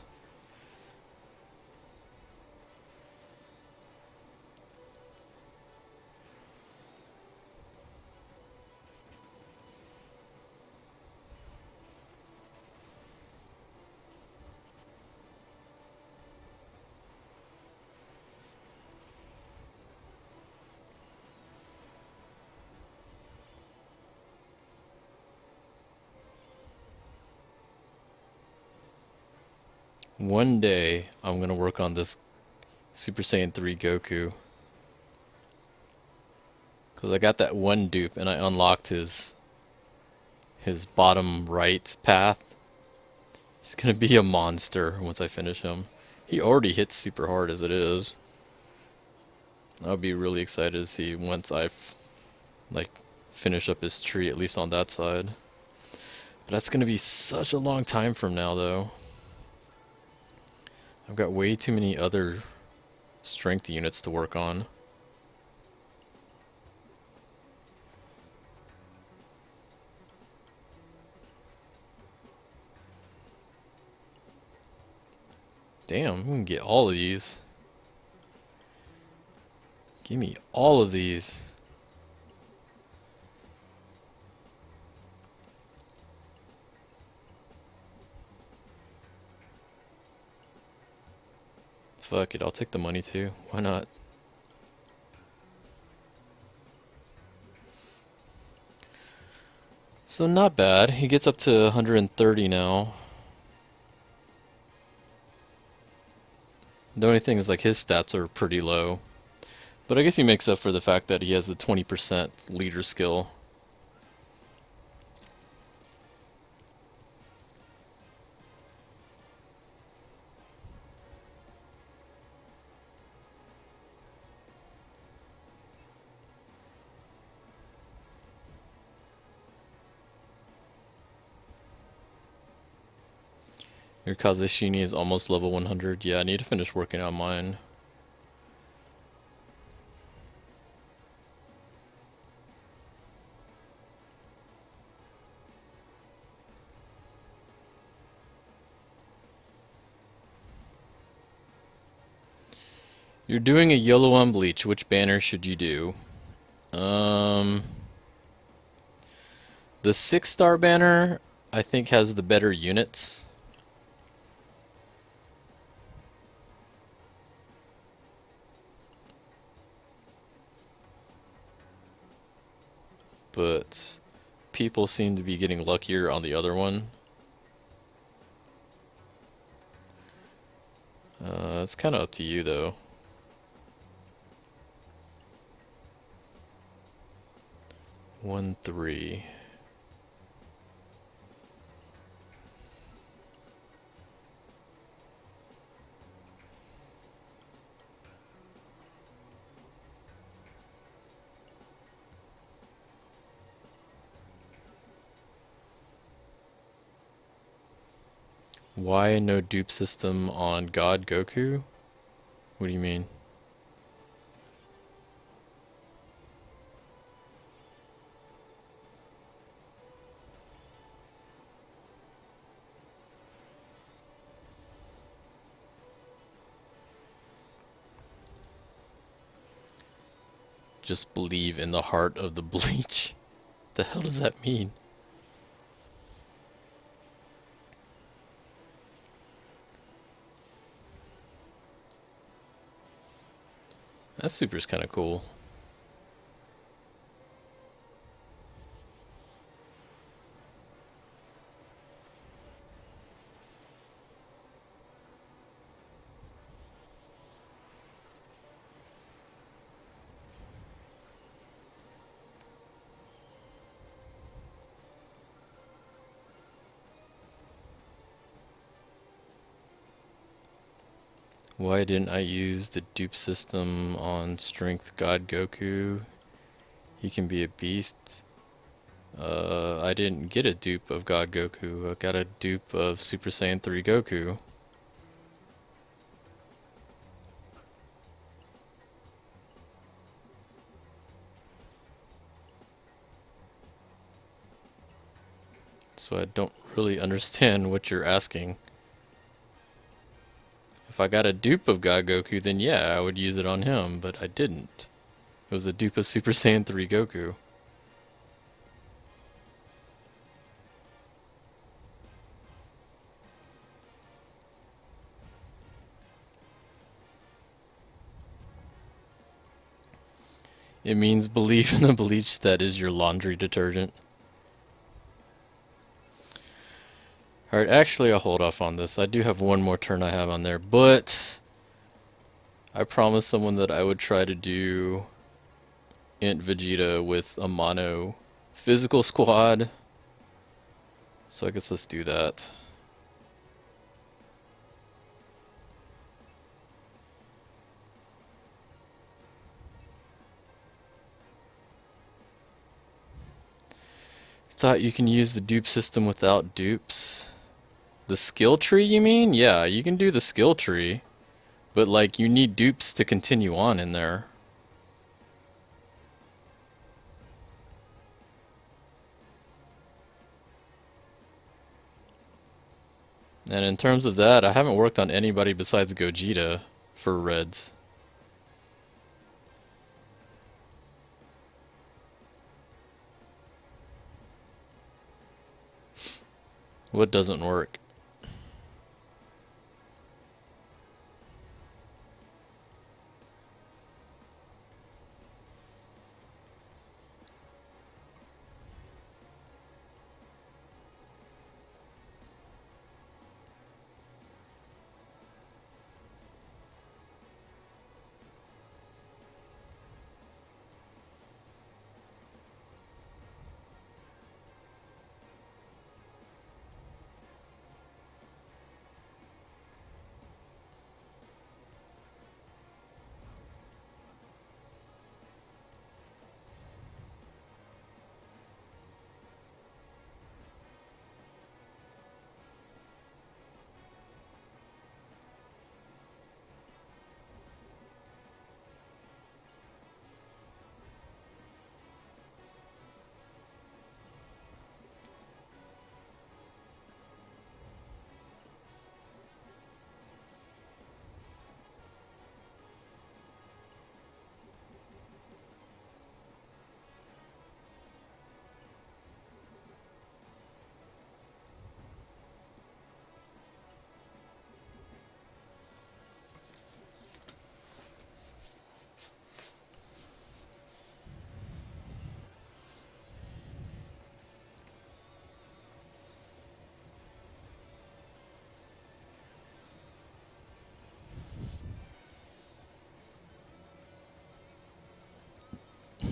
One day, I'm gonna work on this Super Saiyan 3 Goku. Because I got that one dupe and I unlocked his bottom right path. He's gonna be a monster once I finish him. He already hits super hard as it is. I'll be really excited to see once I like finish up his tree, at least on that side. But that's gonna be such a long time from now though. I've got way too many other strength units to work on. Damn, we can get all of these. Give me all of these. Fuck it, I'll take the money too. Why not? So not bad. He gets up to 130 now. The only thing is like his stats are pretty low. But I guess he makes up for the fact that he has the 20% leader skill. Your Kazeshini is almost level 100. Yeah, I need to finish working on mine. You're doing a yellow on Bleach. Which banner should you do? The 6-star banner, I think, has the better units. But people seem to be getting luckier on the other one. It's kind of up to you, though. 1-3. Why no dupe system on God Goku? What do you mean? Just believe in the heart of the Bleach. The hell does that mean? That super's kind of cool. Why didn't I use the dupe system on Strength God Goku? He can be a beast. I didn't get a dupe of God Goku. I got a dupe of Super Saiyan 3 Goku. So I don't really understand what you're asking. If I got a dupe of God Goku, then yeah, I would use it on him, but I didn't. It was a dupe of Super Saiyan 3 Goku. It means believe in the bleach that is your laundry detergent. Alright, actually I'll hold off on this. I do have one more turn I have on there, but I promised someone that I would try to do Int Vegeta with a mono physical squad. So I guess let's do that. Thought you can use the dupe system without dupes. The skill tree, you mean? Yeah, you can do the skill tree. But, like, you need dupes to continue on in there. And in terms of that, I haven't worked on anybody besides Gogeta for Reds. What doesn't work?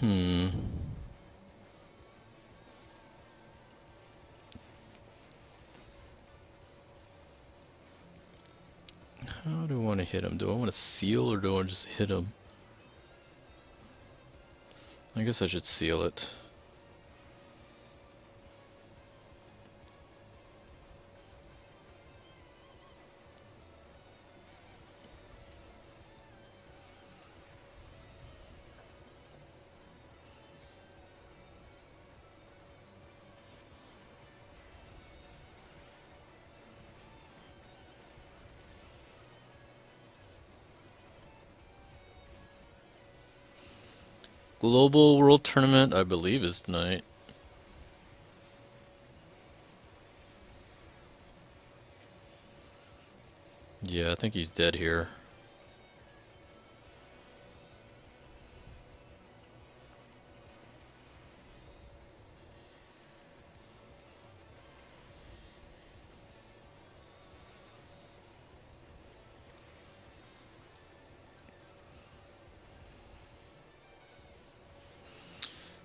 Hmm. How do I want to hit him? Do I want to seal or do I want to just hit him? I guess I should seal it. Global World Tournament, I believe, is tonight. Yeah, I think he's dead here.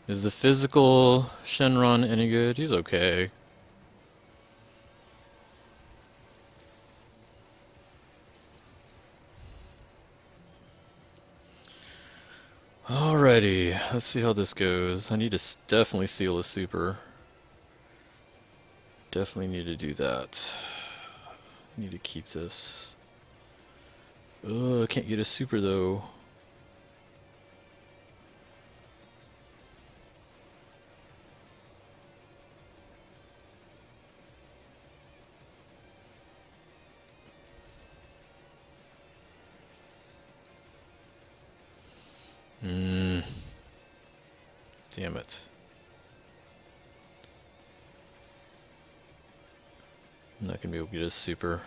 Is the physical Shenron any good? He's okay. Alrighty, let's see how this goes. I need to definitely seal a super. Definitely need to do that. Need to keep this. Oh, I can't get a super though. Damn it. I'm not gonna be able to get a super.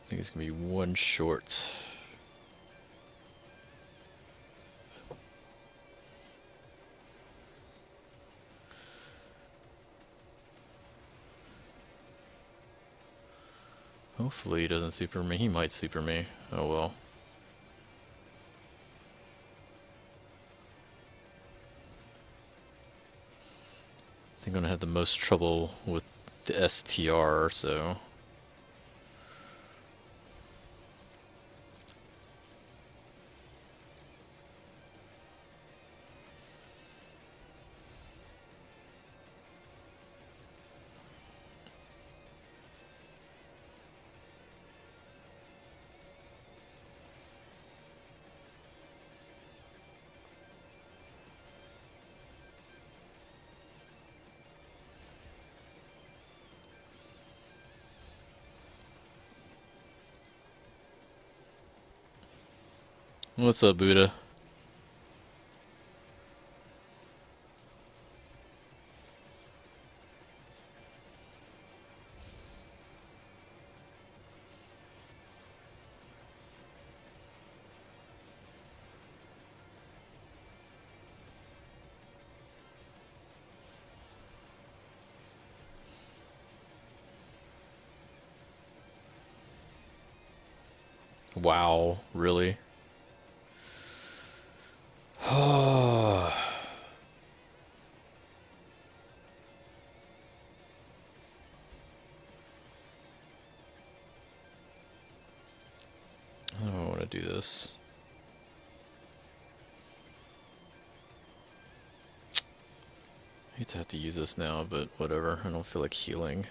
I think it's gonna be one short. Hopefully he doesn't super me. He might super me. Oh well. I think I'm gonna have the most trouble with the STR, so. What's up, Buddha? Wow, really? I don't want to do this. I hate to have to use this now, but whatever. I don't feel like healing.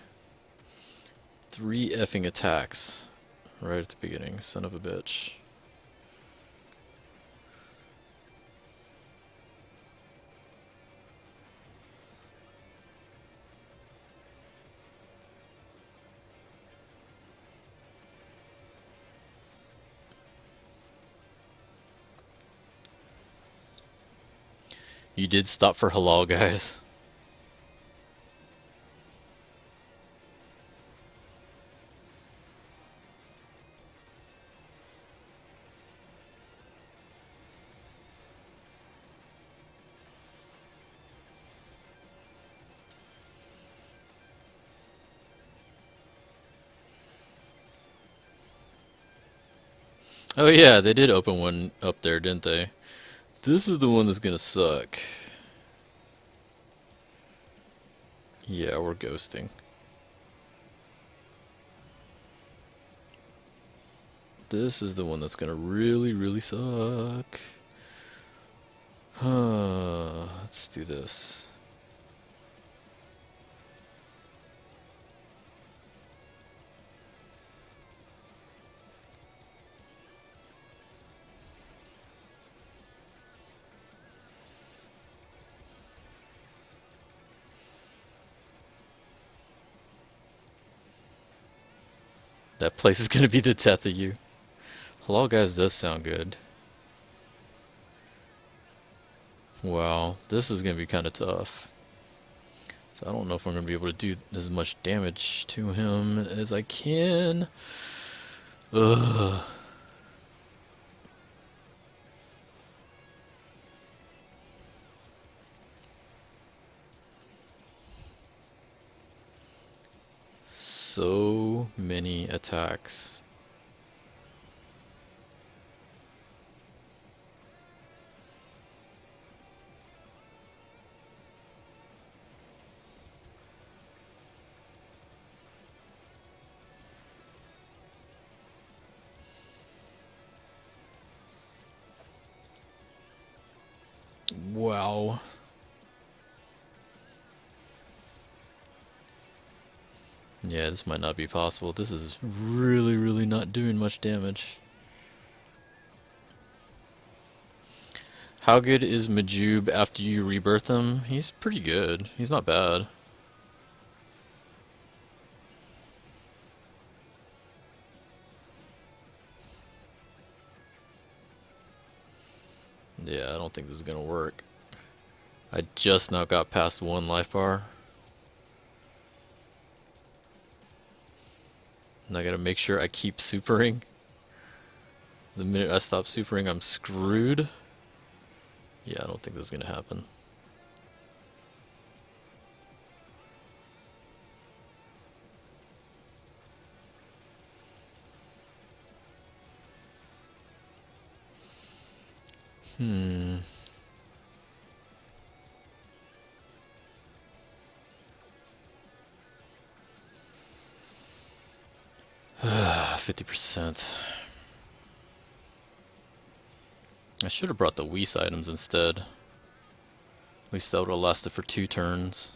3 effing attacks right at the beginning. Son of a bitch. You did stop for halal, guys. Oh yeah, they did open one up there, didn't they? This is the one that's gonna suck. Yeah, we're ghosting. This is the one that's gonna really, really suck. Let's do this. That place is gonna be the death of you. Halal guys does sound good. Wow, this is gonna be kind of tough. So I don't know if I'm gonna be able to do as much damage to him as I can. Ugh. So many attacks. Wow. Yeah, this might not be possible. This is really, really not doing much damage. How good is Majub after you rebirth him? He's pretty good. He's not bad. Yeah, I don't think this is gonna work. I just now got past 1 life bar. And I gotta make sure I keep supering. The minute I stop supering, I'm screwed. Yeah, I don't think this is gonna happen. Hmm. 50%. I should have brought the Whis items instead. At least that would have lasted for 2 turns.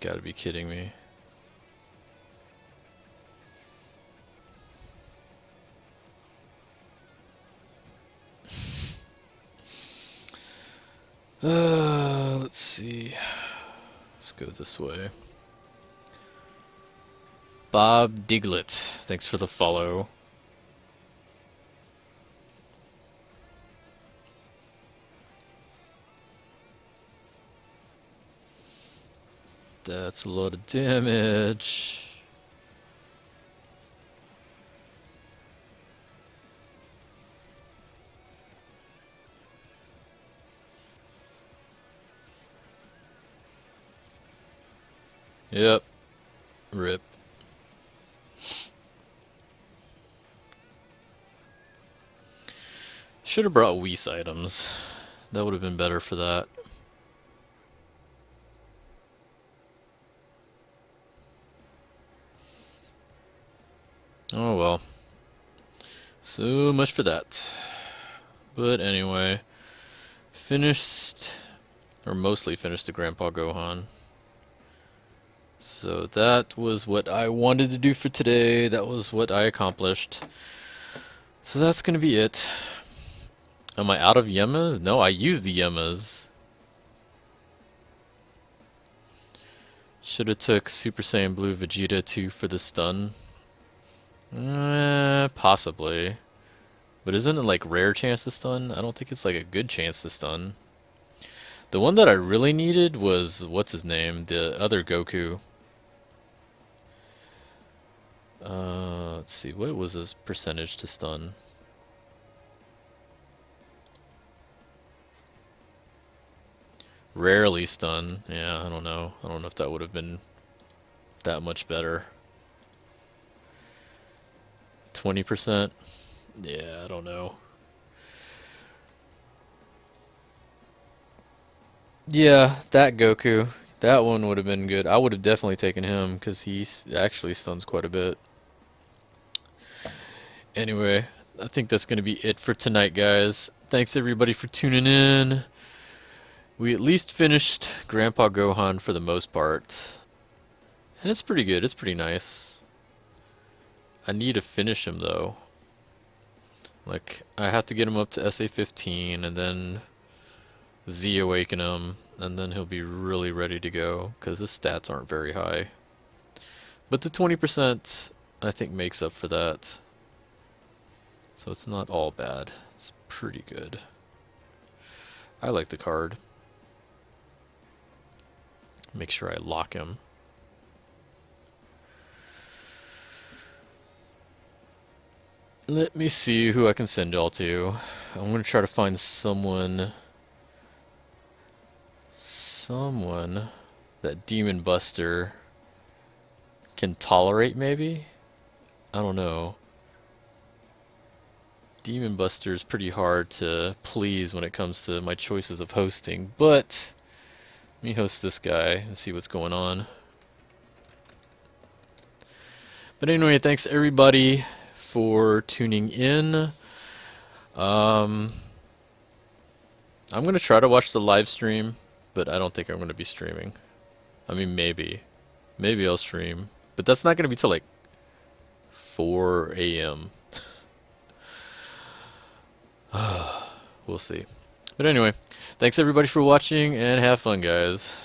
Gotta be kidding me. Let's see. Let's go this way. Bob Diglett, thanks for the follow. That's a lot of damage. Yep. Rip. Should have brought Whis items. That would have been better for that. Oh well. So much for that. But anyway, finished, or mostly finished the Grandpa Gohan. So that was what I wanted to do for today. That was what I accomplished. So that's gonna be it. Am I out of Yemas? No, I used the Yemas. Should have took Super Saiyan Blue Vegeta 2 for the stun. Possibly. But isn't it like rare chance to stun? I don't think it's like a good chance to stun. The one that I really needed was, what's his name? The other Goku. Let's see, what was his percentage to stun? Rarely stun. Yeah, I don't know. I don't know if that would have been that much better. 20%? Yeah, I don't know. Yeah, that Goku. That one would have been good. I would have definitely taken him because he actually stuns quite a bit. Anyway, I think that's going to be it for tonight, guys. Thanks everybody for tuning in. We at least finished Grandpa Gohan for the most part. And it's pretty good. It's pretty nice. I need to finish him though. Like, I have to get him up to SA 15 and then Z awaken him, and then he'll be really ready to go because his stats aren't very high. But the 20% I think makes up for that. So it's not all bad. It's pretty good. I like the card. Make sure I lock him. Let me see who I can send y'all to. I'm gonna try to find someone that Demon Buster can tolerate, maybe? I don't know. Demon Buster is pretty hard to please when it comes to my choices of hosting, but let me host this guy and see what's going on. But anyway, thanks everybody for tuning in. I'm gonna try to watch the live stream, but I don't think I'm gonna be streaming. I mean, maybe I'll stream, but that's not gonna be till like 4 a.m. We'll see. But anyway, thanks everybody for watching, and have fun, guys.